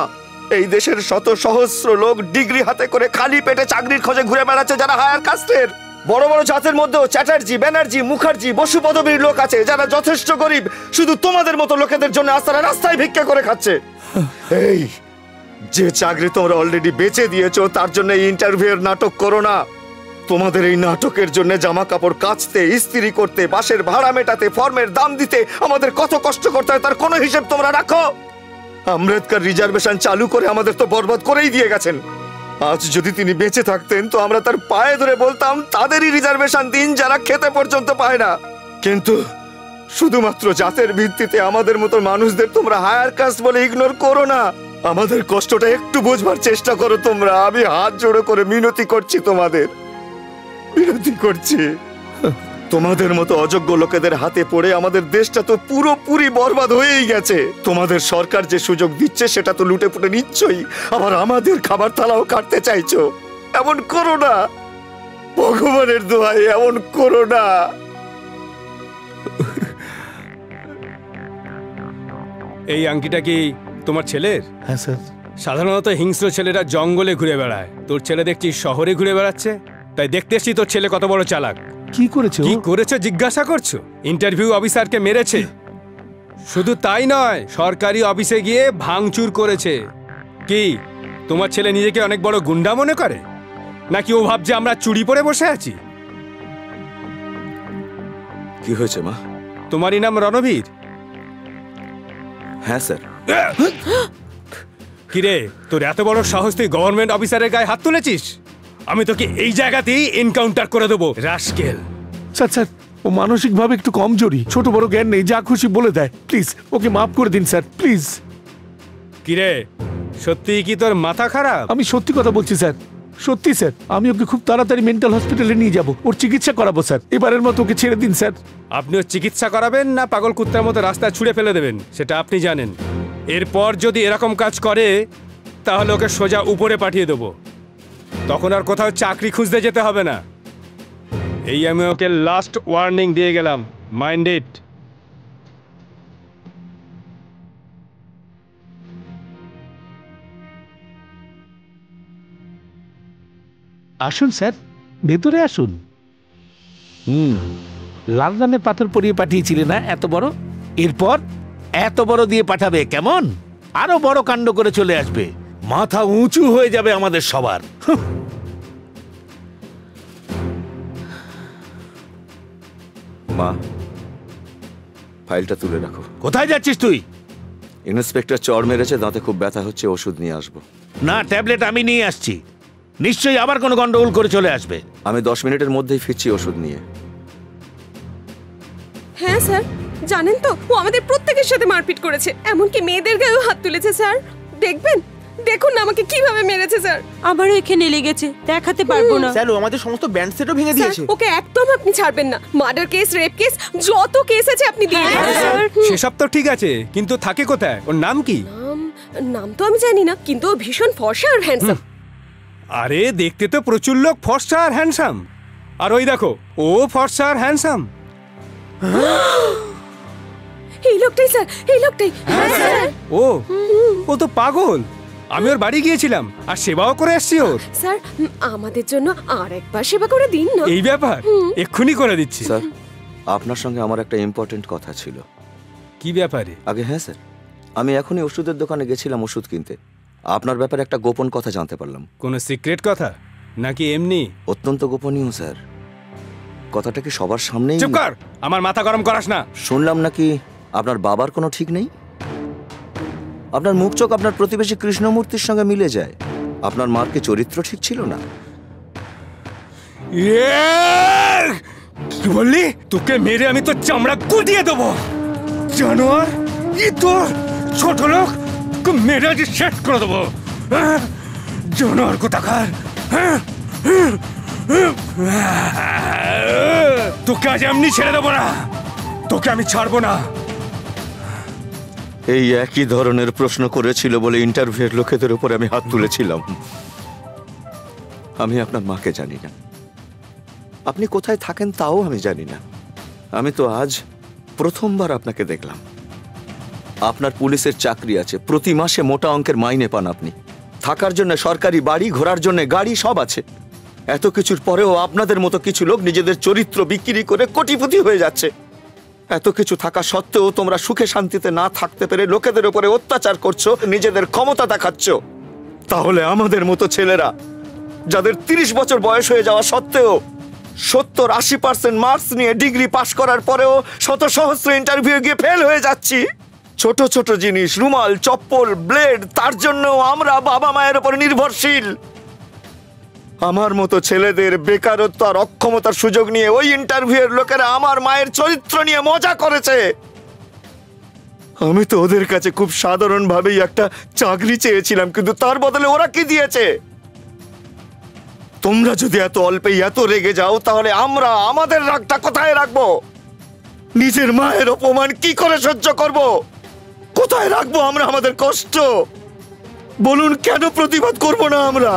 এই দেশের শত সহস্র লোক ডিগ্রি হাতে করে খালি পেটে চাকরির খোঁজে ঘুরে বেড়াচ্ছে যারা হায়ার কাস্টের। বড় বড় জাতের মধ্যেও চ্যাটার্জি, ব্যানার্জি, মুখার্জি, বসু পদবীর লোক আছে যারা যথেষ্ট গরিব, শুধু তোমাদের মতো লোকেদের জন্য আজ তারা রাস্তায় ভিক্ষা করে খাচ্ছে। এই যে চাকরি তোমরা অলরেডি বেচে দিয়েছো, তার জন্য এই ইন্টারভিউয়ের নাটক করো না। তোমাদের এই নাটকের জন্য জামা কাপড় কাচতে, ইস্ত্রি করতে, বাসের ভাড়া মেটাতে, ফর্মের দাম দিতে আমাদের কত কষ্ট করতে হয় তার কোনো হিসেব তোমরা রাখো? আম্বেদকর রিজার্ভেশন চালু করে আমাদের তো বরবাদ করেই দিয়ে গেছেন। আজ যদি তিনি বেঁচে থাকতেন তো আমরা তার পায়ে ধরে বলতাম তাদেরই রিজার্ভেশন দিন যারা খেতে পর্যন্ত পায় না। কিন্তু শুধুমাত্র জাতের ভিত্তিতে আমাদের মতো মানুষদের তোমরা হায়ার কাস্ট বলে ইগনোর করো না। আমাদের কষ্টটা একটু বুঝবার চেষ্টা করো তোমরা। আমি হাত জোড়ো করে মিনতি করছি, তোমাদের বিরতি করছি। তোমাদের মতো অযোগ্য লোকেদের হাতে পড়ে আমাদের দেশটা তো পুরোপুরি বরবাদ হয়েই গেছে। তোমাদের সরকার যে সুযোগ দিচ্ছে সেটা তো লুটে পুটে নিচ্ছই, আবার আমাদের খাবার থালাও কাটতে চাইছো। এমন করো না, ভগবানের দোহাই এমন করো না। এই আংটিটা কি তোমার ছেলের? হ্যাঁ স্যার। সাধারণত হিংস্র ছেলেরা জঙ্গলে ঘুরে বেড়ায়, তোর ছেলে দেখছি শহরে ঘুরে বেড়াচ্ছে। তাই দেখতে এসছি তোর ছেলে কত বড় চালাক। কি করেছে? কি করেছে জিজ্ঞাসা করছো? ইন্টারভিউ অফিসারকে মেরেছে। শুধু তাই নয়, সরকারি অফিসে গিয়ে ভাঙচুর করেছে। কি তোমার ছেলে নিজেকে অনেক বড় গুন্ডা মনে করে, নাকি ও ভাবছে আমরা চুরি পরে বসে আছি? কি হয়েছে মা? তোমারই নাম রণবীর? হ্যাঁ স্যার। কিরে, তোর এত বড় সাহস, তুই গভর্নমেন্ট অফিসারের গায়ে হাত তুলেছিস? আমি তোকে এই জায়গাতেই এনকাউন্টার করে দেবো, রাস্কেল। স্যার স্যার, ও মানসিকভাবে একটু কমজোরি, ছোট বড় জ্ঞান নেই, যা খুশি বলে দেয়। প্লিজ ওকে মাফ করে দিন স্যার, প্লিজ। কিরে, সত্যি কি তোর মাথা খারাপ? আমি সত্যি কথা বলছি স্যার, সত্যি স্যার। আমি ওকে খুব তাড়াতাড়ি মেন্টাল হসপিটালে নিয়ে যাব, ওর চিকিৎসা করাবো স্যার। এবারের মতো ওকে ছেড়ে দিন স্যার। আপনি ওর চিকিৎসা করাবেন না পাগল কুত্তার মতো রাস্তায় ছুঁড়ে ফেলে দেবেন সেটা আপনি জানেন। এরপর যদি এরকম কাজ করে তাহলে ওকে সোজা উপরে পাঠিয়ে দেবো। তখন আর কোথাও চাকরি খুঁজতে যেতে হবে না। এই আমি ওকে লাস্ট ওয়ার্নিং দিয়ে গেলাম, মাইন্ড ইট। আসুন স্যার, ভেতরে আসুন। লাল রানের পাথর পরিয়ে পাঠিয়েছিলে না এত বড়? এরপর এত বড় দিয়ে পাঠাবে কেমন? আরো বড় কাণ্ড করে চলে আসবে, মাথা উঁচু হয়ে যাবে আমাদের সবার। মা, ফাইলটা তুলে রাখো। কোথায় যাচ্ছিস তুই? ইন্সপেক্টর চড় মেরেছে, দাঁতে খুব ব্যথা হচ্ছে, ওষুধ নিয়ে আসবো। না, ট্যাবলেট আমি নিয়ে আসছি। নিশ্চয়ই আবার কোনো গন্ডগোল করে চলে আসবে। আমি 10 মিনিটের মধ্যেই ফিরছি ওষুধ নিয়ে। হ্যাঁ স্যার, জানেন তো ও আমাদের প্রত্যেকের সাথে মারপিট করেছে, এমনকি মেয়েদের গায়েও হাত তুলেছে। স্যার দেখবেন, দেখুন না আমাকে কিভাবে মেরেছে। স্যার আবারও এখানে লেগেছে, দেখাতে পারবো না। স্যার ও আমাদের সমস্ত ব্যান্ড সেটও ভেঙে দিয়েছে। ওকে একদম আপনি ছাড়বেন না। মার্ডার কেস, রেপ কেস, যত কেস আছে আপনি দিয়ে দিন। সেসব তো ঠিক আছে, কিন্তু থাকে কোথায়? ওর নাম কি? নাম তো আমি জানি না, কিন্তু ও ভীষণ ফর্সা আর হ্যান্ডসাম। আরে দেখতে তো প্রচুর লোক ফর্সা আর হ্যান্ডসাম, আর ওই দেখো ও ফর্সা আর হ্যান্ডসাম। এই লোকটাই স্যার, এই লোকটাই। হ্যাঁ স্যার। ও তো পাগল। আমি ওর বাড়ি গিয়েছিলাম আর সেবাও করে আসছি ওর। স্যার আমাদের জন্য আর একবার সেবা করে দিন না। এই ব্যাপার এক্ষুনি করে দিচ্ছি। স্যার, আপনার সঙ্গে আমার একটা ইম্পর্টেন্ট কথা ছিল। কি ব্যাপারে? আগে হ্যাঁ স্যার, আমি এখনই ওষুধের দোকানে গেছিলাম ওষুধ কিনতে। আপনার ব্যাপারে একটা গোপন কথা জানতে পারলাম। কোনো সিক্রেট কথা নাকি এমনি? অত্যন্ত গোপনীয় স্যার। কথাটা কি সবার সামনেই? চুপ কর, আমার মাথা গরম করাস না। শুনলাম নাকি আপনার বাবার কোনো ঠিক নেই? আপনার মুখ চোখ আপনার প্রতিবেশী কৃষ্ণমূর্তির সঙ্গে মিলে যায়। আপনার মার কি চরিত্র ঠিক ছিল না? কি বললি? তোকে মেরে আমি তো চামড়া গুটিয়ে দেবো জানোয়ার। তোর ছোট লোক মেরে আজ শেষ করে দেবো জানোয়ার কোথাকার। তোকে আজ এমনি ছেড়ে দেবো না, তোকে আমি ছাড়বো না। এই একই ধরনের প্রশ্ন করেছিল বলে ইন্টারভিউয়ের লোকেদের উপরে আমি হাত তুলেছিলাম। আমি আপনার মাকে জানি না, আপনি কোথায় থাকেন তাও আমি জানি না। আমি তো আজ প্রথমবার আপনাকে দেখলাম। আপনার পুলিশের চাকরি আছে, প্রতি মাসে মোটা অঙ্কের মাইনে পান আপনি, থাকার জন্য সরকারি বাড়ি, ঘোরার জন্য গাড়ি সব আছে। এত কিছুর পরেও আপনাদের মতো কিছু লোক নিজেদের চরিত্র বিক্রি করে কোটিপতি হয়ে যাচ্ছে। এত কিছু থাকা সত্ত্বেও তোমরা সুখে শান্তিতে না থাকতে পেরে লোকেদের উপরে অত্যাচার করছো, নিজেদের ক্ষমতা দেখাচ্ছ। তাহলে আমাদের মতো ছেলেরা যাদের 30 বছর বয়স হয়ে যাওয়া সত্ত্বেও 70-80% মার্কস নিয়ে ডিগ্রি পাশ করার পরেও শত সহস্র ইন্টারভিউ গিয়ে ফেল হয়ে যাচ্ছি, ছোট ছোট জিনিস রুমাল, চপ্পল, ব্লেড, তার জন্য আমরা বাবা মায়ের উপর নির্ভরশীল। আমার মতো ছেলেদের বেকারত্ব আর অক্ষমতার সুযোগ নিয়ে ওই ইন্টারভিউয়ের লোকেরা আমার মায়ের চরিত্র নিয়ে মজা করেছে। আমি তো ওদের কাছে খুব সাধারণভাবেই একটা চাকরি চেয়েছিলাম, কিন্তু তার বদলে ওরা কি দিয়েছে? তোমরা যদি এত অল্পেই এত রেগে যাও, তাহলে আমরা আমাদের রাগটা কোথায় রাখবো? নিজের মায়ের অপমান কি করে সহ্য করব? কোথায় রাখবো আমরা আমাদের কষ্ট? বলুন, কেন প্রতিবাদ করব না আমরা?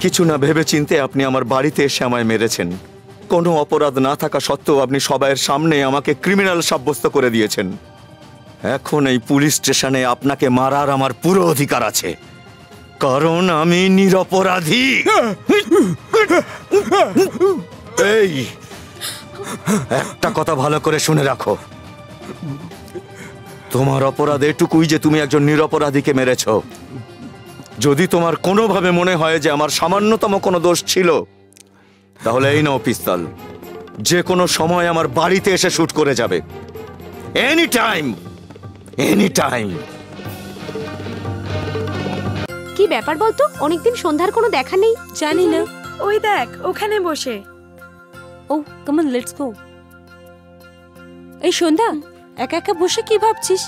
কিছু না ভেবে চিনতে আপনি আমার বাড়িতে এসে আমায় মেরেছেন। কোনো অপরাধ না থাকা সত্ত্বেও আপনি সবাইয়ের সামনে আমাকে ক্রিমিনাল সাব্যস্ত করে দিয়েছেন। এখন এই পুলিশ স্টেশনে আপনাকে মারার আমার পুরো অধিকার আছে, কারণ আমি নিরপরাধী। এই একটা কথা ভালো করে শুনে রাখো, তোমার অপরাধ এটুকুই যে তুমি একজন নিরপরাধীকে মেরেছ। যদি তোমার কোনোভাবে মনে হয় যে আমার সামান্যতম কোনো দোষ ছিল, তাহলে এই নাও পিস্তল, যে কোনো সময় আমার বাড়িতে এসে শুট করে যাবে। Any time, any time. কি ব্যাপার বলতো? অনেকদিন সন্ধ্যার কোনো দেখা নেই। জানি না। ওই দেখ ওখানে বসে। ও কাম অন, লেটস গো। এই সন্ধ্যা, একা একা বসে কি ভাবছিস?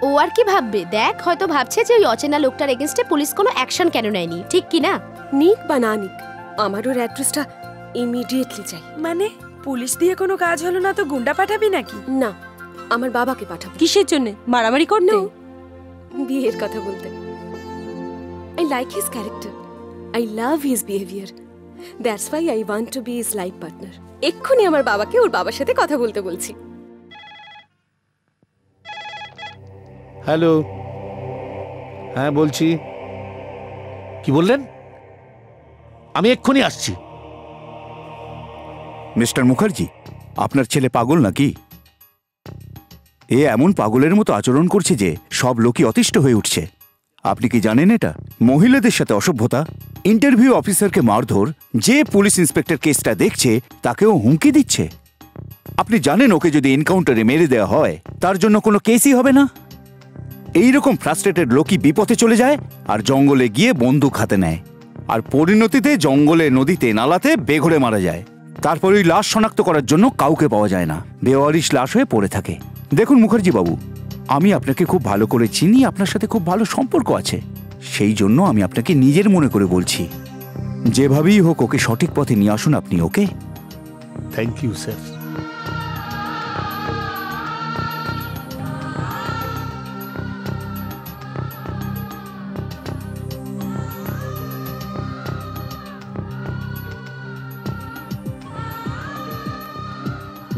ও আর কি ভাববে? দেখ, হয়তো ভাবছে যে ওই অচেনা লোকটার এগেইনস্টে পুলিশ কোনো অ্যাকশন কেন নেয়নি, ঠিক কি না? নিক বা না নিক, আমার ওর অ্যাড্রেসটা ইমিডিয়েটলি চাই। মানে পুলিশ দিয়ে কোনো কাজ হলো না তো গুন্ডা পাঠাবি নাকি? না, আমার বাবাকে পাঠাবো। কিসের জন্য? মারামারি করতে? বিয়ের কথা বলতে। I like his character. I love his behavior. That's why I want to be his life partner. এক্ষুনি আমার বাবাকে ওর বাবার সাথে কথা বলতে বলছি। হ্যালো, হ্যাঁ বলছি। কি বললেন? আমি এক্ষুনি আসছি। মিস্টার মুখার্জি, আপনার ছেলে পাগল নাকি? এ এমন পাগলের মতো আচরণ করছে যে সব লোকই অতিষ্ঠ হয়ে উঠছে। আপনি কি জানেন এটা মহিলাদের সাথে অসভ্যতা? ইন্টারভিউ অফিসারকে মারধর, যে পুলিশ ইন্সপেক্টর কেসটা দেখছে তাকেও হুমকি দিচ্ছে। আপনি জানেন ওকে যদি এনকাউন্টারে মেরে দেওয়া হয় তার জন্য কোনো কেসই হবে না। এইরকম ফ্রাস্ট্রেটেড লোকই বিপথে চলে যায় আর জঙ্গলে গিয়ে বন্দুক হাতে নেয়, আর পরিণতিতে জঙ্গলে, নদীতে, নালাতে বেঘরে মারা যায়। তারপর ওই লাশ শনাক্ত করার জন্য কাউকে পাওয়া যায় না, বেওয়ারিশ লাশ হয়ে পড়ে থাকে। দেখুন মুখার্জি বাবু, আমি আপনাকে খুব ভালো করে চিনি, আপনার সাথে খুব ভালো সম্পর্ক আছে, সেই জন্য আমি আপনাকে নিজের মনে করে বলছি, যেভাবেই হোক ওকে সঠিক পথে নিয়ে আসুন আপনি। ওকে? Thank you sir.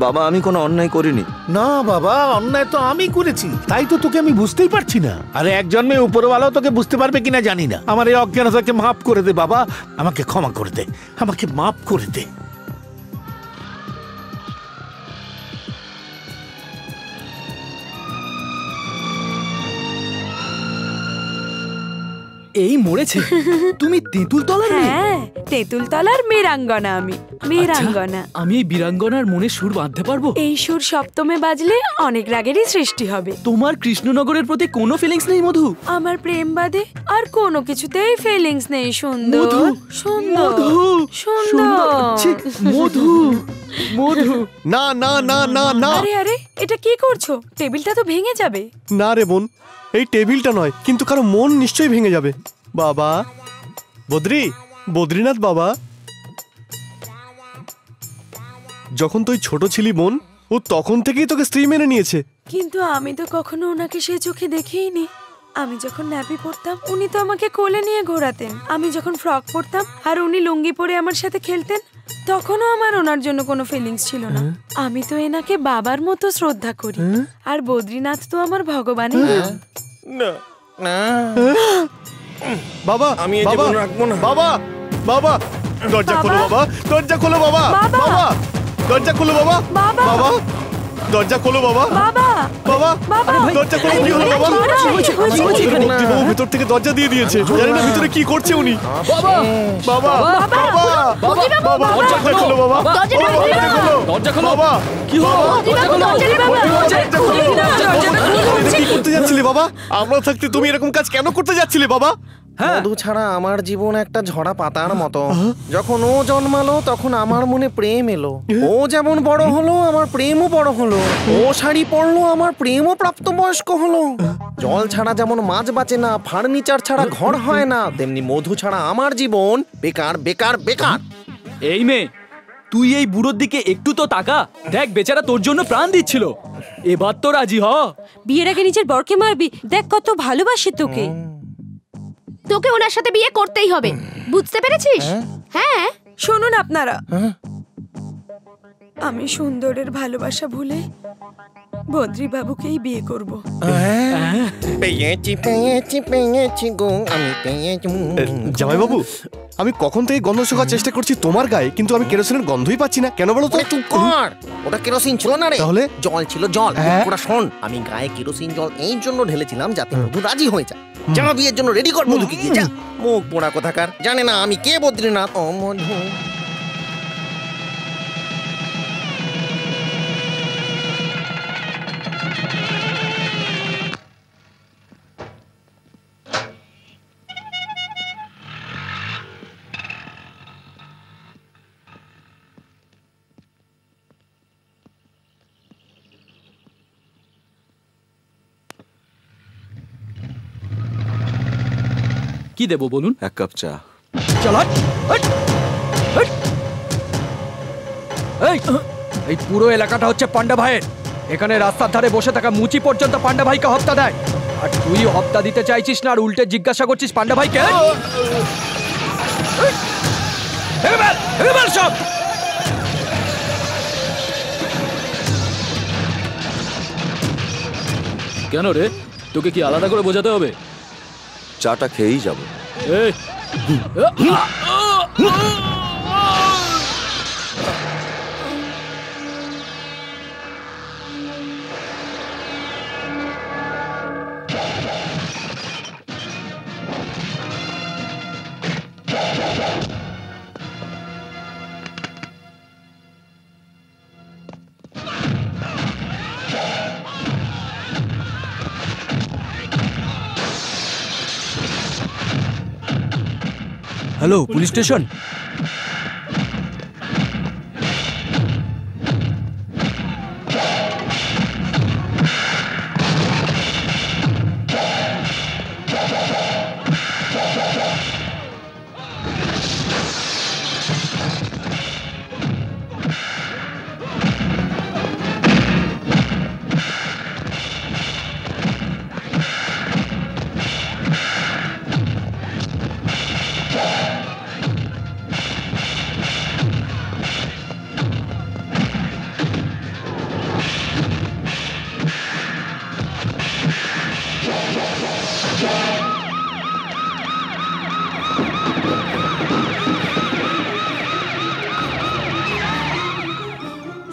বাবা, আমি কোনো অন্যায় করিনি। না বাবা, অন্যায় তো আমি করেছি, তাই তো তোকে আমি বুঝতেই পারছি না। আরে এক জন্মে উপরওয়ালাও তোকে বুঝতে পারবে কিনা জানি না। আমার এই অজ্ঞানতাকে মাফ করে দে বাবা, আমাকে ক্ষমা করে দে, আমাকে মাফ করে দে। এই মরেছে? তুমি তেঁতুল তলার মেয়ে? হ্যাঁ, তেঁতুল তলার মেয়েরাঙ্গনা আমি, মেয়েরাঙ্গনা। আমি এই বীরাঙ্গনার মনে সুর বাঁধতে পারবো? এই সুর সপ্তমে বাজলে অনেক রাগেরই সৃষ্টি হবে। তোমার কৃষ্ণনগরের প্রতি কোনো ফিলিংস নেই মধু? আমার প্রেম বাদে আর কোনো কিছুতেই ফিলিংস নেই। সুন্দর, সুন্দর, সুন্দর, মধু, মধু। না না না না না। আরে আরে, এটা কি করছো? টেবিলটা তো ভেঙে যাবে। না রে বোন, এই টেবিলটা নয়, কিন্তু কারো মন নিশ্চয়ই ভেঙে যাবে। বাবা বদ্রীনাথ বাবা, যখন তুই ছোট ছিলি বোন, ও তখন থেকেই তোকে স্ত্রী মেনে নিয়েছে। কিন্তু আমি তো কখনো ওনাকে সে চোখে দেখিনি। আমি যখন ন্যাপি পরতাম উনি তো আমাকে কোলে নিয়ে ঘোরাতেন। আমি যখন ফ্রক পরতাম আর উনি লুঙ্গি পরে আমার সাথে খেলতেন, তখনও আমার ওনার জন্য কোনো ফিলিংস ছিল না। আমি তো এনাকে বাবার মতো শ্রদ্ধা করি। আর বদ্রীনাথ তো আমার ভগবানই। না না বাবা, আমি এই জীবন রাখবো না। বাবা, বাবা, দরজা খোলো বাবা, দরজা খোলো বাবা, বাবা, দরজা খোলো বাবা, বাবা, দরজা খোলো বাবা, বাবা, বাবা, দরজা খোলো। কি হলো বাবা? বাবু ভিতর থেকে দরজা দিয়ে দিয়েছে, জানি না ভিতরে কি করছে উনি। বাবা, বাবা, বাবা, বাবা, দরজা খোলো বাবা, দরজা খোলো বাবা। কি হলো? কি করতে যাচ্ছিলে বাবা? আমরা থাকতে তুমি এরকম কাজ কেন করতে যাচ্ছিলে বাবা? মধু ছাড়া আমার জীবন একটা ঝরা পাতার মতো। যখন ও জন্মালো তখন আমার মনে প্রেম এলো। ও যেমন বড় হলো আমার প্রেমও বড় হলো। ও শাড়ি পরলো আমার প্রেমও প্রাপ্তবয়স্ক হলো। জল ছাড়া যেমন মাছ বাঁচে না, ফার্নিচার ছাড়া ঘর হয় না, তেমনি মধু ছাড়া আমার জীবন বেকার বেকার বেকার। এই মেয়ে, তুই এই বুড়োর দিকে একটু তো তাকা। দেখ, বেচারা তোর জন্য প্রাণ দিচ্ছিল। এবার তো রাজি হ। বিয়ের আগে নিজের বরকে মারবি? দেখ কত ভালোবাসে তোকে। তোকে ওনার সাথে বিয়ে করতেই হবে, বুঝতে পেরেছিস? হ্যাঁ। শুনুন আপনারা, আমি সুন্দরের ভালোবাসা ভুলে বদ্রী বাবুকেই বিয়ে করব। পেয়েছি পেয়েছি পেয়েছি গো, আমি পেয়েছি। জামাই বাবু, আমি কখন থেকে গন্ধ শোকার চেষ্টা করছি তোমার গায়ে, কিন্তু আমি কেরোসিনের গন্ধই পাচ্ছি না। কেন বলো তো? চুপ কর, ওটা কেরোসিন ছিল না রে। তাহলে? জল ছিল, জল। ওটা শোন, আমি গায়ে কেরোসিন জল এই জন্য ঢেলেছিলাম যাতে মধু রাজি হয়ে যায়। যা বিয়ের জন্য রেডি কর মধুকে গিয়ে, যা। মুখ পোড়া কোথাকার, জানে না আমি কে বদ্রীনাথ। ও মধু, কি দেবো বলুন? এক কাপ চা। চালাক। এই পুরো এলাকাটা হচ্ছে পান্ডা ভাইয়ের। এখানে রাস্তার ধারে বসে থাকা মুচি পর্যন্ত পান্ডা ভাইকে হপ্তা দেয়। আর তুই হপ্তা দিতে চাইছিস না, আর উল্টে জিজ্ঞাসা করছিস পান্ডা ভাইকে। সব কেন রে? তোকে কি আলাদা করে বোঝাতে হবে? চাটা খেয়েই যাবো। Hello, police station.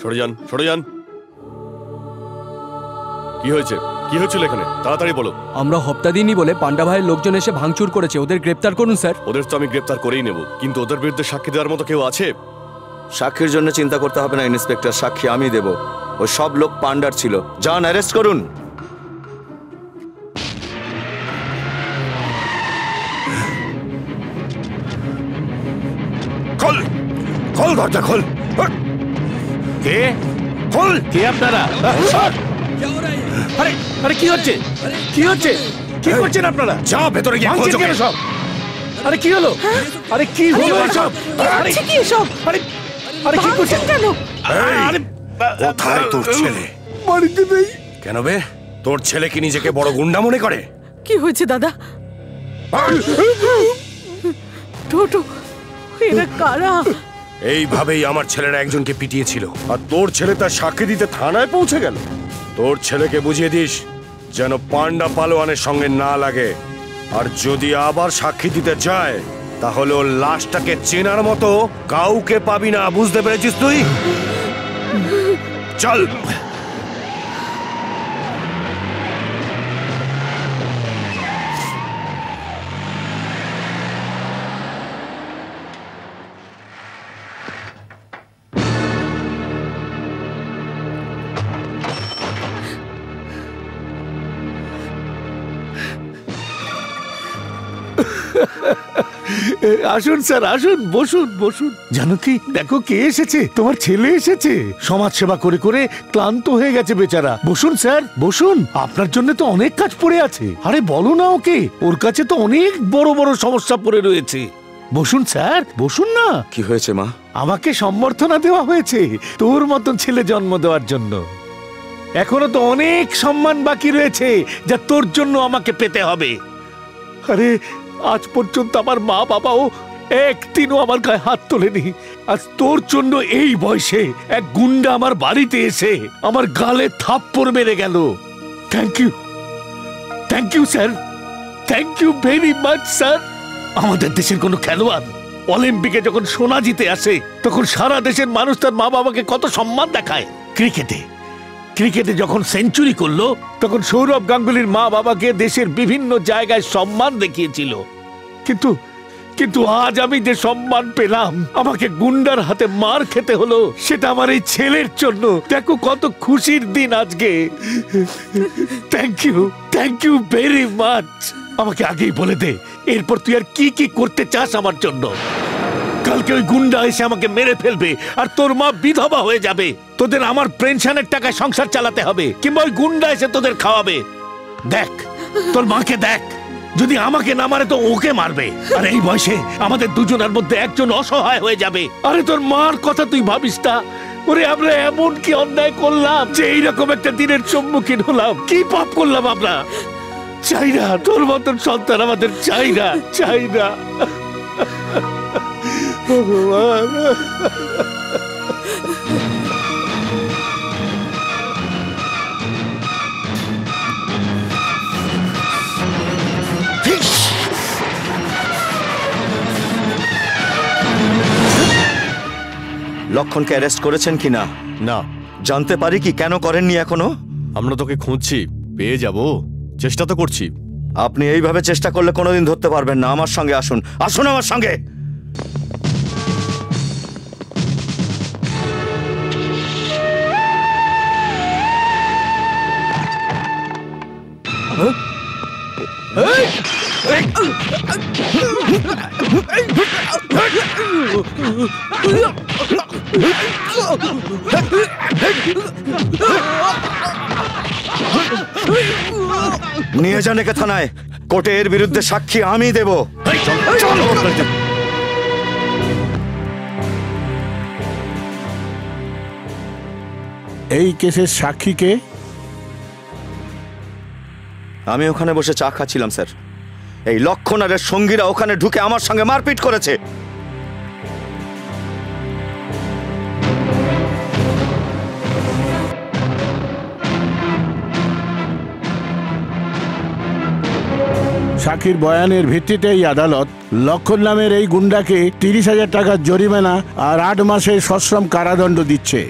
সরে যান, সরে যান। কি হয়েছে? কি হয়েছিল এখানে? তাড়াতাড়ি বলো। আমরা হপ্তা দিনই বলে পান্ডা ভাইয়ের লোকজন এসে ভাঙচুর করেছে, ওদের গ্রেপ্তার করুন স্যার। ওদের তো আমি গ্রেপ্তার করেই নেব, কিন্তু ওদের বিরুদ্ধে সাক্ষী দেওয়ার মতো কেউ আছে? সাক্ষীর জন্য চিন্তা করতে হবে না ইন্সপেক্টর, সাক্ষী আমি দেব। ওই সব লোক পান্ডার ছিল। যান, অ্যারেস্ট করুন। খোল খোল দরজা খোল। কে? খোল। কে আপনারা? আরে আরে কি হচ্ছে? কি হচ্ছে? কি করছেন আপনারা? যা ভেতরে গিয়ে খোঁজ কেন সব? আরে কি হলো? আরে কি হলো সব? আরে কি সব? আরে আরে কি করছেন কেন? আরে কোথায় তোর ছেলে? বাড়িতে নেই। কেন বে? তোর ছেলে কি নিজেকে বড় গুন্ডা মনে করে? কি হয়েছে দাদা? টোটো, এরা কারা? এইভাবেই আমার ছেলেরা একজনকে পিটিয়েছিল, আর তোর ছেলে তার সাক্ষী দিতে থানায় পৌঁছে গেল। তোর ছেলেকে বুঝিয়ে দিস যেন পান্ডা পালোয়ানের সঙ্গে না লাগে, আর যদি আবার সাক্ষী দিতে চায় তাহলে ওর লাশটাকে চেনার মতো কাউকে পাবি না, বুঝতে পেরেছিস তুই? চল। আসুন স্যার, আসুন, বসুন বসুন। জানো কি, দেখো কে এসেছে, তোমার ছেলে এসেছে। সমাজ সেবা করে করে ক্লান্ত হয়ে গেছে বেচারা। বসুন স্যার, বসুন। আপনার জন্য তো অনেক কাজ পড়ে আছে। আরে বলো না ওকে, ওর কাছে তো অনেক বড় বড় সমস্যা পড়ে রয়েছে। বসুন স্যার, বসুন না। কি হয়েছে মা? আমাকে সম্বর্ধনা দেওয়া হয়েছে তোর মতন ছেলে জন্ম দেওয়ার জন্য। এখনো তো অনেক সম্মান বাকি রয়েছে যা তোর জন্য আমাকে পেতে হবে। আরে আজ পর্যন্ত আমার মা বাবাও একদিনও আমার গায়ে হাত তোলেনি। আজ তোর জন্য এই বয়সে এক গুন্ডা আমার বাড়িতে এসে আমার গালে থাপ্পড় মেরে গেল। Thank you, thank you sir, thank you very much sir. আমাদের দেশের কোনো খেলোয়াড় অলিম্পিকে যখন সোনা জিতে আসে তখন সারা দেশের মানুষ তার মা বাবাকে কত সম্মান দেখায়। ক্রিকেটে যখন সেঞ্চুরি করলো তখন সৌরভ গাঙ্গুলির মা বাবাকে দেশের বিভিন্ন জায়গায় সম্মান দেখিয়েছিল। কিন্তু আজ আমি যে সম্মান পেলাম, আমাকে গুন্ডার হাতে মার খেতে হলো, সেটা আমার এই ছেলের জন্য। দেখো কত খুশির দিন আজকে। Thank you very much. আমাকে আগেই বলে দে এরপর তুই আর কি কি করতে চাস আমার জন্য। কালকে ওই গুন্ডা এসে আমাকে মেরে ফেলবে আর তোর মা বিধবা হয়ে যাবে। তোদের আমার পেনশনের টাকায় সংসার চালাতে হবে, কিংবা ওই গুন্ডা এসে তোদের খাওয়াবে। দেখ তোর মাকে দেখ, যদি আমাকে না মারে তো ওকে মারবে। আর এই বয়সে আমাদের দুজনের মধ্যে একজন অসহায় হয়ে যাবে। আরে তোর মার কথা তুই ভাবিস না। ওরে আমরা এমন কি অন্যায় করলাম যে এইরকম একটা দিনের সম্মুখীন হলাম? কি পাপ করলাম আমরা? চাই না তোর মতন সন্তান আমাদের, চাই না, চাই না। ভগবান, লক্ষণকে অ্যারেস্ট করেছেন কিনা? না। জানতে পারি কি কেন করেননি এখনো? আমরা তোকে খুঁজছি, পেয়ে যাব, চেষ্টা তো করছি। আপনি এইভাবে চেষ্টা করলে কোনোদিন ধরতে পারবেন না। আমার সঙ্গে আসুন, আসুন আমার সঙ্গে। নিয়ে যান একে থানায়। কোর্টে এর বিরুদ্ধে সাক্ষী আমি দেব। এই কেসের সাক্ষী কে? আমি ওখানে বসে চা খাচ্ছিলাম স্যার। এই লক্ষণ আর এর সঙ্গীরা ওখানে ঢুকে আমার সঙ্গে মারপিট করেছে। সাক্ষীর বয়ানের ভিত্তিতেই আদালত লক্ষণ নামের এই গুন্ডাকে 30,000 টাকার জরিমানা আর 8 মাসের সশ্রম কারাদণ্ড দিচ্ছে।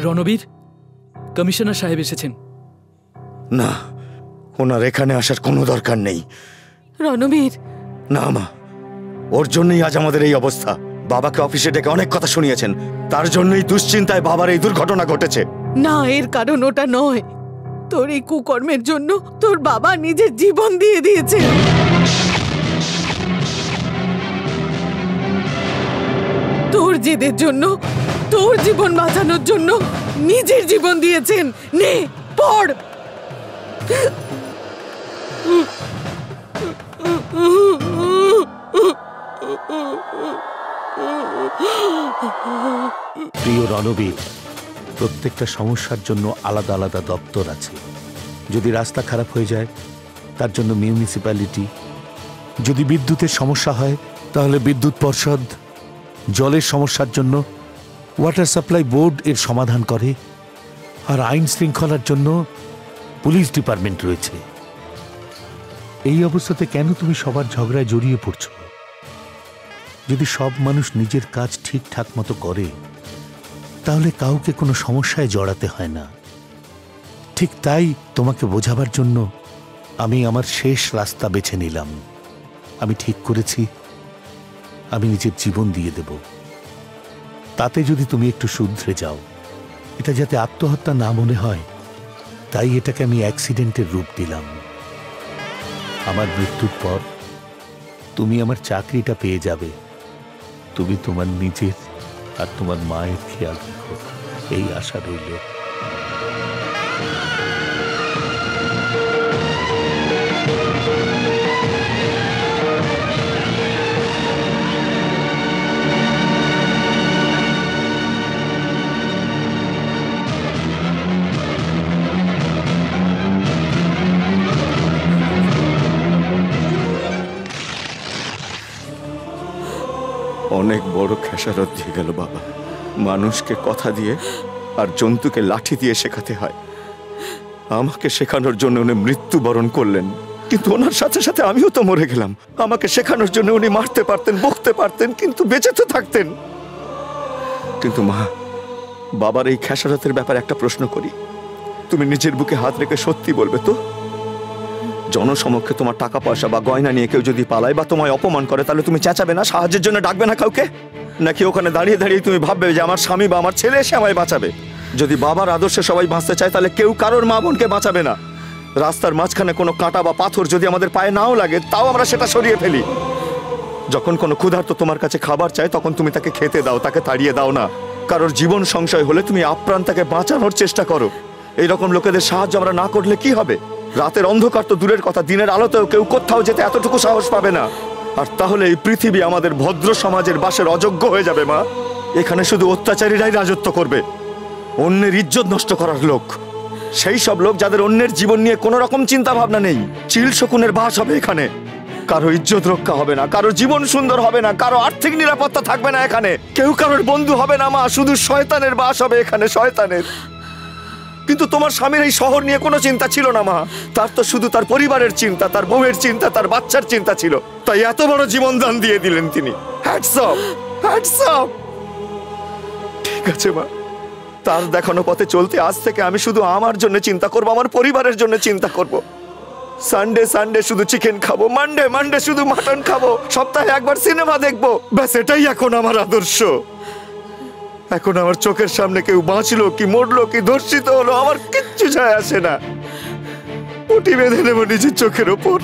রণবীর, কমিশনার সাহেব এসেছেন। না, ওনার এখানে আসার কোনো দরকার নেই। রণবীর, না মা, ওর জন্যই আজ আমাদের এই অবস্থা। বাবাকে অফিসে ডেকে অনেক কথা শুনিয়েছেন, তার জন্যই দুশ্চিন্তায় বাবার এই দুর্ঘটনা ঘটেছে। না, এর কারণ ওটা নয়। তোর এই কুকর্মের জন্য তোর বাবা নিজের জীবন দিয়ে দিয়েছে। তোর জেদের জন্য, তোর জীবন বাঁচানোর জন্য নিজের জীবন দিয়েছেন। নে পড়। প্রিয় রণবীর, প্রত্যেকটা সমস্যার জন্য আলাদা আলাদা দপ্তর আছে। যদি রাস্তা খারাপ হয়ে যায় তার জন্য মিউনিসিপ্যালিটি, যদি বিদ্যুতের সমস্যা হয় তাহলে বিদ্যুৎ পর্ষদ, জলের সমস্যার জন্য ওয়াটার সাপ্লাই বোর্ড এর সমাধান করে, আর আইন শৃঙ্খলার জন্য পুলিশ ডিপার্টমেন্ট রয়েছে। এই অবস্থাতে কেন তুমি সবার ঝগড়ায় জড়িয়ে পড়ছো? যদি সব মানুষ নিজের কাজ ঠিকঠাক মতো করে তাহলে কাউকে কোনো সমস্যায় জড়াতে হয় না। ঠিক তাই তোমাকে বোঝাবার জন্য আমি আমার শেষ রাস্তা বেছে নিলাম। আমি ঠিক করেছি আমি নিজের জীবন দিয়ে দেব। তাতে যদি তুমি একটু শুধরে যাও, এটা যাতে আত্মহত্যা না মনে হয়, তাই এটাকে আমি অ্যাক্সিডেন্টের রূপ দিলাম। আমার মৃত্যুর পর তুমি আমার চাকরিটা পেয়ে যাবে। তুমি তোমার নিজের আর তোমার মায়ের খেয়াল রাখো, এই আশা রইল। অনেক বড় খেসারত দিয়ে গেল বাবা। মানুষকে কথা দিয়ে আর জন্তুকে লাঠি দিয়ে শেখাতে হয়। আমাকে শেখানোর জন্য উনি মৃত্যুবরণ করলেন, কিন্তু ওনার সাথে সাথে আমিও তো মরে গেলাম। আমাকে শেখানোর জন্য উনি মারতে পারতেন, বকতে পারতেন, কিন্তু বেঁচে তো থাকতেন। কিন্তু মা, বাবার এই খেসারতের ব্যাপারে একটা প্রশ্ন করি। তুমি নিজের বুকে হাত রেখে সত্যি বলবে তো, জনসমক্ষে তোমার টাকা পয়সা বা গয়না নিয়ে কেউ যদি পালায় বা তোমায় অপমান করে, তাহলে তুমি চেঁচাবে না, সাহায্যের জন্য ডাকবে না কাউকে? নাকি ওখানে দাঁড়িয়ে দাঁড়িয়ে তুমি ভাববে যে আমার স্বামী বা আমার ছেলে এসে আমায় বাঁচাবে? যদি বাবার আদর্শে সবাই বাঁচতে চায় তাহলে কেউ কারোর মা বোনকে বাঁচাবে না। রাস্তার মাঝখানে কোনো কাঁটা বা পাথর যদি আমাদের পায়ে নাও লাগে, তাও আমরা সেটা সরিয়ে ফেলি। যখন কোনো ক্ষুধার্ত তোমার কাছে খাবার চায়, তখন তুমি তাকে খেতে দাও, তাকে তাড়িয়ে দাও না। কারোর জীবন সংশয় হলে তুমি আপ্রাণ তাকে বাঁচানোর চেষ্টা করো। এইরকম লোকেদের সাহায্য আমরা না করলে কি হবে? রাতের অন্ধকার তো দূরের কথা, দিনের আলোতেও কেউ কোথাও যেতে এতটুকু সাহস পাবে না। আর তাহলে এই পৃথিবী আমাদের ভদ্র সমাজের বাসের অযোগ্য হয়ে যাবে মা। এখানে শুধু অত্যাচারীরাই রাজত্ব করবে, অন্যের ইজ্জত নষ্ট করার লোক, সেই সব লোক যাদের অন্যের জীবন নিয়ে কোনো রকম চিন্তা ভাবনা নেই। চিল শকুনের বাস হবে এখানে। কারো ইজ্জত রক্ষা হবে না, কারো জীবন সুন্দর হবে না, কারো আর্থিক নিরাপত্তা থাকবে না এখানে। কেউ কারোর বন্ধু হবে না মা, শুধু শয়তানের বাস হবে এখানে, শয়তানের। কিন্তু তোমার স্বামীর এই শহর নিয়ে কোনো চিন্তা ছিল না মা। তার তো শুধু তার পরিবারের চিন্তা, তার বউয়ের চিন্তা, তার বাচ্চার চিন্তা ছিল। তাই এত বড় জীবন দান দিয়ে দিলেন তিনি। Hats off, hats off. ঠিক আছে মা, তার দেখানো পথে চলতে আজ থেকে আমি শুধু আমার জন্য চিন্তা করব, আমার পরিবারের জন্য চিন্তা করব। সানডে সানডে শুধু চিকেন খাবো, মানডে মানডে শুধু মাটন খাবো, সপ্তাহে একবার সিনেমা দেখবো, ব্যাস এটাই এখন আমার আদর্শ। এখন আমার চোখের সামনে কেউ বাঁচলো কি মরলো কি ধর্ষিত হলো আমার কিচ্ছু যায় আসে না। পুটি বেঁধে নেবো নিজের চোখের ওপর।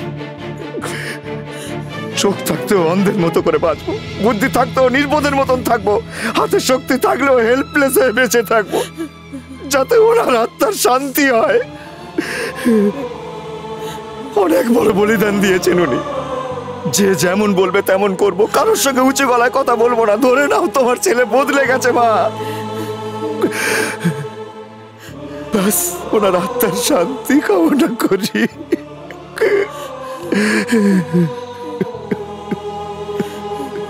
চোখ থাকতেও অন্ধের মতো করে বাঁচবো, বুদ্ধি থাকতেও নির্বোধের মতন থাকবো, হাতে শক্তি থাকলেও হেল্পলেস হয়ে বেঁচে থাকবো, যাতে ওনার আত্মার শান্তি হয়। অনেক বড় বলিদান দিয়েছেন উনি। যে যেমন বলবে তেমন করব, কারোর সঙ্গে উঁচু গলায় কথা বলবো না। ধরে নাও তোমার ছেলে বদলে গেছে মা। ব্যাস, ওনার আত্মার শান্তি কামনা করি।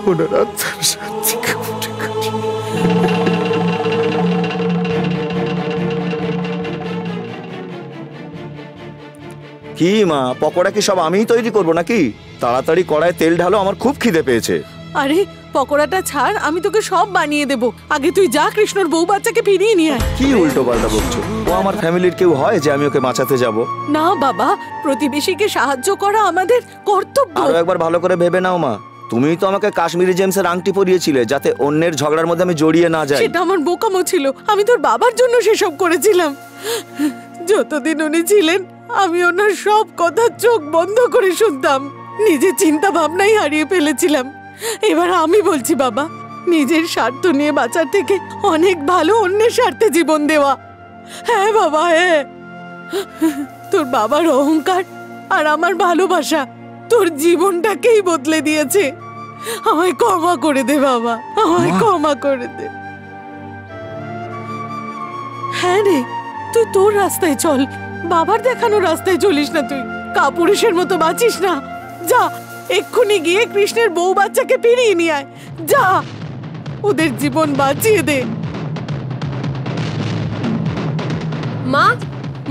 ওনার আত্মার শান্তি কামনা করি। কি মা, পকোড়া কি সব আমিই তৈরি করবো নাকি? তাড়াতাড়ি কড়ায় তেল ঢালো, আমার খুব খিদে পেয়েছে। আরে পকোড়াটা ছাড়, আমি তোকে সব বানিয়ে দেবো। আগে তুই যা কৃষ্ণর বউ বাচ্চাকে ফিরিয়ে নিয়ে আয়। কি উল্টো পাল্টা বকছো? ও আমার ফ্যামিলির কেউ হয় যে আমি ওকে বাঁচাতে যাব? না বাবা, প্রতিবেশীকে সাহায্য করা আমাদের কর্তব্য। আরো একবার ভালো করে ভেবে নাও মা। তুমিই তো আমাকে কাশ্মীরি জেমসের আংটি পরিয়েছিলে যাতে অন্যের ঝগড়ার মধ্যে আমি জড়িয়ে না যাই। সেটা আমার বোকামো ছিল। আমি তোর বাবার জন্য সেসব করেছিলাম। যতদিন উনি ছিলেন আমি ওনার সব কথা চোখ বন্ধ করে শুনতাম। নিজের চিন্তা ভাবনাই হারিয়ে ফেলেছিলাম। এবার আমি বলছি বাবা, নিজের স্বার্থ নিয়ে বাঁচার থেকে অনেক ভালো অন্যের স্বার্থে জীবন দেওয়া। হ্যাঁ বাবা, হ্যাঁ। তোর বাবার অহংকার আর আমার ভালোবাসা তোর জীবনটাকেই বদলে দিয়েছে। আমায় ক্ষমা করে দে বাবা, আমায় ক্ষমা করে দে। হ্যাঁ রে, তুই তোর রাস্তায় চল, বাবার দেখানো রাস্তায় চলিস না। তুই কাপুরুষের মতো বাঁচিস না। যা, এক্ষুনি গিয়ে কৃষ্ণের বউ বাচ্চাকে ফিরিয়ে নিয়ে আয়। যা, ওদের জীবন বাঁচিয়ে দে। মা,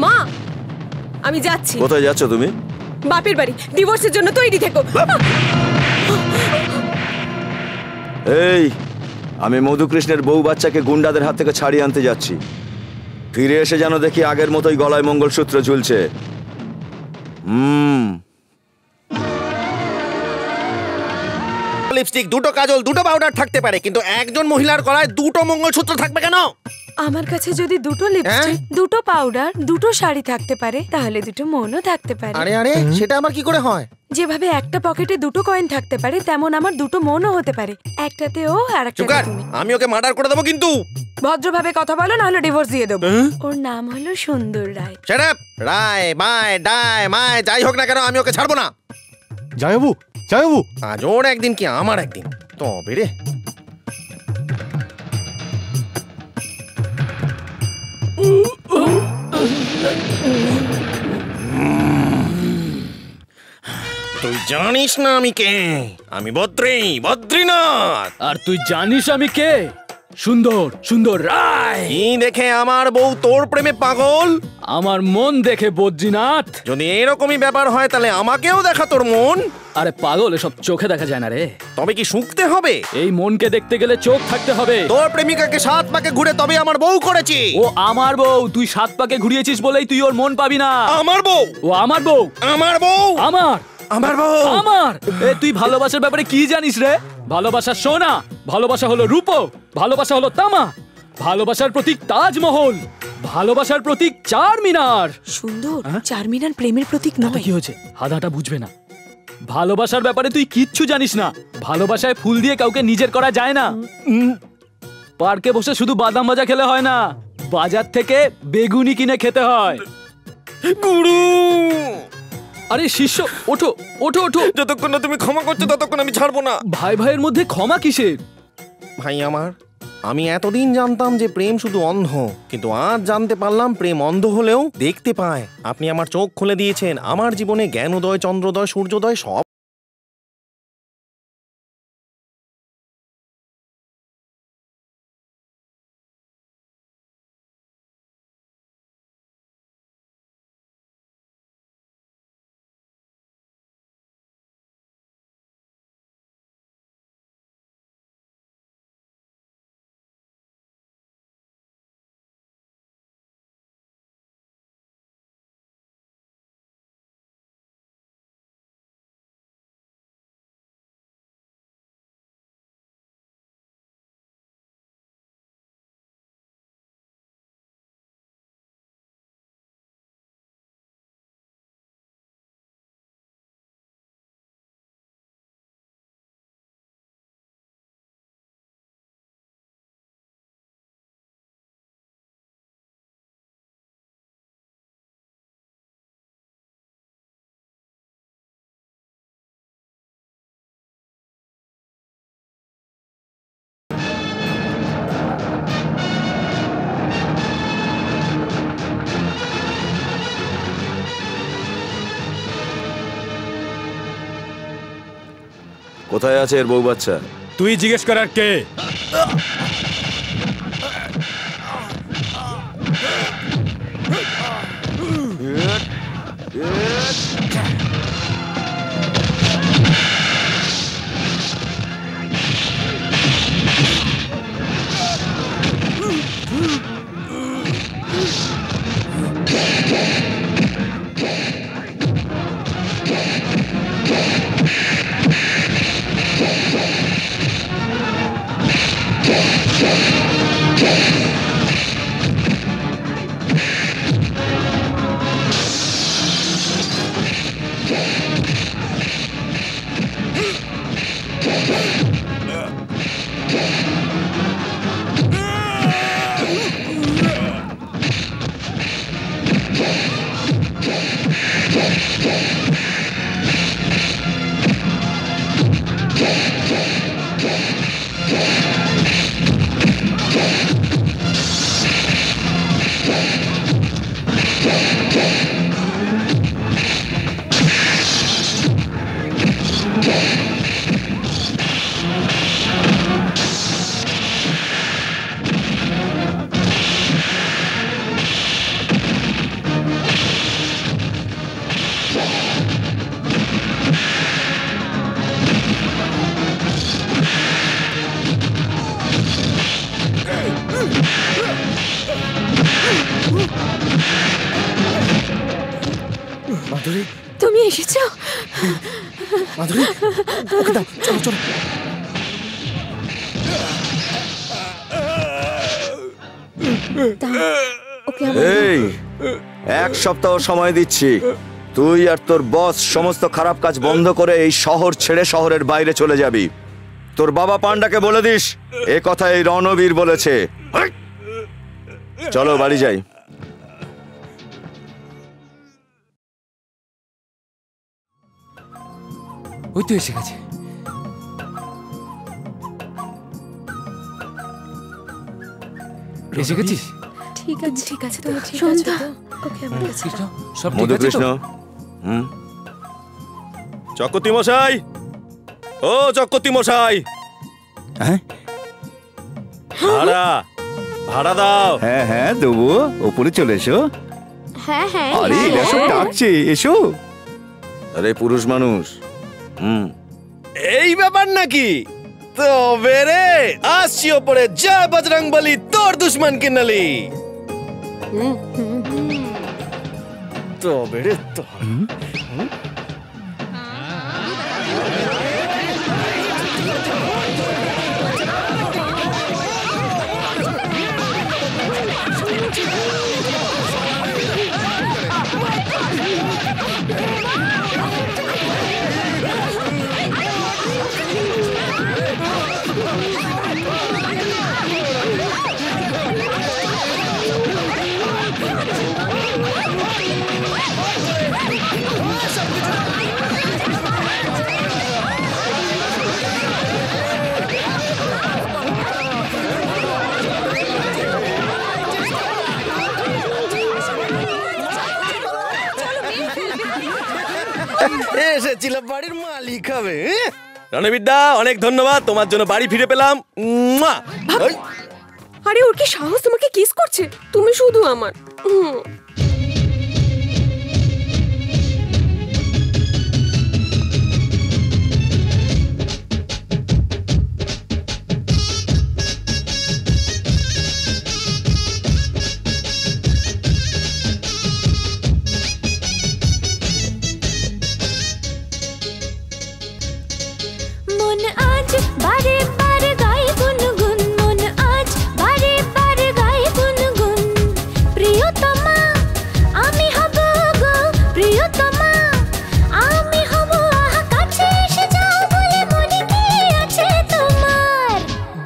মা, আমি যাচ্ছি। কোথায় যাচ্ছ তুমি? বাপের বাড়ি। ডিভোর্সের জন্য তৈরি থেকো। এই, আমি মধুকৃষ্ণের বউ বাচ্চাকে গুন্ডাদের হাত থেকে ছাড়িয়ে আনতে যাচ্ছি। ফিরে এসে যেন দেখি আগের মতোই গলায় মঙ্গলসূত্র ঝুলছে। লিপস্টিক, দুটো কাজল, দুটো পাউডার থাকতে পারে, কিন্তু একজন মহিলার গলায় দুটো মঙ্গলসূত্র থাকবে কেন? আমার কাছে যদি দুটো লিপস্টিক, দুটো পাউডার, দুটো শাড়ি থাকতে পারে, তাহলে দুটো মনও থাকতে পারে। আরে আরে, সেটা আবার কি করে হয়? যেভাবে একটা পকেটে দুটো কয়েন থাকতে পারে, তেমন আমার দুটো মনও হতে পারে। একটাতে ও আর একটাতে তুমি। আমি ওকে মার্ডার করে দেবো কিন্তু। ভদ্রভাবে কথা বলো, না হলে ডিভোর্স দিয়ে দেবো। ওর নাম হলো সুন্দর রায়। Shut up! রায় মায় ডায় মায় যাই হোক না কেন, আমি ওকে ছাড়বো না। জামাইবাবু, জামাইবাবু, আজ ওর একদিন কি আমার একদিন। তবে রে, তুই জানিস না আমি কে? আমি বদ্রীনাথ। আর তুই জানিস আমি কে? সুন্দর, সুন্দর রায়। কি দেখে আমার বউ তোর প্রেমে পাগল? আমার মন দেখে বদ্রীনাথ। যদি এরকমই ব্যাপার হয় তাহলে আমাকেও দেখা তোর মন। আরে পাগল, এসব চোখে দেখা যায় না রে। তবে কি শুকতে হবে? এই মনকে দেখতে গেলে চোখ থাকতে হবে। তোর প্রেমিকাকে 7 পাকে ঘুরে তবে আমার বউ করেছি। ও আমার বউ, তুই 7 পাকে ঘুরিয়েছিস বলেই তুই ওর মন পাবি না। আমার বউ, ও আমার বউ, আমার বউ, আমার বউ, আমার। এ তুই ভালোবাসার ব্যাপারে কি জানিস রে? ভালোবাসা সোনা, ভালোবাসা হলো রূপো, ভালোবাসা হলো তামা, ভালোবাসার প্রতীক তাজমহল, ভালোবাসার প্রতীক চারমিনার। সুন্দর, চারমিনার প্রেমের প্রতীক নয়। কি হয়েছে? হাদাটা বুঝবে না। ভালোবাসার ব্যাপারে তুই কিচ্ছু জানিস না। ভালোবাসায় ফুল দিয়ে কাউকে নিজের করা যায় না। পার্কে বসে শুধু বাদাম ভাজা খেলে হয় না, বাজার থেকে বেগুনি কিনে খেতে হয়। গুরু, আরে শিষ্য, ওঠো ওঠো ওঠো। যতক্ষণ না তুমি ক্ষমা করছো ততক্ষণ আমি ছাড়বো না। ভাই ভাইয়ের মধ্যে ক্ষমা কিসের? ভাই আমার, আমি এতদিন জানতাম যে প্রেম শুধু অন্ধ, কিন্তু আজ জানতে পারলাম প্রেম অন্ধ হলেও দেখতে পায়। আপনি আমার চোখ খুলে দিয়েছেন। আমার জীবনে জ্ঞানোদয়, চন্দ্রোদয়, সূর্যোদয় সব কোথায় আছে এর বউ বাচ্চা? তুই জিজ্ঞেস করার কে? মাধুরী, তুমি এসেছো? মাধুরী, ওকে দাও, চলো চলো। এই 1 সপ্তাহ সময় দিচ্ছি, তুই আর তোর বস সমস্ত খারাপ কাজ বন্ধ করে এই শহর ছেড়ে শহরের বাইরে চলে যাবি। তোর বাবা পান্ডাকে বলে দিস এ কথা এই রণবীর বলেছে। চলো বাড়ি যাই। ওই তো এসে গেছে। এসে গেছিস? ঠিক আছে, ঠিক আছে, তুমি ঠিক আছো তো? ওকে, আমার কাছে কৃষ্ণ, সব ঠিক আছে মধুকৃষ্ণ। তো? চক্রবর্তী মশাই, ও চক্রবর্তী মশাই, ভাড়া ভাড়া দাও। হ্যাঁ হ্যাঁ দেবো, ওপরে চলে এসো। হ্যাঁ হ্যাঁ আরে এরা সব ডাকছে, এসো। আরে পুরুষ মানুষ। এই ব্যাপার নাকি? তবে রে আসছি ওপরে, জয় বজরং বলি, তোর দুশ্মন কি নালি। তবে রে এসেছিলাম বাড়ির মালিক হবে। রণবিদ্যা, অনেক ধন্যবাদ, তোমার জন্য বাড়ি ফিরে পেলাম। আরে ওর কি সাহস তোমাকে কিস করছে? তুমি শুধু আমার। মন আজ বারে বারে গায়ে গুনগুন, মন আজ বারে বারে গায়ে গুনগুন। প্রিয়তমা আমি হব গো, প্রিয়তমা আমি হব, আহা কাছে এসে যাও বলে মনে কি আছে তোমার।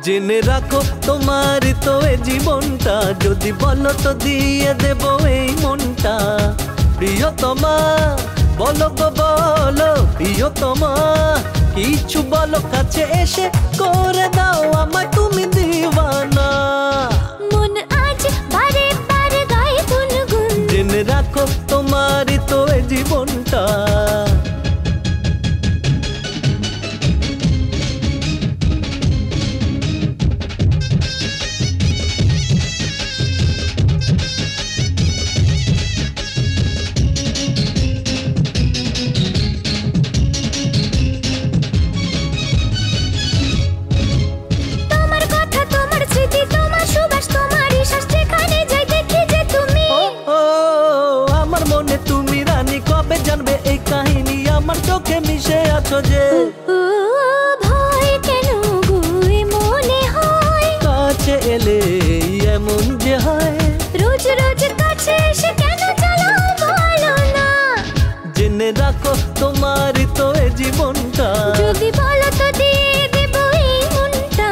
জেনে রাখো তোমার তো এ জীবনটা, যদি বলো তো দিয়ে দেব এই মনটা। প্রিয়তমা বলো গো বলো, প্রিয়তমা কিছু বলো, কাছে এসে করে দাও আমায় তুমি দিওয়ানা। মন আজ বারে বারে গায়ে গুনগুন, জেনে রাখো তোমার তো এ জীবনটা। যে ভয় কেন গো মনে হয় কাছে এলে এমন যে হয় রোজ রোজ কাছে এসে কেন চলো বলো না জেনে রাখো তোমার তো এ জীবনটা যদি বলো তো দিয়ে দেব এই মনটা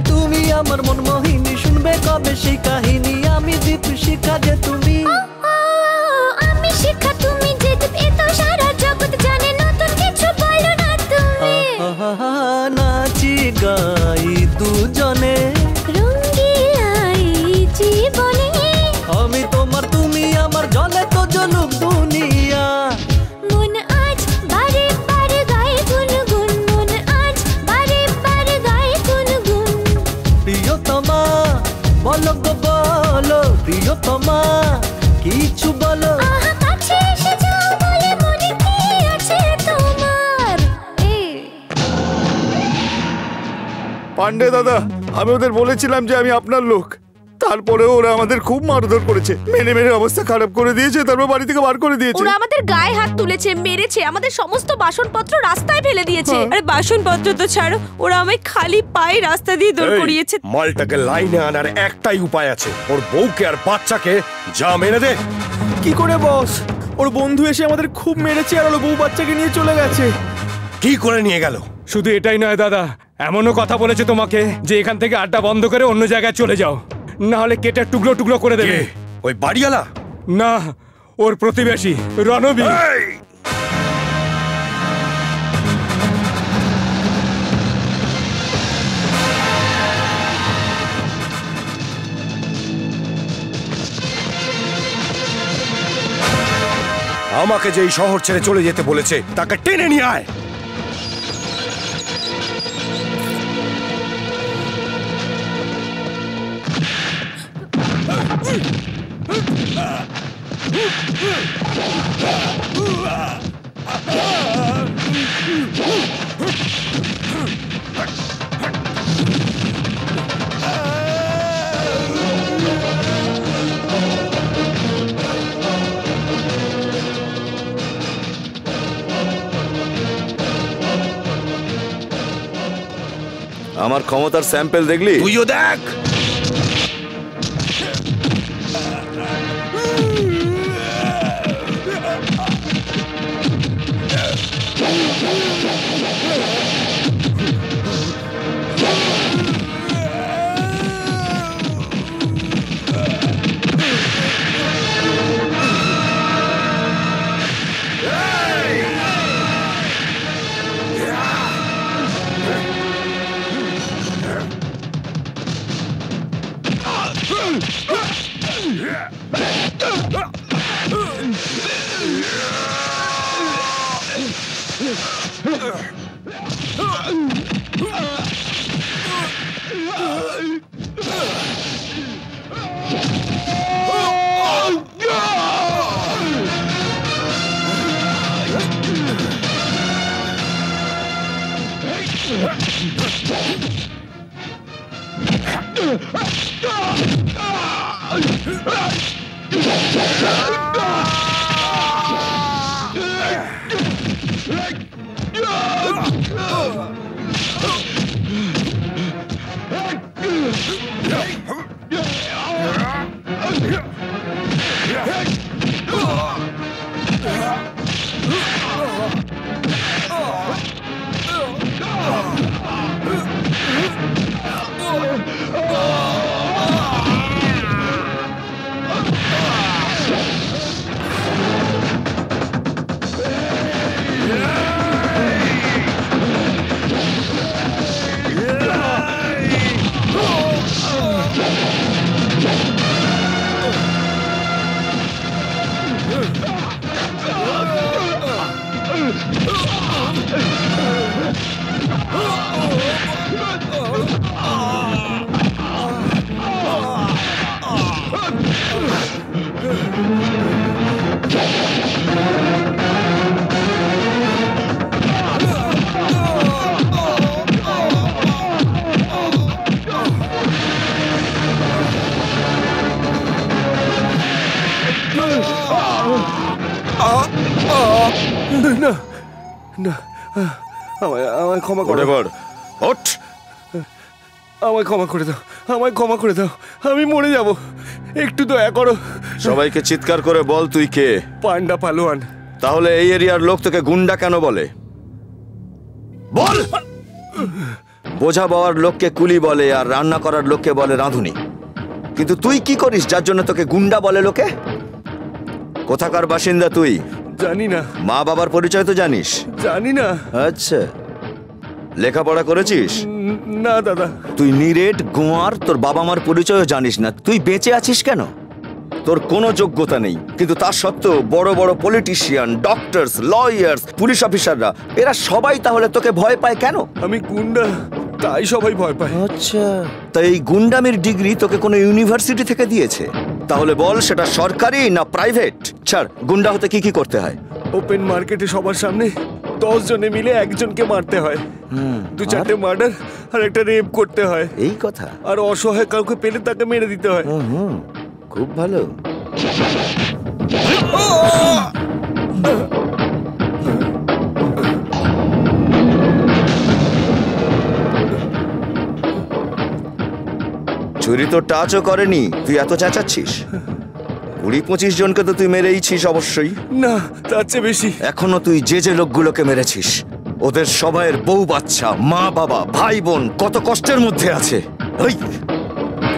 তুমি আমার মন মোহিনী শুনবে কবে সেই কাহিনী আমি দীপ শিখা যে তুমি আমি শিখা তুমি যে এত সারা জগৎ জানে নতুন কিছু বলো না তুমি নাচি গাই দুজনে রঙ্গিলাই জীবনে আমি তোমার তুমি আমার জলে তো জলুক দুনিয়া মন আজ বারে বারে গায়ে গুনগুন মন আজ বারে বারে গায়ে গুনগুন প্রিয়তমা বলো গো বলো প্রিয়তমা কিছু বলো আহা কাছে এসে যাও বলে মনে কি আছে তোমার পান্ডে দাদা আমি ওদের বলেছিলাম যে আমি আপনার লোক তারপরেও ওরা আমাদের খুব মারধর করেছে মেরে মেরে অবস্থা খারাপ করে দিয়েছে তারপর বাড়ি থেকে বার করে দিয়েছে ওরা আমাদের গায়ে হাত তুলেছে মেরেছে আমাদের সমস্ত বাসনপত্র রাস্তায় ফেলে দিয়েছে আরে বাসনপত্র তো ছাড়ো ওরা আমায় খালি পায়ে রাস্তা দিয়ে দৌড় করিয়েছে মালটাকে লাইনে আনার একটাই উপায় আছে ওর বউকে আর বাচ্চাকে যা মেরে দে কি করে বস ওর বন্ধু এসে আমাদের খুব মেরেছে আর ওর বউ বাচ্চাকে নিয়ে চলে গেছে কি করে নিয়ে গেল শুধু এটাই নয় দাদা এমনও কথা বলেছে তোমাকে যে এখান থেকে আড্ডা বন্ধ করে অন্য জায়গায় চলে যাও না হলে কেটে টুকরো টুকরো করে দেবে ওই বাড়িওয়ালা না ওর প্রতিবেশী রণবীর আমাকে যে এই শহর ছেড়ে চলে যেতে বলেছে তাকে টেনে নিয়ে আয় আমার ক্ষমতার স্যাম্পল দেখলি তুইও দেখ Oh! না না, আমায় ক্ষমা করে ওঠ আমায় ক্ষমা করে দাও, আমায় ক্ষমা করে দাও, আমি মরে যাব, একটু দয়া করো। সবাইকে চিৎকার করে বল তুই কে? পান্ডা পালোয়ান। তাহলে এই এরিয়ার লোক তোকে গুন্ডা কেন বলে? বল। বোঝা বওয়ার লোককে কুলি বলে আর রান্না করার লোককে বলে রাঁধুনি, কিন্তু তুই কি করিস যার জন্য তোকে গুন্ডা বলে লোকে? কোথাকার বাসিন্দা তুই? জানি না। মা বাবার পরিচয় তো জানিস? জানি না। আচ্ছা, লেখাপড়া করেছিস? না দাদা। তুই নিরেট গোয়ার, তোর বাবা মার পরিচয়ও জানিস না, তুই বেঁচে আছিস কেন? তোর কোনো যোগ্যতা নেই, কিন্তু তার সত্ত্বেও বড় বড় পলিটিশিয়ান, ডক্টরস, লয়ার্স, পুলিশ অফিসাররা এরা সবাই তাহলে তোকে ভয় পায় কেন? আমি গুন্ডা, তাই সবাই ভয় পায়। আচ্ছা, তাই এই গুন্ডামির ডিগ্রি তোকে কোনো ইউনিভার্সিটি থেকে দিয়েছে? তাহলে বল সেটা সরকারি না প্রাইভেট? ছাড়, গুন্ডা হতে কি কি করতে হয়? ওপেন মার্কেটে সবার সামনে 10 জনে মিলে একজনকে মারতে হয়, 2-4টে মার্ডার আর একটা রেপ করতে হয়। এই কথা? আর অসহায় কাউকে পেলে তাকে মেরে দিতে হয়। খুব ভালো। চুরি তো টাচও করেনি, তুই এত চেঁচাচ্ছিস। 20-25 জনকে তো তুই মেরেইছিস অবশ্যই। না, তার চেয়ে বেশি। এখনো তুই যে যে লোকগুলোকে মেরেছিস ওদের সবাইয়ের বউ বাচ্চা, মা বাবা, ভাই বোন কত কষ্টের মধ্যে আছে। ওই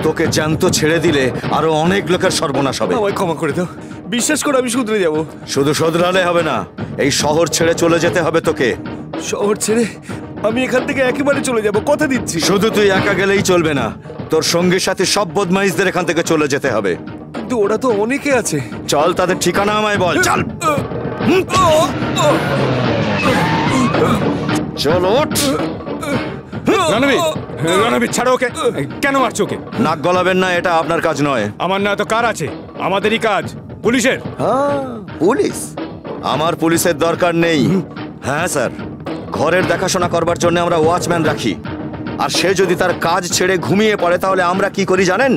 তোকে জ্যান্ত ছেড়ে দিলে আরো অনেক লোকের সর্বনাশ হবে। আমায় ক্ষমা করে দাও, বিশ্বাস করে আমি শুধরে যাব। শুধু শোধরালে হবে না, এই শহর ছেড়ে চলে যেতে হবে তোকে। শহর ছেড়ে আমি এখান থেকে একেবারে চলে যাব, কথা দিচ্ছি। শুধু তুই একা গেলেই চলবে না, তোর সঙ্গীর সাথে সব বদমাইশদের এখান থেকে চলে যেতে হবে। কিন্তু ওরা তো অনেকে আছে। চল, তাদের ঠিকানা আমায় বল। চল চল, ওঠ। রণবীর ছাড়ো ওকে। কেন মারছো ওকে? নাক গলাবেন না, এটা আপনার কাজ নয়। আমার না তো কার আছে, আমাদেরই কাজ, পুলিশের। পুলিশ? আমার পুলিশের দরকার নেই। হ্যাঁ স্যার, ঘরের দেখাশোনা করবার জন্য আমরা ওয়াচম্যান রাখি, আর সে যদি তার কাজ ছেড়ে ঘুমিয়ে পড়ে তাহলে আমরা কি করি জানেন?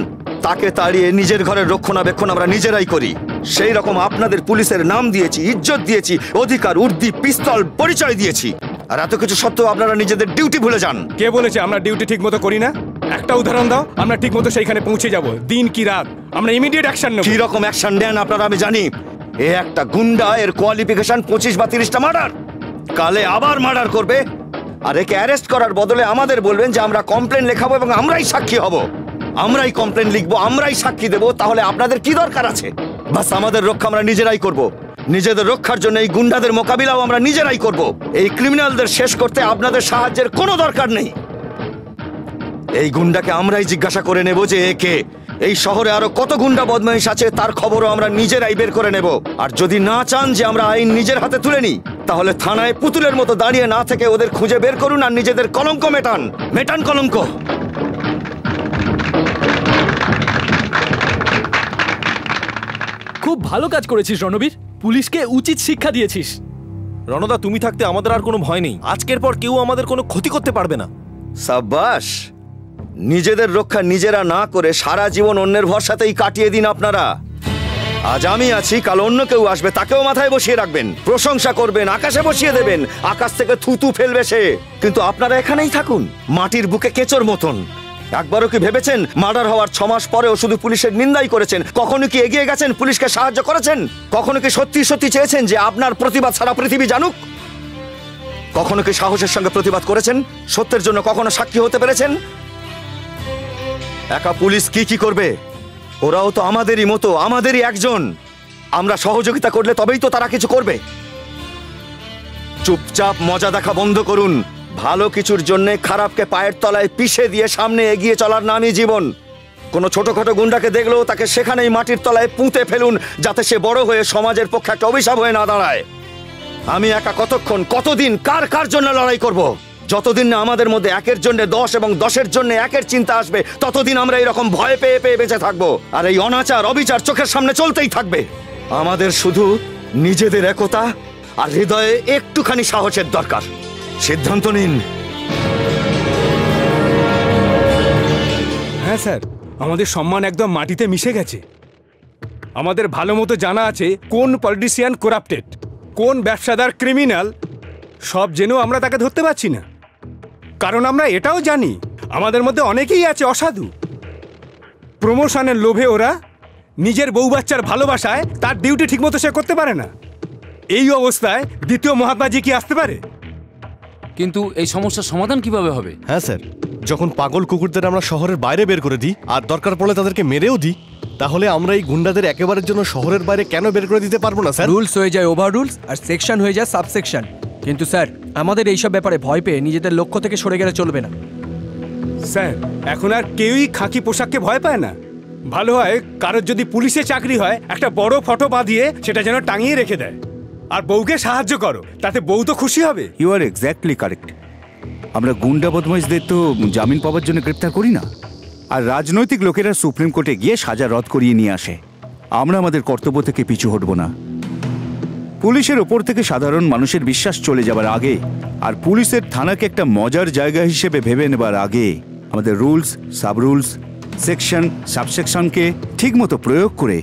তাকে তাড়িয়ে নিজের ঘরের রক্ষণাবেক্ষণ আমরা নিজেরাই করি। সেই রকম আপনাদের পুলিশের নাম দিয়েছি, ইজ্জত দিয়েছি, অধিকার, উর্দি, পিস্তল, পরিচয় দিয়েছি, আর এত কিছু সত্ত্বেও আপনারা নিজেদের ডিউটি ভুলে যান। কে বলেছে আমরা ডিউটি ঠিক মতো করি না? একটা উদাহরণ দাও, আমরা ঠিক মতো সেইখানে পৌঁছে যাব, দিন কি রাত। আমরা ইমিডিয়েট অ্যাকশন নেব। কি রকম অ্যাকশন নেন আপনারা আমি জানি। এ একটা গুন্ডা, এর কোয়ালিফিকেশন 25 বা 30টা মার্ডার, কালে আবার মার্ডার করবে, আর একে অ্যারেস্ট করার বদলে আমাদের বলবেন যে আমরা কমপ্লেন লেখাবো এবং আমরাই সাক্ষী হব, আমরাই কমপ্লেন লিখবো, আমরাই সাক্ষী দেবো। তাহলে আপনাদের কি দরকার আছে? বাস আমাদের রক্ষা আমরা নিজেরাই করব। নিজেদের রক্ষার জন্য এই গুন্ডাদের মোকাবিলাও আমরা নিজেরাই করব। এই ক্রিমিনালদের শেষ করতে আপনাদের সাহায্যের কোনো দরকার নেই। এই গুন্ডাকে আমরাই জিজ্ঞাসা করে নেব যে একে, এই শহরে আরো কত গুন্ডা বদমাইশ আছে তার খবরও আমরা নিজেরাই বের করে নেব। আর যদি না চান যে আমরা আইন নিজের হাতে তুলে নিই, তাহলে থানায় পুতুলের মতো দাঁড়িয়ে না থেকে ওদের খুঁজে বের করুন আর নিজেদের কলঙ্ক মেটান। মেটান কলঙ্ক। খুব ভালো কাজ করেছিস রণবীর, পুলিশকে উচিত শিক্ষা দিয়েছিস। রণদা, তুমি থাকতে আমাদের আর কোনো ভয় নেই। আজকের পর কেউ আমাদের কোনো ক্ষতি করতে পারবে না। সাব্বাস। নিজেদের রক্ষা নিজেরা না করে সারা জীবন অন্যের ভরসাতেই কাটিয়ে দিন আপনারা। আজ আমি আছি, কাল অন্য কেউ আসবে, তাকেও মাথায় বসিয়ে রাখবেন, প্রশংসা করবেন, আকাশে বসিয়ে দেবেন, আকাশ থেকে থুতু ফেলবে সে। কিন্তু আপনারা এখানেই থাকুন, মাটির বুকে কেঁচোর মতন। একবারও কি ভেবেছেন মার্ডার হওয়ার 6 মাস পরেও শুধু পুলিশের নিন্দাই করেছেন? কখনো কি এগিয়ে গেছেন, পুলিশকে সাহায্য করেছেন? কখনো কি সত্যি সত্যি চেয়েছেন যে আপনার প্রতিবাদ সারা পৃথিবী জানুক? কখনো কি সাহসের সঙ্গে প্রতিবাদ করেছেন? সত্যের জন্য কখনো সাক্ষী হতে পেরেছেন? একা পুলিশ কি কি করবে? ওরাও তো আমাদেরই মতো, আমাদেরই একজন। আমরা সহযোগিতা করলে তবেই তো তারা কিছু করবে। চুপচাপ মজা দেখা বন্ধ করুন। ভালো কিছুর জন্য খারাপকে পায়ের তলায় পিষে দিয়ে সামনে এগিয়ে চলার নামই জীবন। কোনো ছোটখাটো গুন্ডাকে দেখলেও তাকে সেখানেই মাটির তলায় পুঁতে ফেলুন, যাতে সে বড় হয়ে সমাজের পক্ষে একটা অভিশাপ হয়ে না দাঁড়ায়। আমি একা কতক্ষণ, কতদিন, কার কার জন্য লড়াই করব? যতদিন না আমাদের মধ্যে 1-এর জন্য 10 এবং 10-এর জন্য 1-এর চিন্তা আসবে, ততদিন আমরা এরকম ভয় পেয়ে পেয়ে বেঁচে থাকবো। আর এই অনাচার, অবিচার চোখের সামনে চলতেই থাকবে। আমাদের শুধু নিজেদের একতা আর হৃদয়ে একটুখানি সাহসের দরকার। সিদ্ধান্ত নিন। হ্যাঁ স্যার, আমাদের সম্মান একদম মাটিতে মিশে গেছে। আমাদের ভালো মতো জানা আছে কোন পলিটিশিয়ান করাপ্টেড, কোন ব্যবসাদার ক্রিমিনাল, সব জেনেও আমরা তাকে ধরতে পারছি না। কারণ আমরা এটাও জানি আমাদের মধ্যে অনেকেই আছে অসাধু। প্রমোশনের লোভে ওরা নিজের বউ বাচ্চার ভালোবাসায় তার ডিউটি ঠিকমতো সে করতে পারে না। এই অবস্থায় দ্বিতীয় মহাত্মাজি কি আসতে পারে? কিন্তু এই সমস্যার সমাধান কিভাবে হবে? হ্যাঁ স্যার, যখন পাগল কুকুরদের আমরা শহরের বাইরে বের করে দিই আর দরকার পড়লে তাদেরকে মেরেও দিই, তাহলে আমরা এই গুন্ডাদের একেবারের জন্য শহরের বাইরে কেন বের করে দিতে পারবো না স্যার? রুলস হয়ে যায় ওভার রুলস আর সেকশন হয়ে যায় সাবসেকশন। কিন্তু স্যার, আমাদের এইসব ব্যাপারে ভয় পেয়ে নিজেদের লক্ষ্য থেকে সরে গেলে চলবে না। স্যার, এখন আর কেউই খাকি পোশাককে ভয় পায় না। ভালো হয় কারোর যদি পুলিশে চাকরি হয় একটা বড় ফটো বাঁধিয়ে সেটা যেন টাঙিয়ে রেখে দেয়, আর বউকে সাহায্য করো, তাতে বউ তো খুশি হবে। You are exactly correct. আমরা গুন্ডা বদমাইশদের তো জামিন পাওয়ার জন্য গ্রেপ্তার করি না, আর রাজনৈতিক লোকেরা সুপ্রিম কোর্টে গিয়ে সাজা রদ করিয়ে নিয়ে আসে। আমরা আমাদের কর্তব্য থেকে পিছু হটব না। পুলিশের ওপর থেকে সাধারণ মানুষের বিশ্বাস চলে যাবার আগে আর পুলিশের থানাকে একটা মজার জায়গা হিসেবে ভেবে নেবার আগে আমাদের রুলস, সাব রুলস, সেকশন, সাবসেকশনকে ঠিকমতো প্রয়োগ করে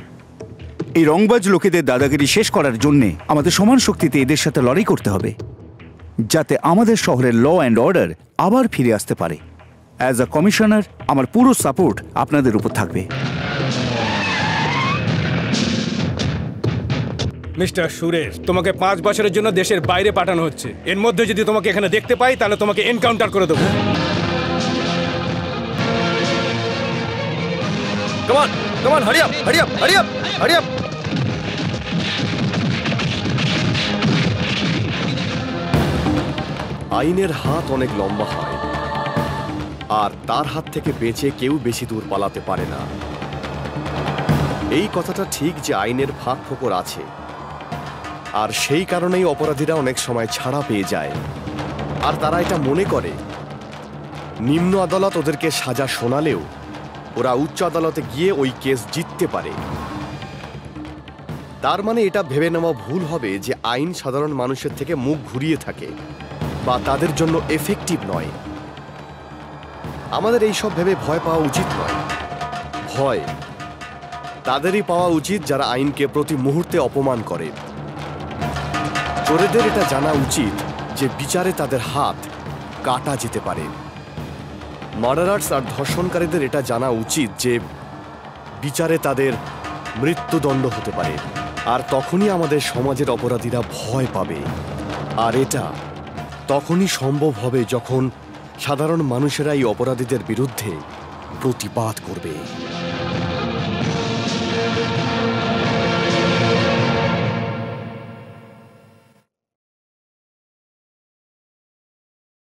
এই রংবাজ লোকেদের দাদাগিরি শেষ করার জন্যে আমাদের সমান শক্তিতে এদের সাথে লড়াই করতে হবে, যাতে আমাদের শহরের ল অ্যান্ড অর্ডার আবার ফিরে আসতে পারে। অ্যাজ আ কমিশনার আমার পুরো সাপোর্ট আপনাদের উপর থাকবে। মিস্টার সুরেশ, তোমাকে 5 বছরের জন্য দেশের বাইরে পাঠানো হচ্ছে। এর মধ্যে যদি তোমাকে এখানে দেখতে পাই তাহলে তোমাকে এনকাউন্টার করে দেবো। Come on, come on, hurry up, hurry up, hurry up, hurry up. আইনের হাত অনেক লম্বা হয়, আর তার হাত থেকে বেঁচে কেউ বেশি দূর পালাতে পারে না। এই কথাটা ঠিক যে আইনের ফাঁক ফোকর আছে, আর সেই কারণেই অপরাধীরা অনেক সময় ছাড়া পেয়ে যায়। আর তারা এটা মনে করে নিম্ন আদালত ওদেরকে সাজা শোনালেও ওরা উচ্চ আদালতে গিয়ে ওই কেস জিততে পারে। তার মানে এটা ভেবে নেওয়া ভুল হবে যে আইন সাধারণ মানুষের থেকে মুখ ঘুরিয়ে থাকে বা তাদের জন্য এফেক্টিভ নয়। আমাদের এইসব ভেবে ভয় পাওয়া উচিত নয়। ভয় তাদেরই পাওয়া উচিত যারা আইনকে প্রতি মুহূর্তে অপমান করে। চোরেদের এটা জানা উচিত যে বিচারে তাদের হাত কাটা যেতে পারে। মার্ডারার্স আর ধর্ষণকারীদের এটা জানা উচিত যে বিচারে তাদের মৃত্যুদণ্ড হতে পারে। আর তখনই আমাদের সমাজের অপরাধীরা ভয় পাবে। আর এটা তখনই সম্ভব হবে যখন সাধারণ মানুষেরা এই অপরাধীদের বিরুদ্ধে প্রতিবাদ করবে।